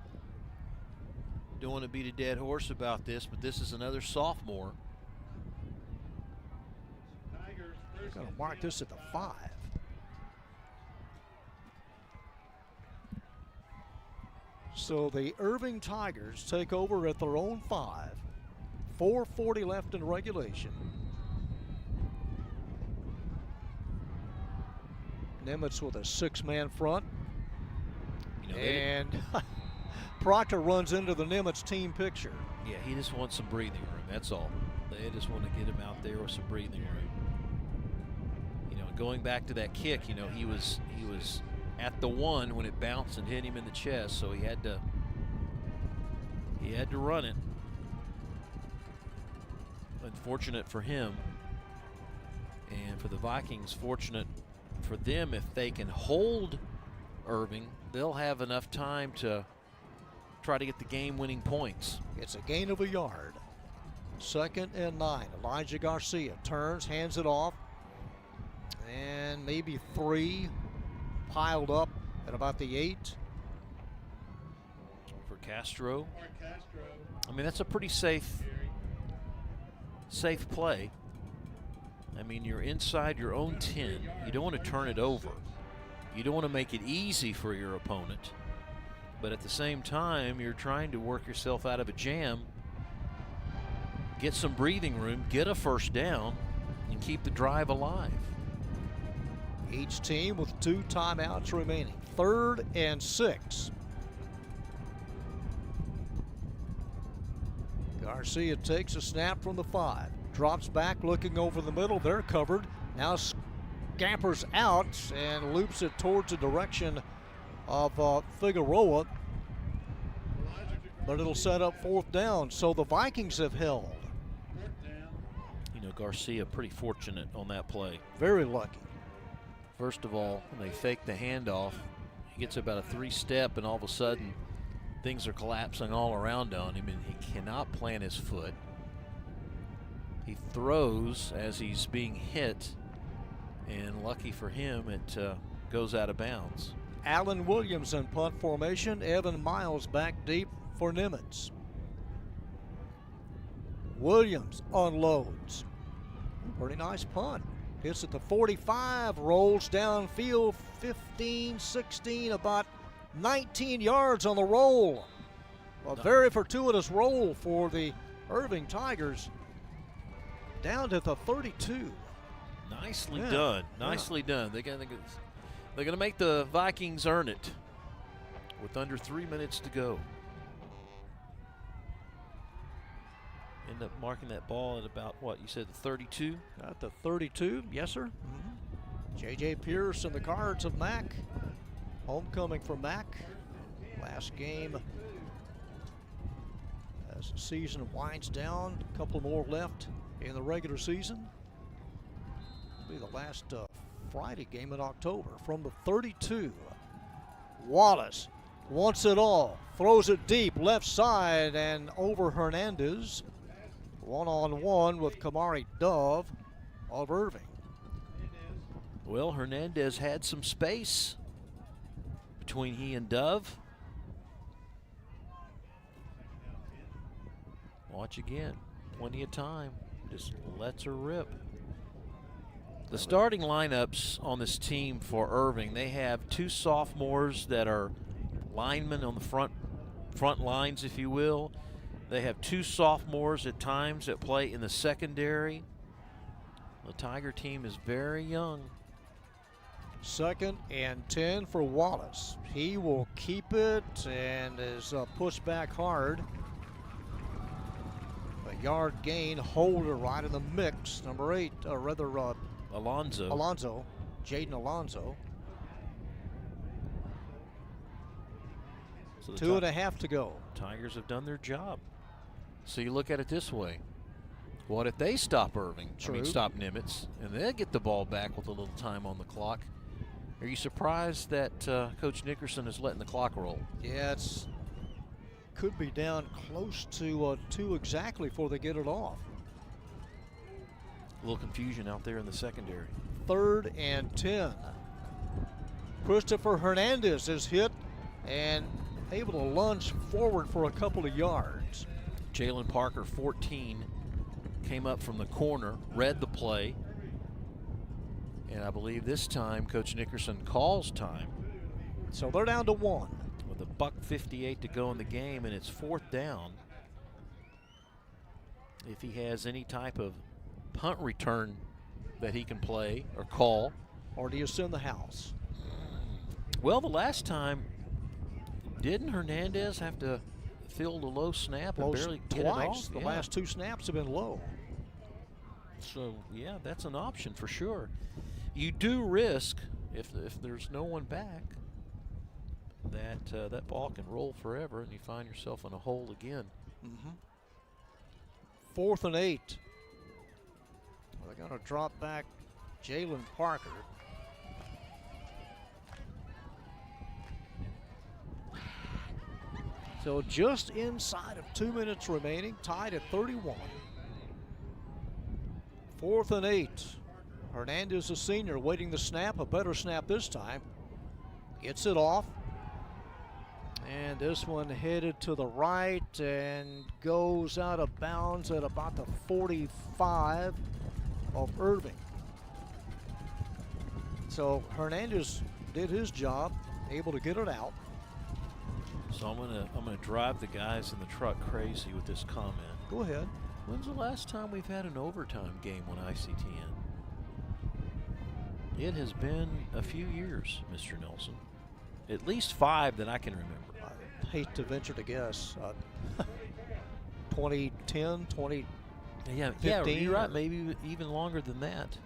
don't want to beat a dead horse about this, but this is another sophomore. Going to mark this at the 5. So the Irving Tigers take over at their own 5. 4:40 left in regulation. Nimitz with a 6-man front. You know, And Proctor runs into the Nimitz team picture. yeah, he just wants some breathing room. That's all. They just want to get him out there with some breathing room. You know, going back to that kick, you know, he was at the 1 when it bounced and hit him in the chest, so he had to run it. Unfortunate for him, and for the Vikings, fortunate for them. If they can hold Irving, they'll have enough time to try to get the game-winning points. It's a gain of a yard. 2nd and 9. Elijah Garcia turns, hands it off, and maybe 3 piled up at about the 8. For Castro, I mean, that's a pretty safe play. I mean, you're inside your own 10. You don't want to turn it over. You don't want to make it easy for your opponent. But at the same time, you're trying to work yourself out of a jam, get some breathing room, get a first down, and keep the drive alive. Each team with 2 timeouts remaining. 3rd and 6. Garcia takes a snap from the 5. Drops back, looking over the middle. They're covered. Now scampers out and loops it towards the direction of Figueroa. But it'll set up 4th down. So the Vikings have held. You know, Garcia pretty fortunate on that play. Very lucky. First of all, when they fake the handoff, he gets about a 3-step, and all of a sudden things are collapsing all around on him, and he cannot plant his foot. He throws as he's being hit, and lucky for him, it goes out of bounds. Allen Williams in punt formation. Evan Miles back deep for Nimitz. Williams unloads. Pretty nice punt. Hits at the 45, rolls downfield 15, 16, about 19 yards on the roll. A very fortuitous roll for the Irving Tigers. Down to the 32. Nicely done. Nicely done. They're going to make the Vikings earn it with under 3 minutes to go. End up marking that ball at about, what, you said the 32? At the 32, yes, sir. J.J. Pierce and the Cards of Mack. Homecoming for Mack. Last game as the season winds down. A couple more left in the regular season. It'll be the last Friday game in October. From the 32, Wallace wants it all. Throws it deep, left side, and over Hernandez. One-on-one with Kamari Dove of Irving. Well, Hernandez had some space between he and Dove. Watch again. Plenty of time. Just lets her rip. The starting lineups on this team for Irving, they have 2 sophomores that are linemen on the front lines, if you will. They have 2 sophomores at times that play in the secondary. The Tiger team is very young. 2nd and 10 for Wallace. He will keep it and is pushed back hard. A yard gain, Holder right in the mix. Number 8, Alonzo. Jaden Alonzo. So the 2.5 to go. Tigers have done their job. So you look at it this way. What if they stop Irving? True. Stop Nimitz, and they get the ball back with a little time on the clock. Are you surprised that Coach Nickerson is letting the clock roll? Yeah, it's could be down close to 2 exactly before they get it off. A little confusion out there in the secondary. 3rd and 10. Christopher Hernandez is hit and able to lunge forward for a couple of yards. Jalen Parker, 14, came up from the corner, read the play, and I believe this time Coach Nickerson calls time. So they're down to 1. With a $1:58 to go in the game, and it's 4th down. If he has any type of punt return that he can play or call. Or do you send the house? Well, the last time, didn't Hernandez have to field a low snap and barely get it Twice. off? The Yeah. last 2 snaps have been low. So, yeah, that's an option for sure. You do risk, if there's no one back, that that ball can roll forever and you find yourself in a hole again. 4th and 8. They're going to drop back Jalen Parker. So just inside of 2 minutes remaining, tied at 31. 4th and 8. Hernandez, a senior, waiting the snap, a better snap this time. Gets it off. And this one headed to the right and goes out of bounds at about the 45 of Irving. So Hernandez did his job, able to get it out. So I'm gonna drive the guys in the truck crazy with this comment. Go ahead. When's the last time we've had an overtime game on ICTN? It has been a few years, Mr. Nelson. At least 5 that I can remember. I hate to venture to guess. 2010, 20. Yeah, 15 you're right. or- Maybe even longer than that.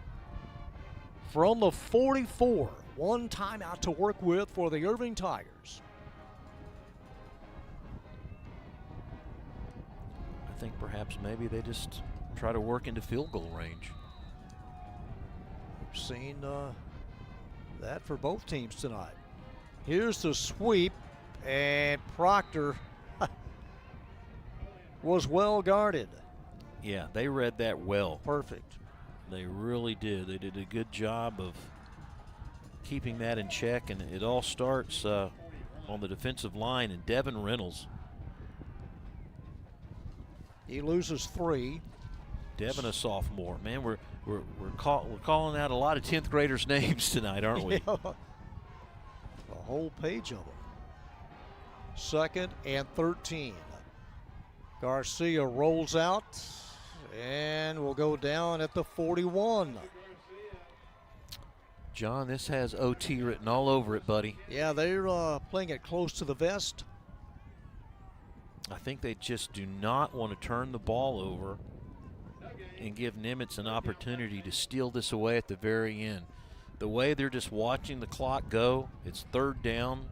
From the 44, 1 timeout to work with for the Irving Tigers. I think perhaps maybe they just try to work into field goal range. We've seen that for both teams tonight. Here's the sweep, and Proctor was well guarded. Yeah, they read that well. Perfect. They really did. They did a good job of keeping that in check, and it all starts on the defensive line, and Devin Reynolds. He loses 3. Devin, a sophomore. Man, we're calling out a lot of 10th graders' names tonight, aren't we? A whole page of them. 2nd and 13. Garcia rolls out and will go down at the 41. John, this has OT written all over it, buddy. Yeah, they're playing it close to the vest. I think they just do not want to turn the ball over and give Nimitz an opportunity to steal this away at the very end. The way they're just watching the clock go, it's 3rd down.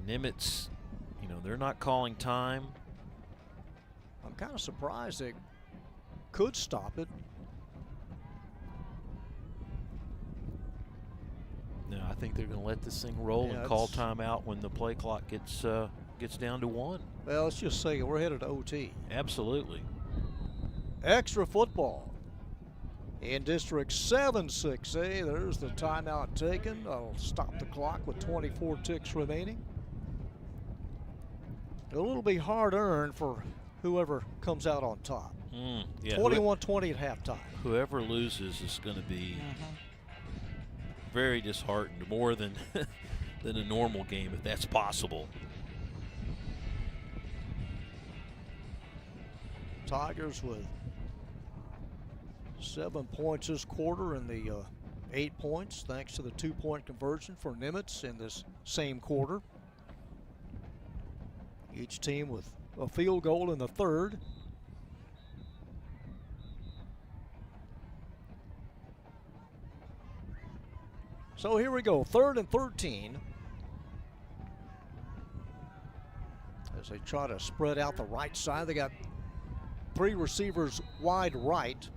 Nimitz, they're not calling time. I'm kind of surprised they could stop it. No, I think they're going to let this thing roll Yeah, and call timeout when the play clock gets down to 1. Well, let's just say we're headed to OT. Absolutely. Extra football. In District 7 6A, there's the timeout taken. That'll stop the clock with 24 ticks remaining. It'll be hard earned for whoever comes out on top. Yeah, 21-20 at halftime. whoever loses is going to be very disheartened, more than than a normal game, if that's possible. Tigers with 7 points this quarter and the 8 points thanks to the 2-point conversion for Nimitz in this same quarter. Each team with a field goal in the third. So here we go, 3rd and 13. As they try to spread out the right side, they got 3 receivers wide right.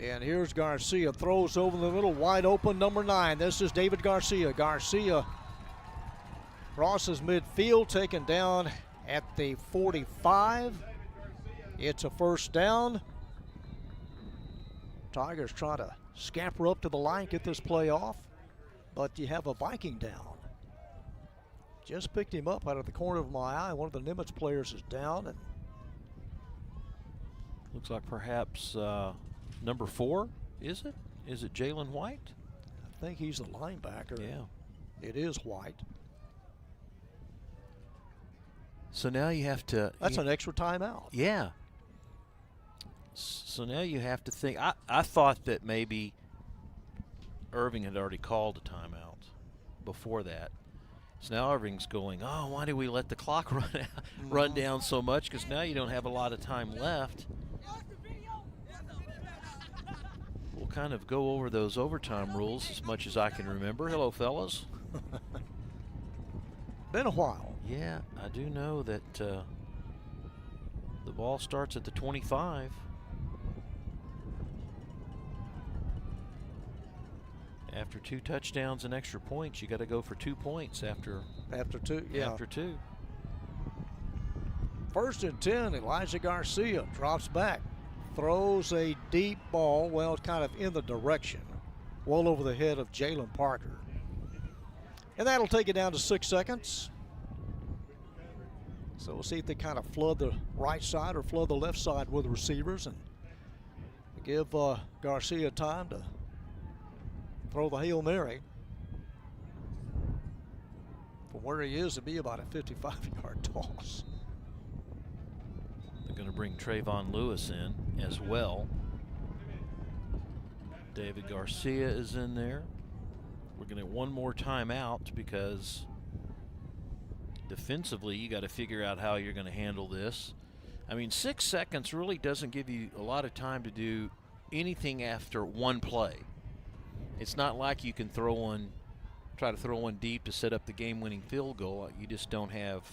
And here's Garcia, throws over the middle, wide open, number 9. This is David Garcia. Garcia crosses midfield, taken down at the 45. It's a first down. Tigers try to scamper up to the line, get this play off, but you have a Viking down. Just picked him up out of the corner of my eye. One of the Nimitz players is down. And looks like perhaps number 4, is it? Is it Jalen White? I think he's the linebacker. Yeah. It is White. So now you have to... That's an extra timeout. Yeah. So now you have to think. I thought that maybe Irving had already called a timeout before that. So now Irving's going, oh, why did we let the clock run down so much? Because now you don't have a lot of time left. We'll kind of go over those overtime rules as much as I can remember. Hello, fellas. Been a while. Yeah, I do know that the ball starts at the 25. After 2 touchdowns and extra points, you got to go for 2 points after 2. Yeah. After 2. 1st and 10. Elijah Garcia drops back, throws a deep ball. Well, kind of in the direction, well over the head of Jalen Parker, and that'll take it down to 6 seconds. So we'll see if they kind of flood the right side or flood the left side with receivers and give Garcia time to throw the Hail Mary. From where he is, it'd be about a 55-yard toss. They're going to bring Trayvon Lewis in as well. David Garcia is in there. We're going to get one more timeout because defensively you got to figure out how you're going to handle this. I mean, 6 seconds really doesn't give you a lot of time to do anything after one play. It's not like you can try to throw one deep to set up the game-winning field goal. You just don't have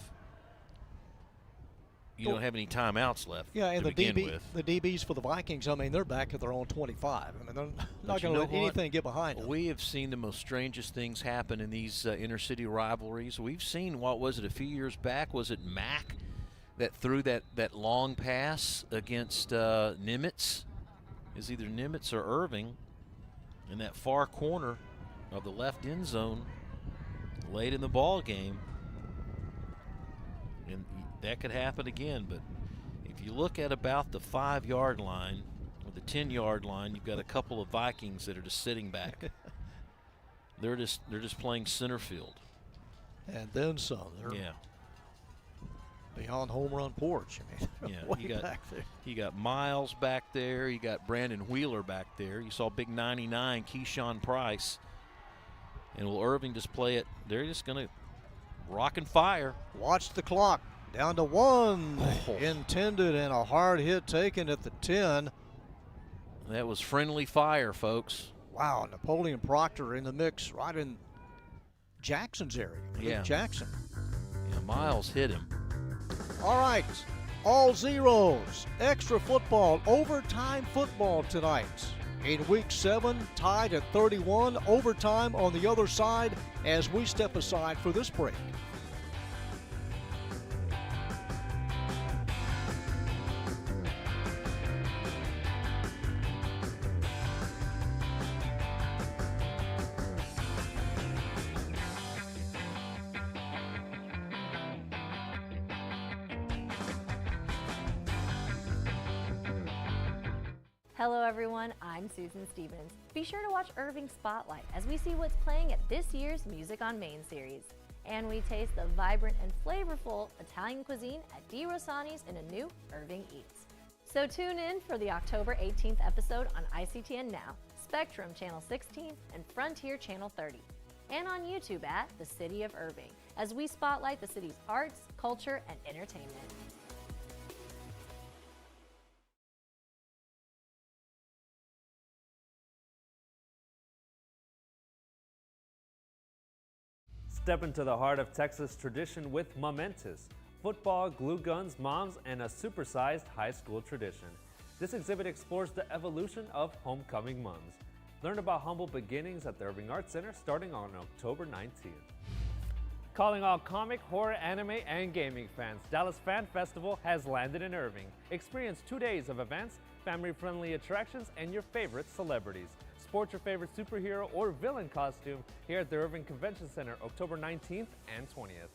any timeouts left. Yeah, and to begin with. the DBs for the Vikings, I mean, they're back at their own 25. I mean, they're not going to let anything get behind them. We have seen the most strangest things happen in these inner-city rivalries. We've seen, what was it, a few years back? Was it Mack that threw that long pass against Nimitz? Is either Nimitz or Irving in that far corner of the left end zone late in the ball game. And that could happen again, but if you look at about the 5-yard line or the 10-yard line, you've got a couple of Vikings that are just sitting back. they're just playing center field. And then some. They're beyond home run porch. I mean, way back there. You got Miles back there. You got Brandon Wheeler back there. You saw big 99 Keyshawn Price. And will Irving just play it? They're just going to rock and fire. Watch the clock. Down to 1 intended and a hard hit taken at the 10. That was friendly fire, folks. Wow, Napoleon Proctor in the mix right in Jackson's area. Yeah. Jackson. Yeah, Miles hit him. All right, all zeros. Extra football, overtime football tonight. In week 7, tied at 31. Overtime on the other side as we step aside for this break. Hello everyone, I'm Susan Stevens. Be sure to watch Irving Spotlight as we see what's playing at this year's Music on Main series. and we taste the vibrant and flavorful Italian cuisine at Di Rossani's in a new Irving Eats. So tune in for the October 18th episode on ICTN Now, Spectrum Channel 16, and Frontier Channel 30, and on YouTube at The City of Irving, as we spotlight the city's arts, culture, and entertainment. Step into the heart of Texas tradition with Momentous. Football, glue guns, moms, and a supersized high school tradition. This exhibit explores the evolution of homecoming moms. Learn about humble beginnings at the Irving Arts Center starting on October 19th. Calling all comic, horror, anime, and gaming fans, Dallas Fan Festival has landed in Irving. Experience 2 days of events, family-friendly attractions, and your favorite celebrities. Sport your favorite superhero or villain costume here at the Irving Convention Center October 19th and 20th.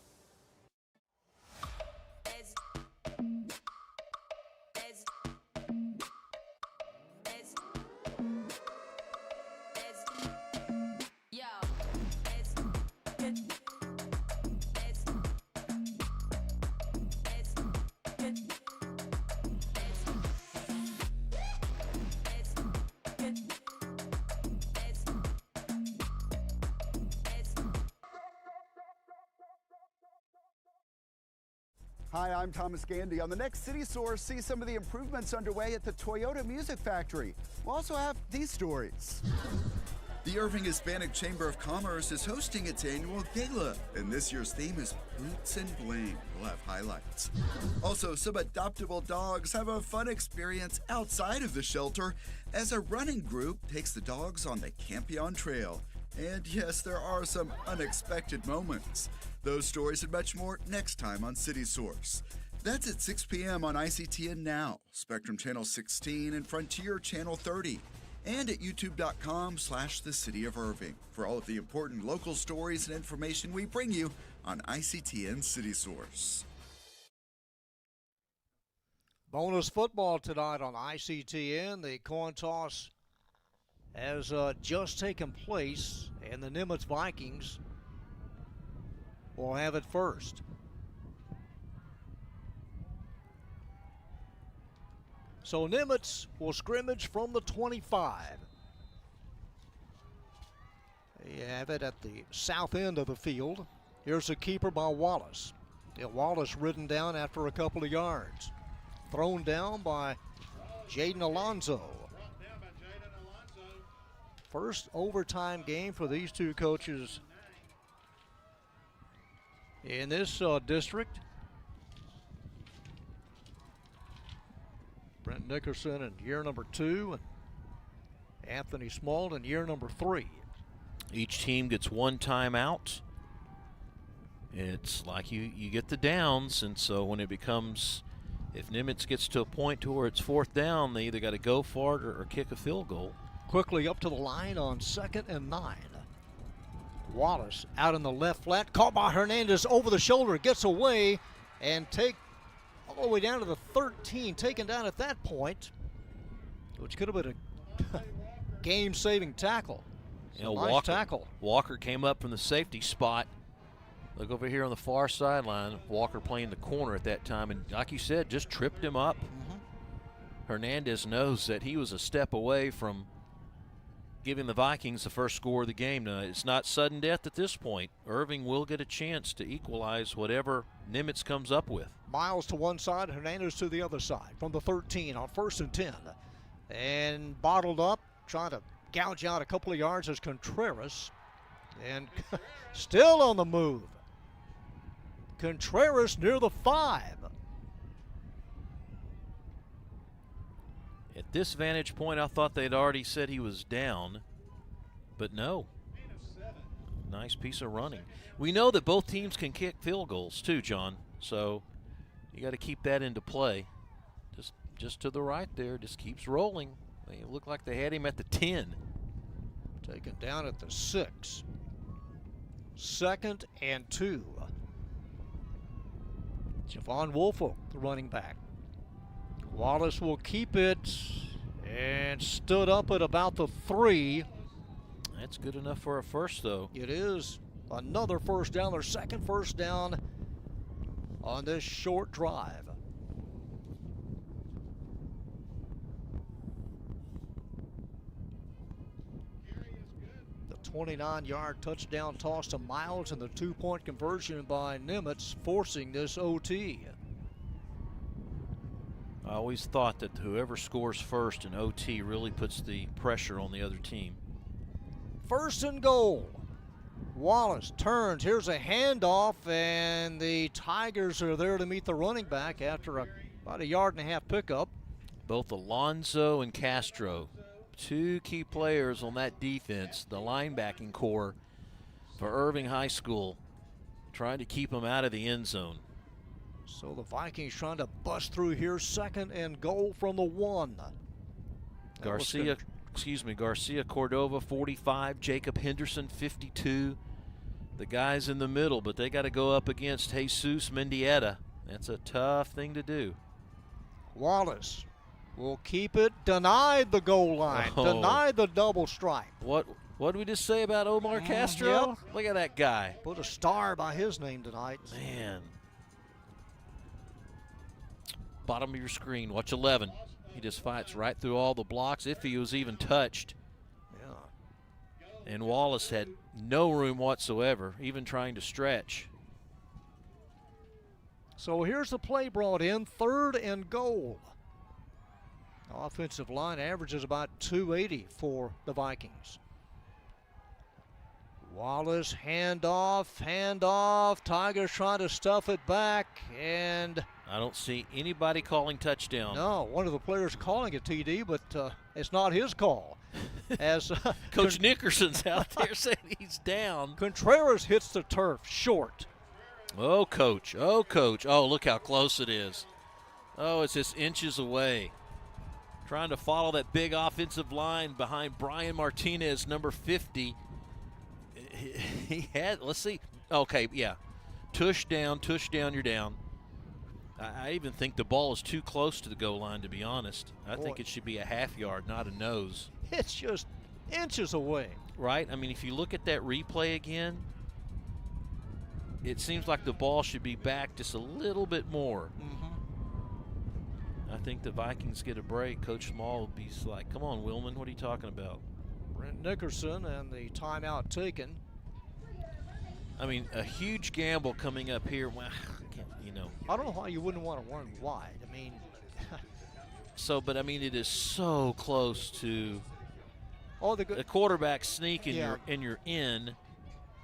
Hi, I'm Thomas Gandy. On the next City Source, see some of the improvements underway at the Toyota Music Factory. We'll also have these stories. The Irving Hispanic Chamber of Commerce is hosting its annual gala, and this year's theme is Boots and Bling. We'll have highlights. Also, some adoptable dogs have a fun experience outside of the shelter as a running group takes the dogs on the Campion Trail. And yes, there are some unexpected moments. Those stories and much more next time on City Source. That's at 6 p.m. on ICTN Now, Spectrum Channel 16, and Frontier Channel 30, and at youtube.com/The City of Irving for all of the important local stories and information we bring you on ICTN City Source. Bonus football tonight on ICTN. The coin toss has just taken place, and the Nimitz Vikings will have it first. So Nimitz will scrimmage from the 25. They have it at the south end of the field. Here's a keeper by Wallace. Wallace ridden down after a couple of yards. Thrown down by Jaden Alonzo. First overtime game for these two coaches in this district. Brent Nickerson in year number 2, and Anthony Small in year number 3. Each team gets one timeout. It's like you get the downs, and so when it becomes, if Nimitz gets to a point to where it's fourth down, they either got to go for it or kick a field goal. Quickly up to the line on 2nd and 9. Wallace out in the left flat, caught by Hernandez over the shoulder, gets away and take all the way down to the 13, taken down at that point, which could have been a game-saving tackle. Nice tackle. Walker came up from the safety spot. Look over here on the far sideline. Walker playing the corner at that time, and like you said, just tripped him up. Hernandez knows that he was a step away from giving the Vikings the first score of the game. Now, it's not sudden death at this point. Irving will get a chance to equalize whatever Nimitz comes up with. Miles to one side, Hernandez to the other side from the 13 on 1st and 10. And bottled up, trying to gouge out a couple of yards as Contreras. And still on the move. Contreras near the 5. At this vantage point, I thought they'd already said he was down, but no. Nice piece of running. We know that both teams can kick field goals too, John, so you got to keep that into play. Just to the right there, just keeps rolling. They look like they had him at the 10. Taken down at the 6. 2nd and 2. Javon Woolfolk, the running back. Wallace will keep it and stood up at about the 3. That's good enough for a first, though. It is another first down, their second first down on this short drive. The 29-yard touchdown toss to Miles and the 2-point conversion by Nimitz, forcing this OT. I always thought that whoever scores first in OT really puts the pressure on the other team. First and goal. Wallace turns. Here's a handoff, and the Tigers are there to meet the running back after about a 1.5-yard pickup. Both Alonzo and Castro, two key players on that defense, the linebacking core for Irving High School, trying to keep them out of the end zone. So the Vikings trying to bust through here. Second and goal from the 1. Garcia Cordova 45, Jacob Henderson 52. The guys in the middle, but they got to go up against Jesus Mendieta. That's a tough thing to do. Wallace will keep it, denied the goal line, denied the double stripe. What did we just say about Omar Castro? Yep. Look at that guy. Put a star by his name tonight. Man. Bottom of your screen, watch 11. He just fights right through all the blocks, if he was even touched. Yeah. And Wallace had no room whatsoever, even trying to stretch. So here's the play brought in, 3rd and goal. Offensive line averages about 280 for the Vikings. Wallace, handoff. Tigers trying to stuff it back, and I don't see anybody calling touchdown. no, one of the players calling a TD, but it's not his call. As Coach Nickerson's out there saying he's down. Contreras hits the turf short. Oh, Coach. Oh, look how close it is. Oh, it's just inches away. Trying to follow that big offensive line behind Brian Martinez, number 50. He had, let's see. Okay, yeah. Tush down, you're down. I even think the ball is too close to the goal line, to be honest. I think it should be a half yard, not a nose. It's just inches away. Right? I mean, if you look at that replay again, it seems like the ball should be back just a little bit more. I think the Vikings get a break. Coach Small will be like, come on, Willman, what are you talking about? Brent Nickerson and the timeout taken. I mean, a huge gamble coming up here. Well, I don't know why you wouldn't want to run wide. I mean, but I mean, it is so close to the quarterback sneak and you're in.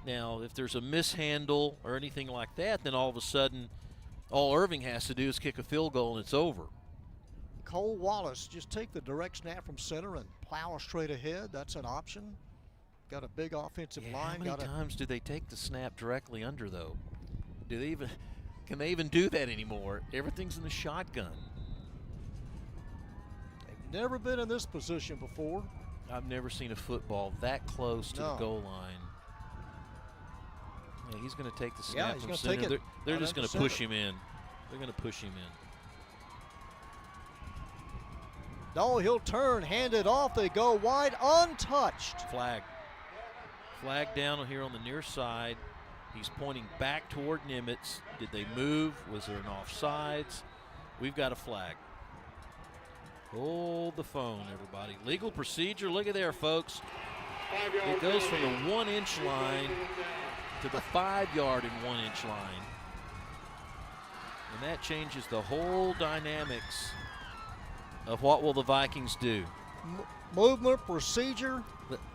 Now, if there's a mishandle or anything like that, then all of a sudden, all Irving has to do is kick a field goal and it's over. Cole Wallace, just take the direct snap from center and plow straight ahead. That's an option. Got a big offensive line. How many times do they take the snap directly under, though? Can they even do that anymore? Everything's in the shotgun. They've never been in this position before. I've never seen a football that close to the goal line. Yeah, he's going to take the snap from center. They're just going to push him in. They're going to push him in. No, he'll turn, hand it off. They go wide, untouched. Flag down here on the near side. He's pointing back toward Nimitz. Did they move? Was there an offsides? We've got a flag. Hold the phone, everybody. Legal procedure. Look at there, folks. It goes from the 1-inch line to the 5-yard and 1-inch line. And that changes the whole dynamics of what will the Vikings do. Movement, procedure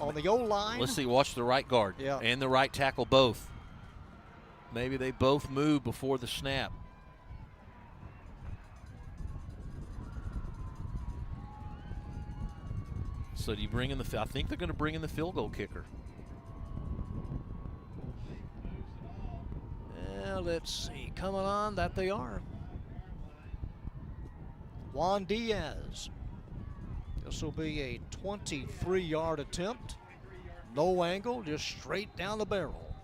on the O-line. Let's see, watch the right guard and the right tackle both. Maybe they both move before the snap. So do you bring in I think they're going to bring in the field goal kicker. Let's see, coming on, that they are. Juan Diaz. This will be a 23-yard attempt. No angle, just straight down the barrel.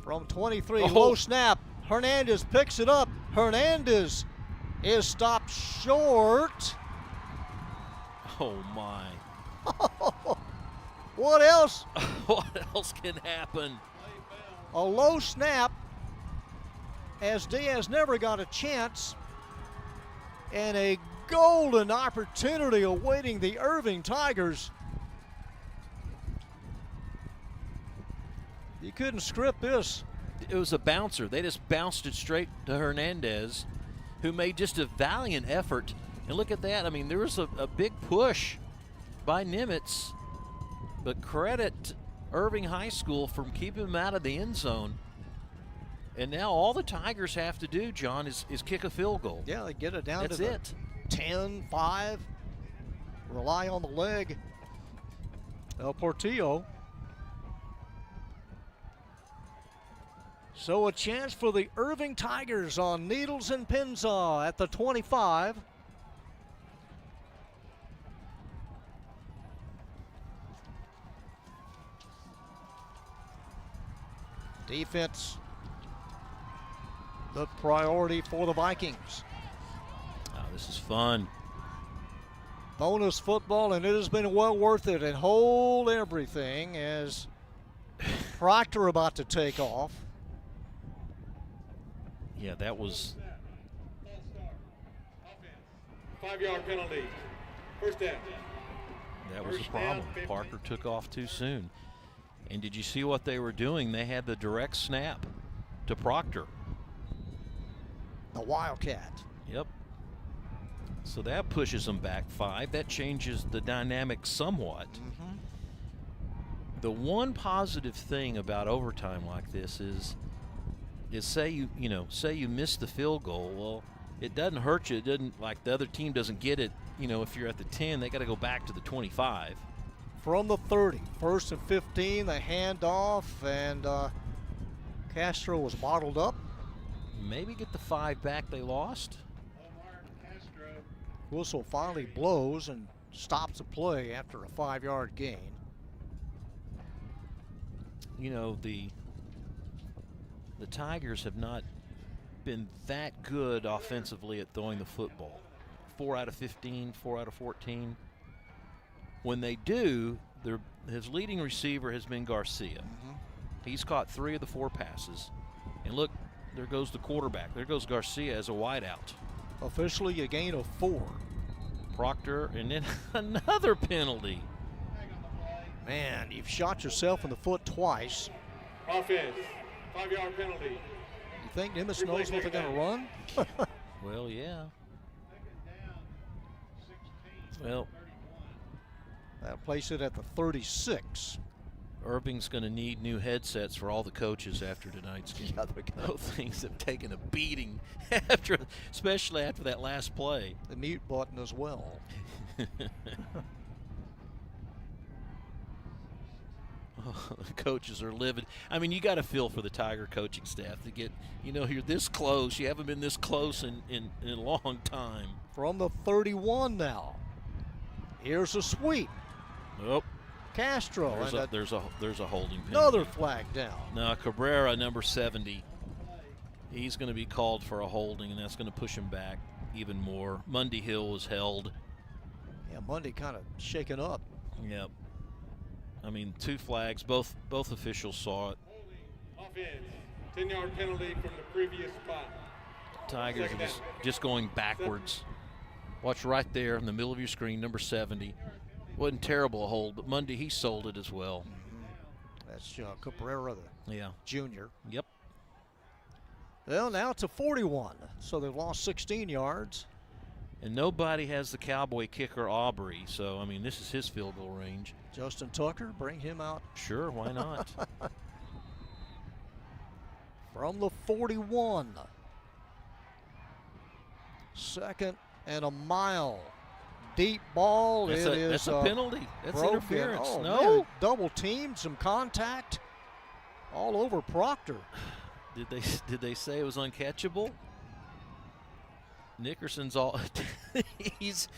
From 23, low snap. Hernandez picks it up. Hernandez is stopped short. Oh, my. What else? What else can happen? A low snap as Diaz never got a chance, and a golden opportunity awaiting the Irving Tigers. You couldn't script this. It was a bouncer. They just bounced it straight to Hernandez, who made just a valiant effort. And look at that. I mean, there was a big push by Nimitz, but credit Irving High School from keeping him out of the end zone. And now all the Tigers have to do, John, is kick a field goal. Yeah, they get it down That's to the it. 10-5. Rely on the leg. El Portillo. So a chance for the Irving Tigers on Needles and Pinsaw at the 25. Defense, the priority for the Vikings. Oh, this is fun. Bonus football, and it has been well worth it. And hold everything as Proctor about to take off. Yeah, that was 5-yard penalty. First down. That was the problem. Parker took off too soon. And did you see what they were doing? They had the direct snap to Proctor. The Wildcat. Yep. So that pushes them back 5. That changes the dynamic somewhat. The one positive thing about overtime like this is say you miss the field goal. Well, it doesn't hurt you. It doesn't, like the other team doesn't get it. If you're at the 10, they got to go back to the 25. From the 30, 1st and 15, they hand off, and Castro was bottled up. Maybe get the 5 back they lost. Whistle finally blows and stops the play after a 5-yard gain. The Tigers have not been that good offensively at throwing the football. 4 out of 15, 4 out of 14. When they do, his leading receiver has been Garcia. He's caught 3 of the 4 passes. And look, there goes the quarterback. There goes Garcia as a wideout. Officially a gain of 4. Proctor, and then another penalty. Man, you've shot yourself in the foot twice. Offense. 5-yard penalty. You think Nimitz knows what they're going to run? Well, yeah. Well, That'll place it at the 36. Irving's going to need new headsets for all the coaches after tonight's game. Yeah, they're gonna. Those things have taken a beating especially after that last play. The mute button as well. The coaches are livid. I mean, you got to feel for the Tiger coaching staff to get, you're this close. You haven't been this close in a long time. From the 31 now. Here's a sweep. Nope. Castro. There's a holding penalty. Another flag down. Now Cabrera, number 70, he's going to be called for a holding, and that's going to push him back even more. Mundy Hill was held. Yeah, Mundy kind of shaken up. Yep. I mean, 2 flags. Both officials saw it. Offense. 10-yard penalty from the previous spot. Tigers are just going backwards. Watch right there in the middle of your screen, number 70. Wasn't terrible a hold, but Mundy, he sold it as well. That's Cabrera, the junior. Yep. Well, now it's a 41, so they've lost 16 yards. And nobody has the Cowboy kicker, Aubrey, so, I mean, this is his field goal range. Justin Tucker, bring him out. Sure, why not? From the 41. 2nd and a mile. Deep ball. That's a penalty. That's broken. interference. Oh, no. Man, double teamed, some contact all over Proctor. Did they say it was uncatchable? Nickerson's all he's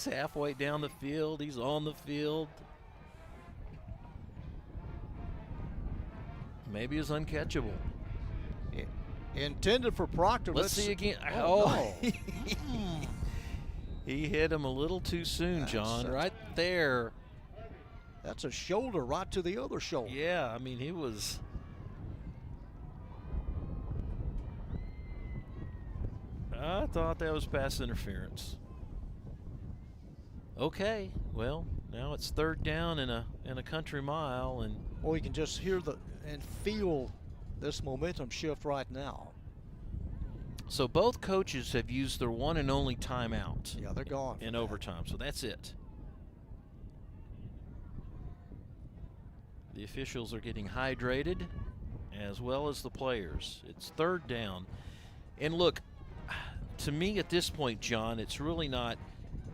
halfway down the field. He's on the field. Maybe it's uncatchable. Intended for Proctor. Let's see again. Oh, no. He hit him a little too soon, John. Right there. That's a shoulder right to the other shoulder. Yeah, I mean, he was. I thought that was pass interference. Okay, well, now it's third down in a country mile, and Well, you can just hear and feel this momentum shift right now. so both coaches have used their one and only timeout Yeah, they're gone in overtime, so that's it. The officials are getting hydrated, as well as the players. It's third down. And look, to me at this point, John, it's really not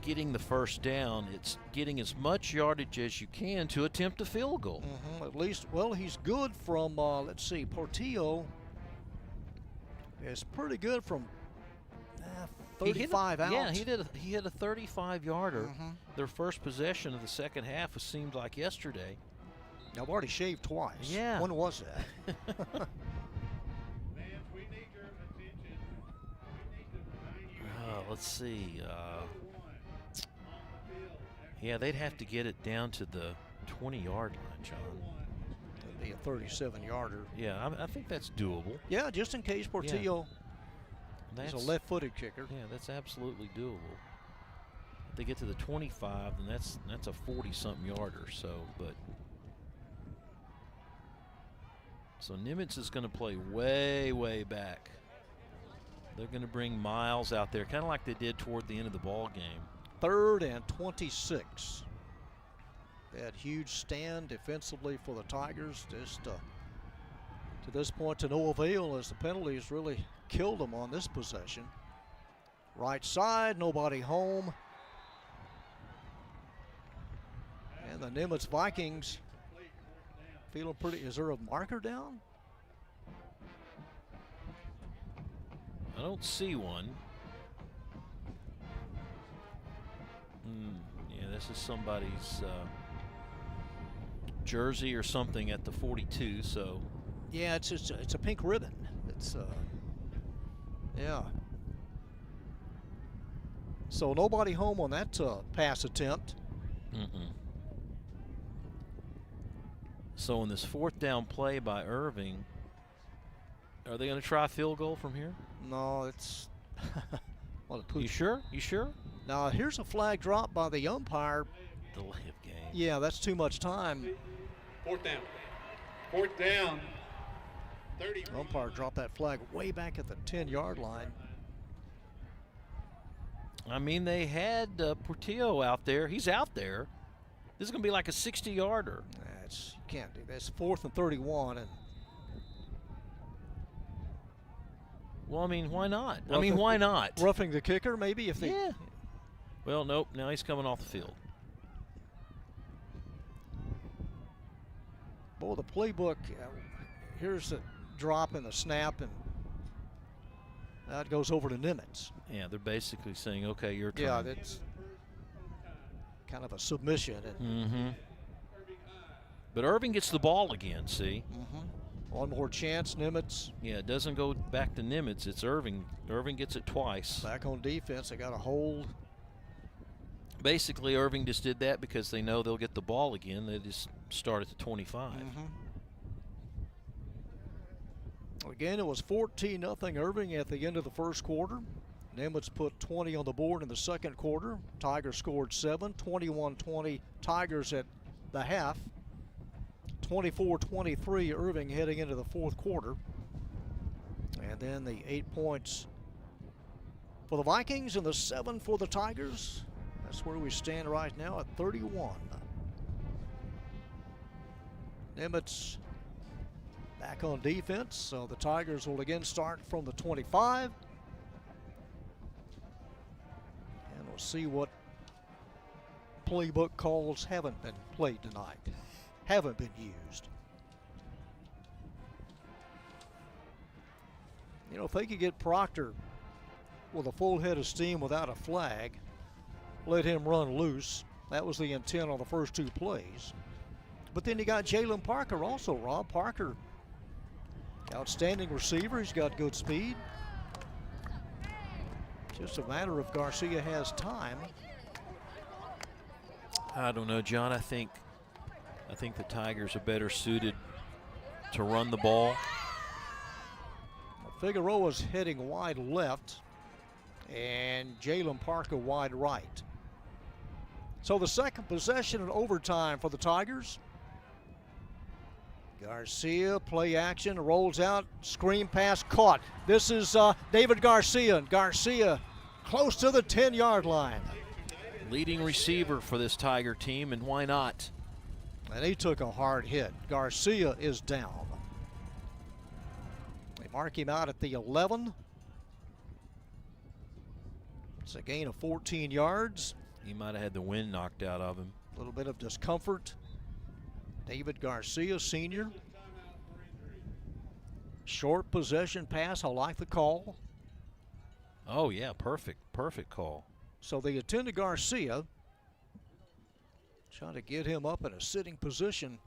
getting the first down. It's getting as much yardage as you can to attempt a field goal. At least, well, he's good from, let's see, Portillo is pretty good from 35 out. Yeah, he hit a 35-yarder. Their first possession of the second half seemed like yesterday. I've already shaved twice. Yeah. When was that? Fans, we need your attention. We need to remind you. Let's see. On the field. Yeah, they'd have to get it down to the 20-yard line, John. It'd be a 37-yarder. Yeah, I think that's doable. Yeah, just in case Portillo is a left-footed kicker. Yeah, that's absolutely doable. If they get to the 25, then that's a 40-something yarder. So Nimitz is going to play way, way back. They're going to bring Miles out there, kind of like they did toward the end of the ball game. 3rd and 26. That huge stand defensively for the Tigers. Just to this point to no avail, as the penalties really killed them on this possession. Right side, nobody home. And the Nimitz Vikings feeling pretty. Is there a marker down? I don't see one. Yeah, this is somebody's jersey or something at the 42. So Yeah, it's a pink ribbon. It's yeah. So nobody home on that pass attempt. So in this fourth down play by Irving, are they going to try a field goal from here? No, it's. Well, You sure? You sure? Now here's a flag drop by the umpire. Delay of game. Yeah, that's too much time. Fourth down. Fourth down. 30. Umpire dropped that flag way back at the 10-yard line. I mean, they had Portillo out there. He's out there. This is going to be like a 60-yarder. That's you can't do that. It's 4th and 31, and Well, I mean, why not? I mean, why not? roughing the kicker maybe if they. Yeah. Well, nope. Now he's coming off the field. Boy, the playbook. Here's the drop and the snap, and that goes over to Nimitz. Yeah, they're basically saying, okay, your turn. Yeah, that's kind of a submission. And But Irving gets the ball again, see? one more chance, Nimitz Yeah, it doesn't go back to Nimitz. It's Irving. Irving gets it twice. back on defense. They got a hold. Basically, Irving just did that because they know they'll get the ball again. They just start at the 25. Again, it was 14-0 Irving at the end of the first quarter. Nimitz put 20 on the board in the second quarter. Tigers scored 7, 21-20 Tigers at the half. 24-23 Irving heading into the fourth quarter. And then the 8 points for the Vikings and the 7 for the Tigers. That's where we stand right now at 31. Nimitz back on defense, so the Tigers will again start from the 25. And we'll see what playbook calls haven't been played tonight, haven't been used. You know, if they could get Proctor with a full head of steam without a flag, let him run loose. That was the intent on the first 2 plays. But then you got Jalen Parker also, Rob. Parker, outstanding receiver. He's got good speed. Just a matter of Garcia has time. I don't know, John. I think I think the Tigers are better suited to run the ball. Figueroa's heading wide left, and Jalen Parker wide right. So the second possession in overtime for the Tigers. Garcia, play action, rolls out, screen pass caught. This is David Garcia. Garcia close to the 10-yard line. Leading receiver for this Tiger team, and why not? And he took a hard hit. Garcia is down. They mark him out at the 11. It's a gain of 14 yards. He might have had the wind knocked out of him. A little bit of discomfort. David Garcia, senior. Short possession pass. I like the call. Oh, yeah, perfect call. So they attend to Garcia. Trying to get him up in a sitting position.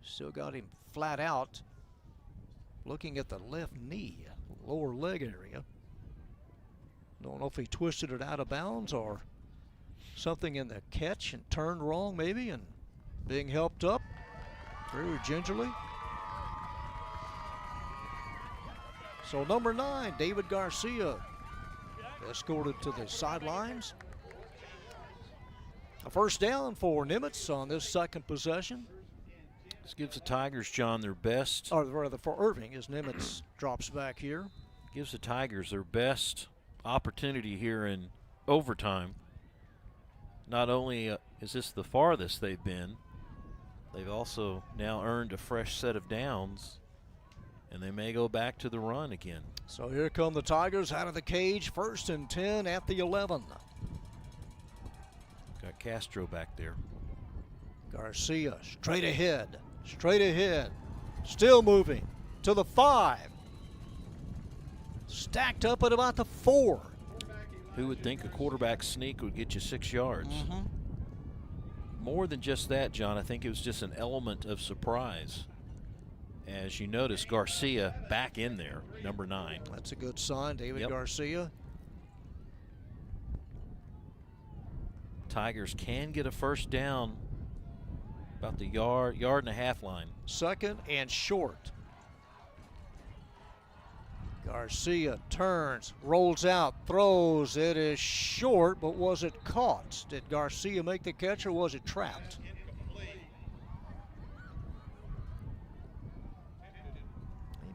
Still got him flat out. Looking at the left knee, lower leg area. Don't know if he twisted it out of bounds or something in the catch and turned wrong maybe, and being helped up very gingerly. So number 9, David Garcia, escorted to the sidelines. A first down for Nimitz on this second possession. This gives the Tigers, John, their best. Or rather for Irving, as Nimitz drops back here. Gives the Tigers their best opportunity here in overtime. Not only is this the farthest they've been, they've also now earned a fresh set of downs, and they may go back to the run again. So here come the Tigers out of the cage, 1st and 10 at the 11. Got Castro back there. Garcia straight ahead, still moving to the 5. Stacked up at about the 4. Who would think a quarterback sneak would get you 6 yards? Mm-hmm. More than just that, John, I think it was just an element of surprise. As you notice, Garcia back in there, number 9. That's a good sign, David Garcia. Tigers can get a first down about the yard and a half line. 2nd and short. Garcia turns, rolls out, throws. It is short, but was it caught? Did Garcia make the catch or was it trapped? He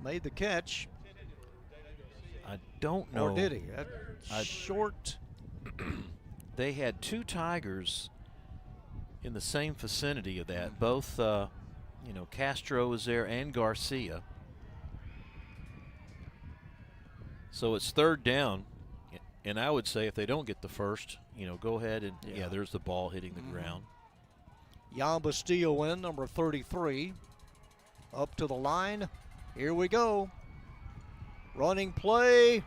made the catch. I don't know. Or did he? Short. They had 2 Tigers in the same vicinity of that. Both, Castro was there and Garcia. So it's 3rd down, and I would say if they don't get the first, go ahead and, there's the ball hitting the ground. Jan Bastillo in, number 33. Up to the line. Here we go. Running play.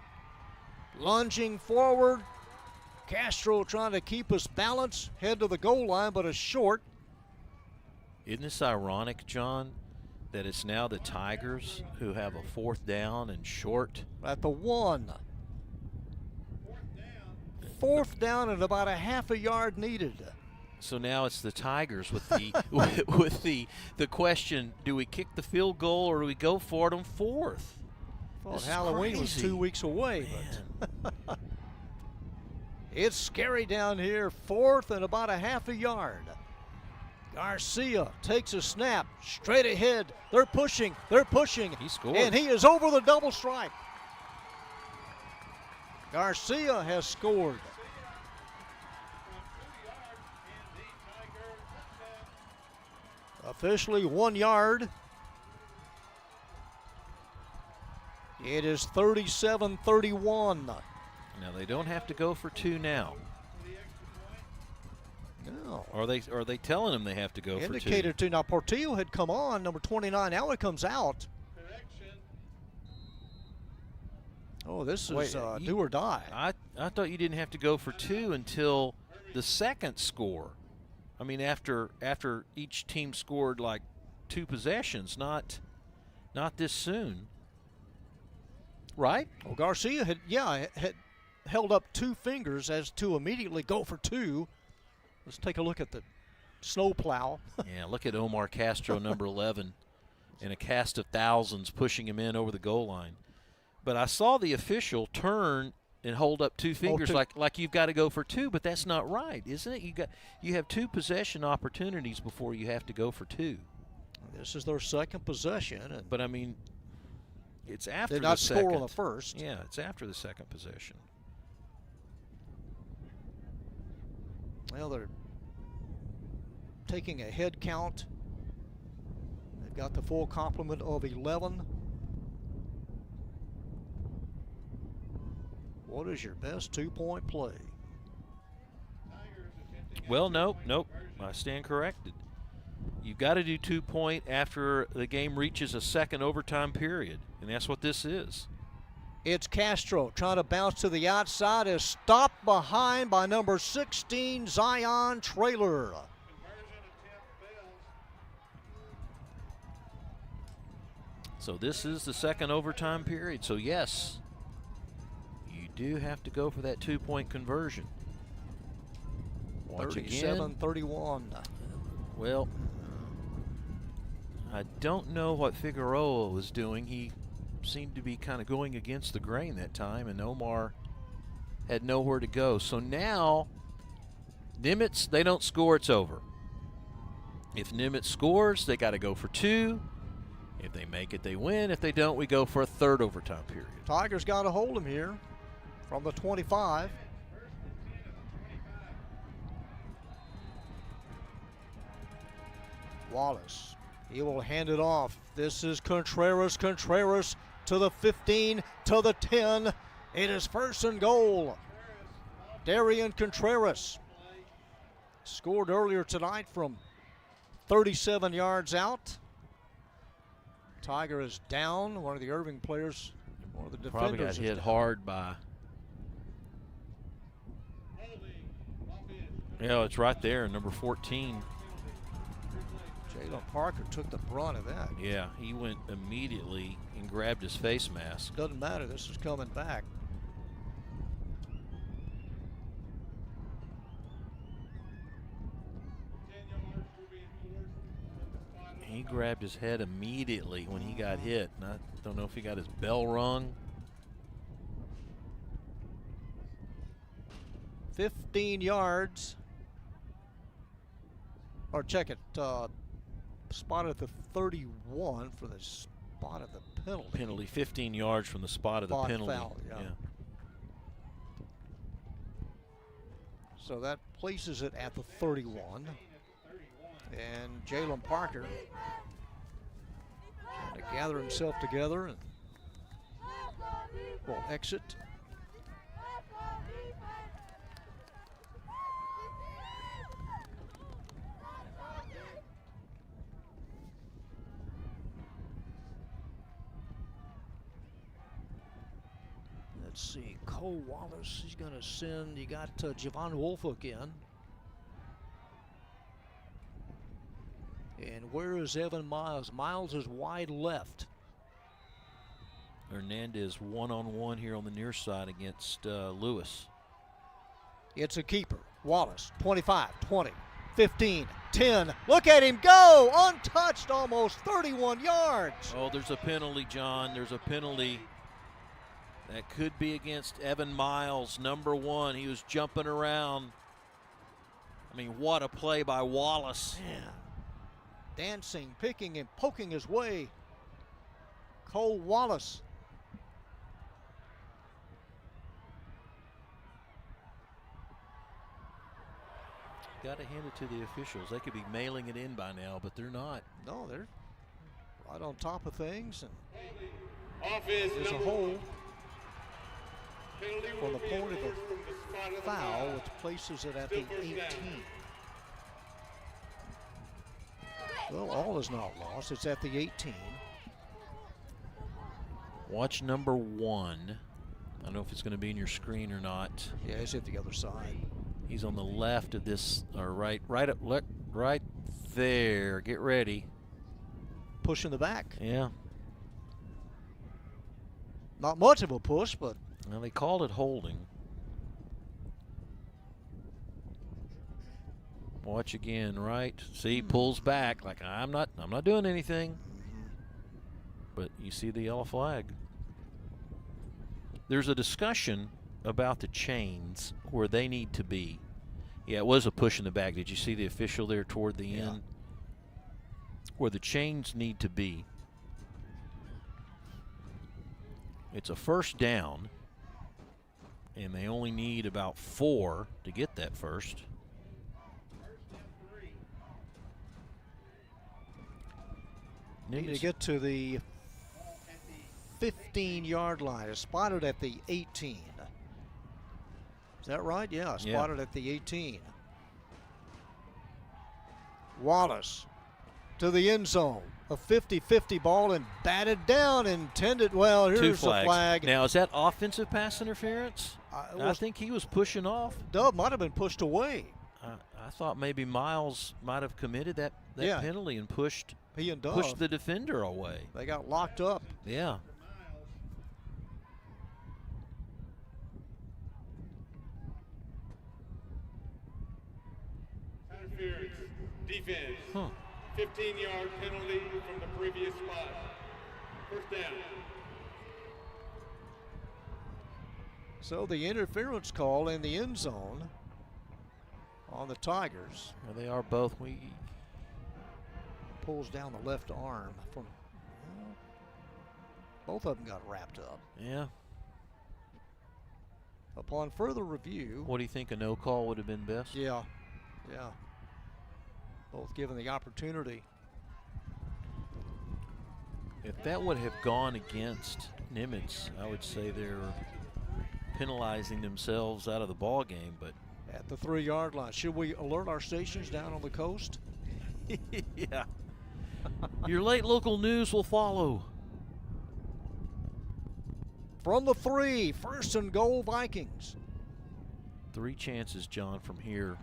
Lunging forward. Castro trying to keep us balanced. Head to the goal line, but a short. Isn't this ironic, John, that it's now the Tigers who have a 4th down and short? At the 1. 4th down and about a half a yard needed. So now it's the Tigers with the with the question: do we kick the field goal or do we go for it on 4th? Well, Halloween was 2 weeks away, but it's scary down here. 4th and about a half a yard. Garcia takes a snap, straight ahead. They're pushing. He scored. And he is over the double stripe. Garcia has scored. Officially 1 yard. It is 37-31. Now they don't have to go for 2 now. No. Are they telling them they have to go for 2? Indicated to. Now Portillo had come on, number 29. Now it comes out. Oh, this is do or die. I thought you didn't have to go for 2 until the second score. I mean, after each team scored like 2 possessions, not this soon. Right? Well, Garcia had held up 2 fingers as to immediately go for 2. Let's take a look at the snow plow. Yeah, look at Omar Castro, number 11, in a cast of thousands pushing him in over the goal line. But I saw the official turn and hold up two fingers like you've got to go for two, but that's not right, isn't it? You have two possession opportunities before you have to go for two. This is their second possession. But, I mean, it's after did the not second. score on the first. Yeah, it's after the second possession. Well, they're taking a head count. They've got the full complement of 11. What is your best two-point play? Well, nope. I stand corrected. You've got to do 2-point after the game reaches a second overtime period, and that's what this is. It's Castro trying to bounce to the outside, is stopped behind by number 16, Zion Traylor. So this is the second overtime period. So, yes, you do have to go for that 2-point conversion. Watch again. 37-31. Well, I don't know what Figueroa was doing. He seemed to be kind of going against the grain that time, and Omar had nowhere to go. So now, Nimitz, they don't score, it's over. If Nimitz scores, they got to go for two. If they make it, they win. If they don't, we go for a third overtime period. Tigers got to hold him here from the 25. Wallace, he will hand it off. This is Contreras to the 15, to the 10. It is first and goal. Darian Contreras scored earlier tonight from 37 yards out. Tiger is down. One of the Irving players, one of the defenders. Probably got hit hard by. Yeah, it's right there, number 14. Jalen Parker took the brunt of that. Yeah, he went immediately and grabbed his face mask. Doesn't matter, this is coming back. He grabbed his head immediately when he got hit. And I don't know if he got his bell rung. 15 yards. Or check it. Spot at the 31 for the spot of the penalty. Penalty, 15 yards from the spot of the penalty. Foul, yeah. So that places it at the 31. And Jalen Parker trying to gather himself together and will exit. Let's see, Cole Wallace, he's going to send, you got Javon Wolfolk in. And where is Evan Miles? Miles is wide left. Hernandez one-on-one here on the near side against Lewis. It's a keeper. Wallace, 25, 20, 15, 10. Look at him go! Untouched, almost 31 yards. Oh, there's a penalty, John. There's a penalty. That could be against Evan Miles, number 1. He was jumping around. I mean, what a play by Wallace. Man. Dancing, picking, and poking his way. Cole Wallace. Got to hand it to the officials. They could be mailing it in by now, but they're not. No, they're right on top of things. And Offense there's a number hold penalty from the will be point of reversed from the spot of the the foul, which places it at the Still first 18. down. Well, all is not lost. It's at the 18. Watch number 1. I don't know if it's going to be in your screen or not. Yeah, he's at the other side. He's on the left of this, or right there. Get ready. Pushing the back. Yeah. Not much of a push, but Well, they called it holding. Watch again, right? See, pulls back like I'm not doing anything. But you see the yellow flag. There's a discussion about the chains where they need to be. Yeah, it was a push in the back. Did you see the official there toward the end? Where the chains need to be. It's a first down, and they only need about 4 to get that first. Need to get to the 15-yard line. It's spotted at the 18. Is that right? Yeah, spotted at the 18. Wallace to the end zone. A 50-50 ball and batted down, intended. Well, here's 2 the flags. flag. Now, is that offensive pass interference? I think he was pushing off. Dub might have been pushed away. I thought maybe Miles might have committed that penalty and pushed He and Dove. pushed the defender away. They got locked up. Yeah. Interference. Defense. 15-yard penalty from the previous spot. First down. So the interference call in the end zone on the Tigers. Well, they are both. Pulls down the left arm from. Well, both of them got wrapped up. Yeah. Upon further review. What do you think? A no call would have been best? Yeah. Both given the opportunity. If that would have gone against Nimitz, I would say they're penalizing themselves out of the ball game. But at the 3-yard line, should we alert our stations down on the coast? yeah. Your late local news will follow. From the 3, first and goal, Vikings. 3 chances, John, from here.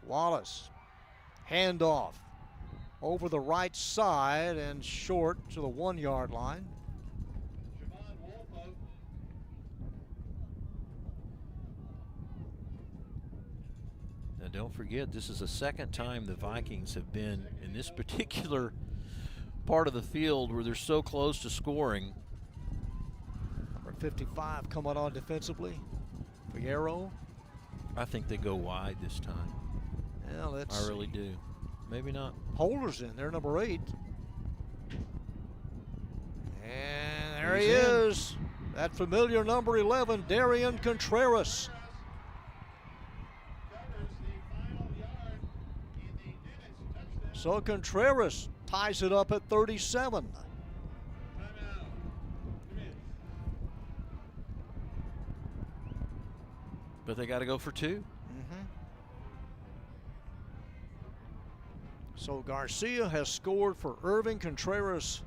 Wallace, handoff over the right side and short to the 1-yard line. Now, don't forget, this is the second time the Vikings have been in this particular part of the field where they're so close to scoring. Number 55 coming on defensively. Figueroa. I think they go wide this time. Yeah, let's I really do. Maybe not. Holder's in there, number 8. And there He's he in. is. That familiar number 11, Darian Contreras. So Contreras ties it up at 37. But they got to go for 2. So Garcia has scored for Irving. Contreras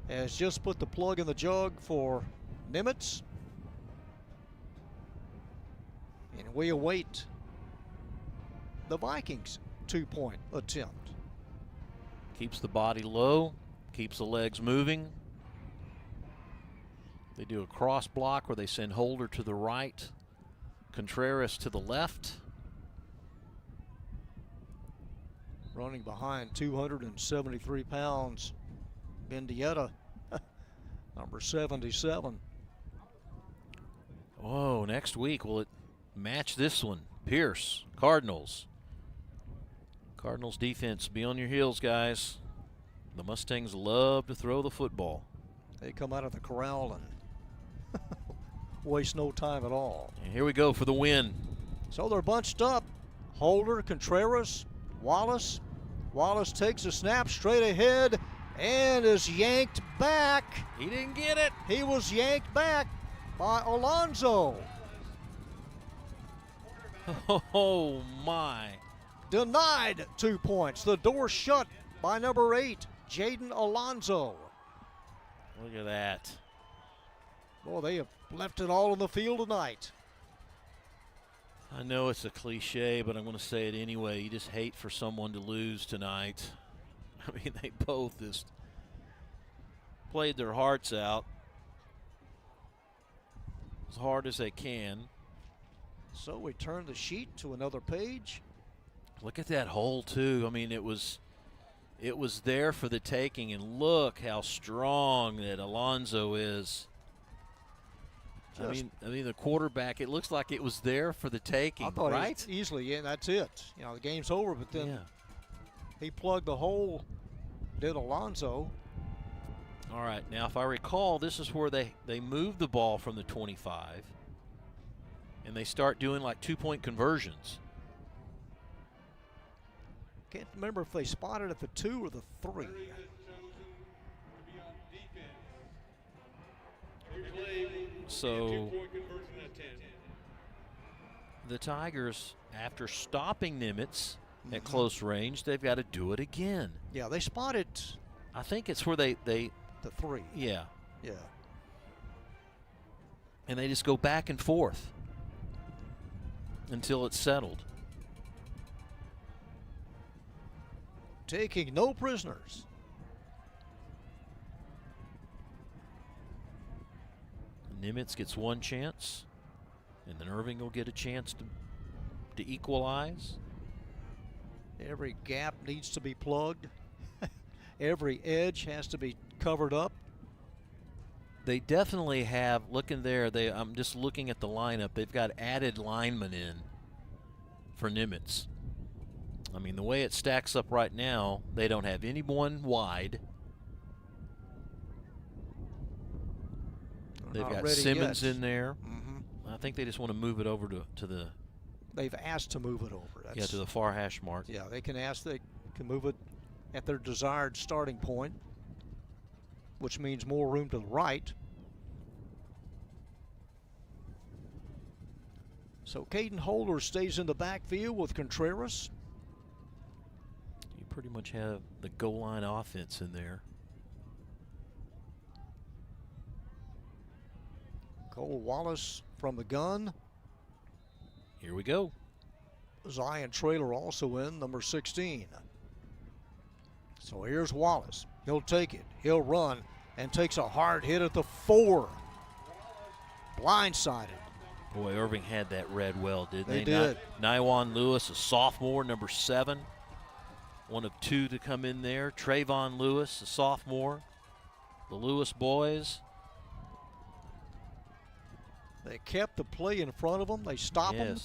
has just put the plug in the jug for Nimitz. And we await the Vikings' 2-point attempt. Keeps the body low, keeps the legs moving. They do a cross block where they send Holder to the right, Contreras to the left. Running behind 273 pounds, Mendieta, number 77. Oh, next week, will it match this one? Pierce, Cardinals. Cardinals defense, be on your heels, guys. The Mustangs love to throw the football. They come out of the corral and waste no time at all. And here we go for the win. So they're bunched up. Holder, Contreras, Wallace. Wallace takes a snap straight ahead and is yanked back. He didn't get it. He was yanked back by Alonso. Oh, my. Denied 2 points. The door shut by number 8, Jaden Alonso. Look at that. Boy, they have left it all on the field tonight. I know it's a cliche, but I'm going to say it anyway. You just hate for someone to lose tonight. I mean, they both just played their hearts out as hard as they can. So we turn the sheet to another page. Look at that hole, too. I mean, it was there for the taking, and look how strong that Alonso is. I mean, the quarterback, it looks like it was there for the taking, I thought right? It was easily, yeah, that's it. You know, the game's over, but then he plugged the hole, did Alonso. All right, now if I recall, this is where they move the ball from the 25, and they start doing like 2-point conversions. Can't remember if they spotted at the 2 or the 3. So the Tigers, after stopping Nimitz at close range, they've got to do it again. Yeah, they spotted. I think it's where they the 3. Yeah. Yeah. And they just go back and forth until it's settled. Taking no prisoners. Nimitz gets one chance, and then Irving will get a chance to equalize. Every gap needs to be plugged. Every edge has to be covered up. They definitely have, looking there, I'm just looking at the lineup, they've got added linemen in for Nimitz. I mean, the way it stacks up right now, they don't have anyone wide. They've got Simmons in there. I think they just want to move it over to the. They've asked to move it over. That's, to the far hash mark. Yeah, they can ask. They can move it at their desired starting point, which means more room to the right. So Caden Holder stays in the backfield with Contreras. You pretty much have the goal line offense in there. Cole Wallace from the gun. Here we go. Zion Traylor also in, number 16. So here's Wallace. He'll take it. He'll run and takes a hard hit at the 4. Blindsided. Boy, Irving had that read well, didn't they? They did. Nywan Lewis, a sophomore, number 7. One of 2 to come in there. Trayvon Lewis, a sophomore. The Lewis boys. They kept the play in front of them. They stopped them.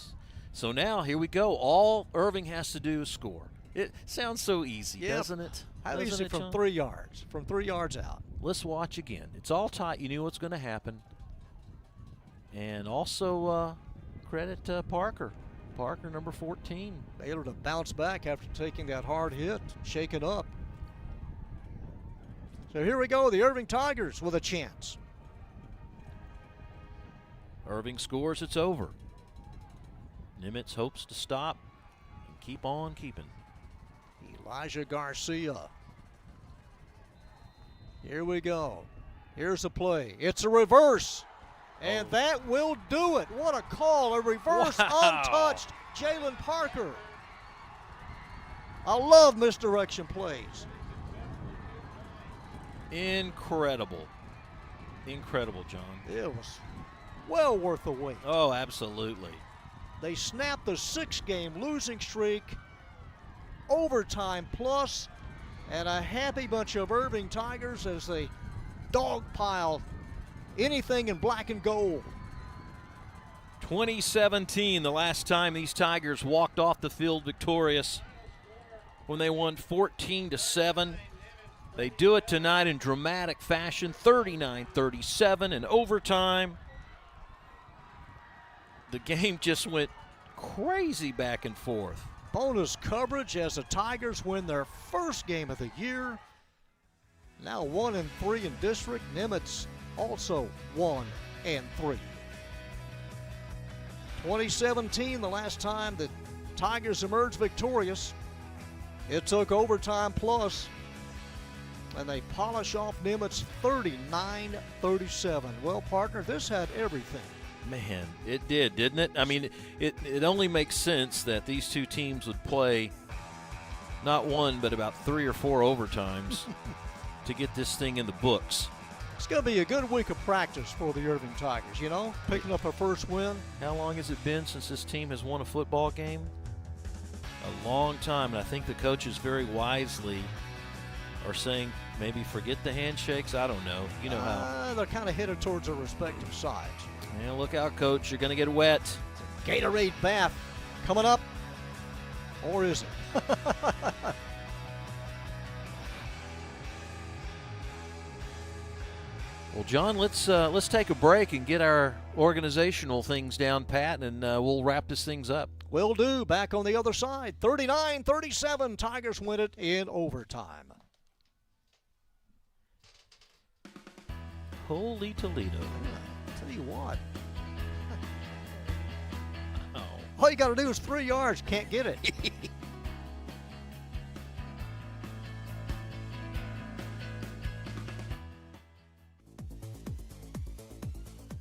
So now, here we go. All Irving has to do is score. It sounds so easy, doesn't it? How easy from 3 yards, from 3 yards out. Let's watch again. It's all tight. You knew what's going to happen. And also credit Parker. Parker, number 14. Able to bounce back after taking that hard hit, shaken up. So here we go, the Irving Tigers with a chance. Irving scores, it's over. Nimitz hopes to stop and keep on keeping. Elijah Garcia. Here we go. Here's the play. It's a reverse. And that will do it. What a call. A reverse, untouched. Jalen Parker. I love misdirection plays. Incredible. Incredible, John. It was well worth the wait. Oh, absolutely. They snapped the 6-game losing streak, overtime plus, and a happy bunch of Irving Tigers as they dogpile anything in black and gold. 2017, the last time these Tigers walked off the field victorious when they won 14-7. They do it tonight in dramatic fashion, 39-37 in overtime. The game just went crazy back and forth. Bonus coverage as the Tigers win their first game of the year. Now 1-3 in district. Nimitz also 1-3. 2017, the last time the Tigers emerged victorious. It took overtime plus, and they polish off Nimitz 39-37. Well, partner, this had everything. Man, it did, didn't it? I mean, it only makes sense that these two teams would play not one, but about 3 or 4 overtimes to get this thing in the books. It's going to be a good week of practice for the Irving Tigers, you know, picking up a first win. How long has it been since this team has won a football game? A long time, and I think the coaches very wisely are saying maybe forget the handshakes. I don't know. You know how. They're kind of headed towards their respective sides. Yeah, look out, Coach. You're going to get wet. Gatorade bath coming up, or is it? Well, John, let's take a break and get our organizational things down pat, and we'll wrap this things up. Will do. Back on the other side. 39-37. Tigers win it in overtime. Holy Toledo. Tell you what. Oh. All you got to do is 3 yards. Can't get it.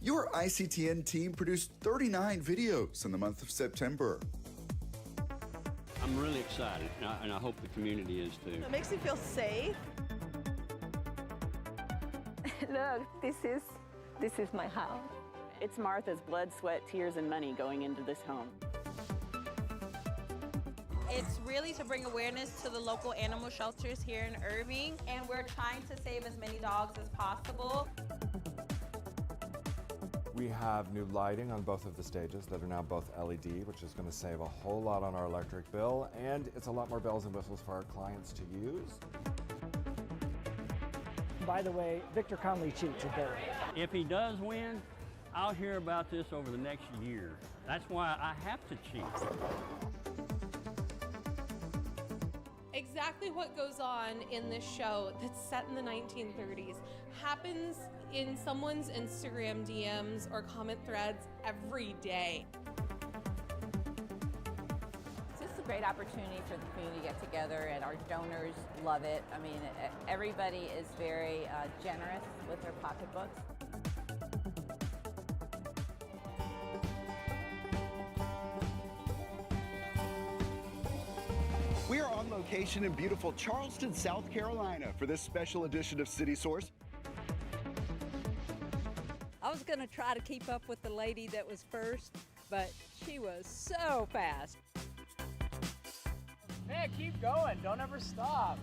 Your ICTN team produced 39 videos in the month of September. I'm really excited, and I hope the community is too. It makes me feel safe. Look, this is my house. It's Martha's blood, sweat, tears, and money going into this home. It's really to bring awareness to the local animal shelters here in Irving, and we're trying to save as many dogs as possible. We have new lighting on both of the stages that are now both LED, which is going to save a whole lot on our electric bill, and it's a lot more bells and whistles for our clients to use. By the way, Victor Conley cheats at bowling. If he does win, I'll hear about this over the next year. That's why I have to cheat. Exactly what goes on in this show that's set in the 1930s happens in someone's Instagram DMs or comment threads every day. It's just a great opportunity for the community to get together, and our donors love it. I mean, everybody is very generous with their pocketbooks. We are on location in beautiful Charleston, South Carolina for this special edition of City Source. I was going to try to keep up with the lady that was first, but she was so fast. Man, keep going. Don't ever stop.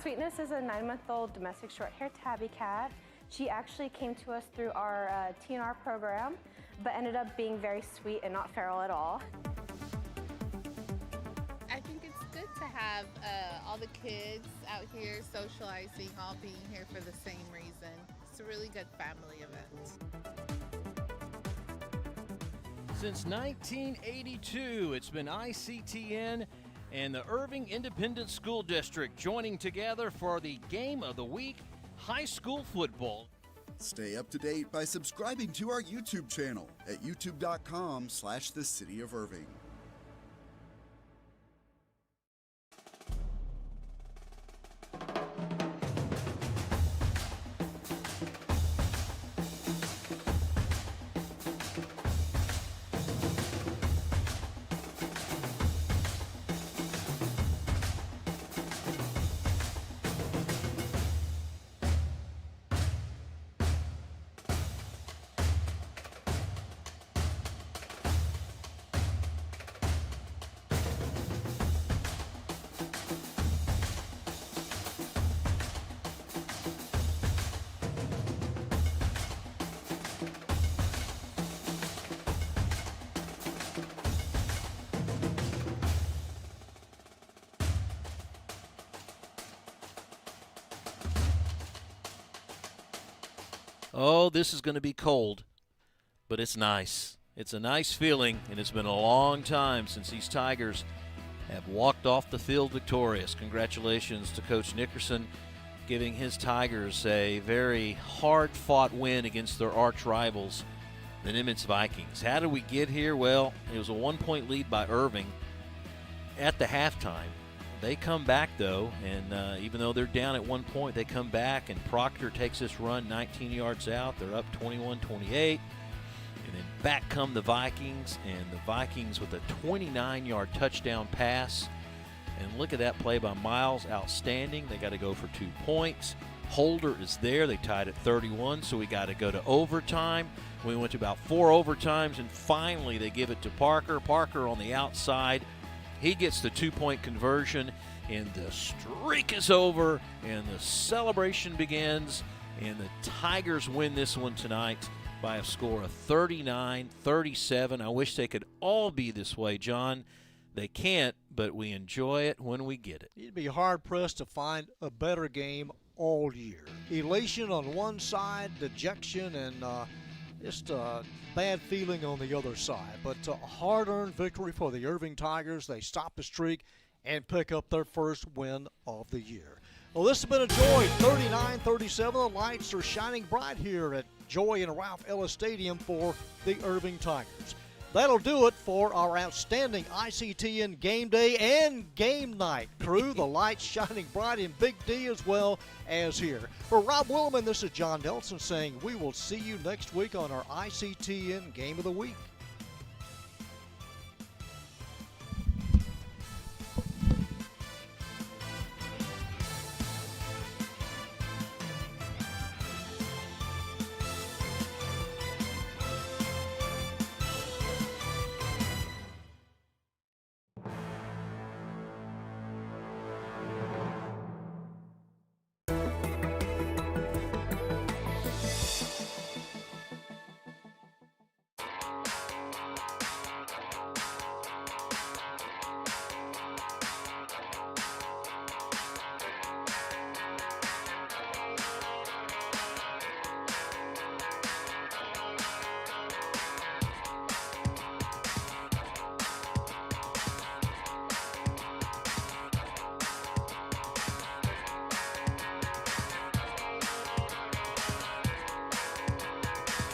Sweetness is a 9-month-old domestic short-haired tabby cat. She actually came to us through our TNR program, but ended up being very sweet and not feral at all. I think it's good to have all the kids out here socializing, all being here for the same reason. It's a really good family event. Since 1982, it's been ICTN and the Irving Independent School District joining together for the Game of the Week, high school football. Stay up to date by subscribing to our YouTube channel at youtube.com/the City of Irving. Oh, this is going to be cold, but it's nice. It's a nice feeling, and it's been a long time since these Tigers have walked off the field victorious. Congratulations to Coach Nickerson, giving his Tigers a very hard-fought win against their arch rivals, the Nimitz Vikings. How did we get here? Well, it was a 1-point lead by Irving at the halftime. They come back, though, and even though they're down at 1 point, they come back, and Proctor takes this run 19 yards out. They're up 21-28, and then back come the Vikings, and the Vikings with a 29-yard touchdown pass. And look at that play by Miles, outstanding. They got to go for 2 points. holder is there. They tied at 31, so we got to go to overtime. We went to about 4 overtimes, and finally they give it to Parker. Parker on the outside. He gets the 2-point conversion, and the streak is over, and the celebration begins, and the Tigers win this one tonight by a score of 39-37. I wish they could all be this way, John. They can't, but we enjoy it when we get it. You'd be hard-pressed to find a better game all year. Elation on one side, dejection, and just a bad feeling on the other side. But a hard-earned victory for the Irving Tigers. They stop the streak and pick up their first win of the year. Well, this has been a joy. 39-37. The lights are shining bright here at Joy and Ralph Ellis Stadium for the Irving Tigers. That'll do it for our outstanding ICTN game day and game night crew. The lights shining bright in Big D as well as here. For Rob Williman, this is John Nelson saying we will see you next week on our ICTN Game of the Week.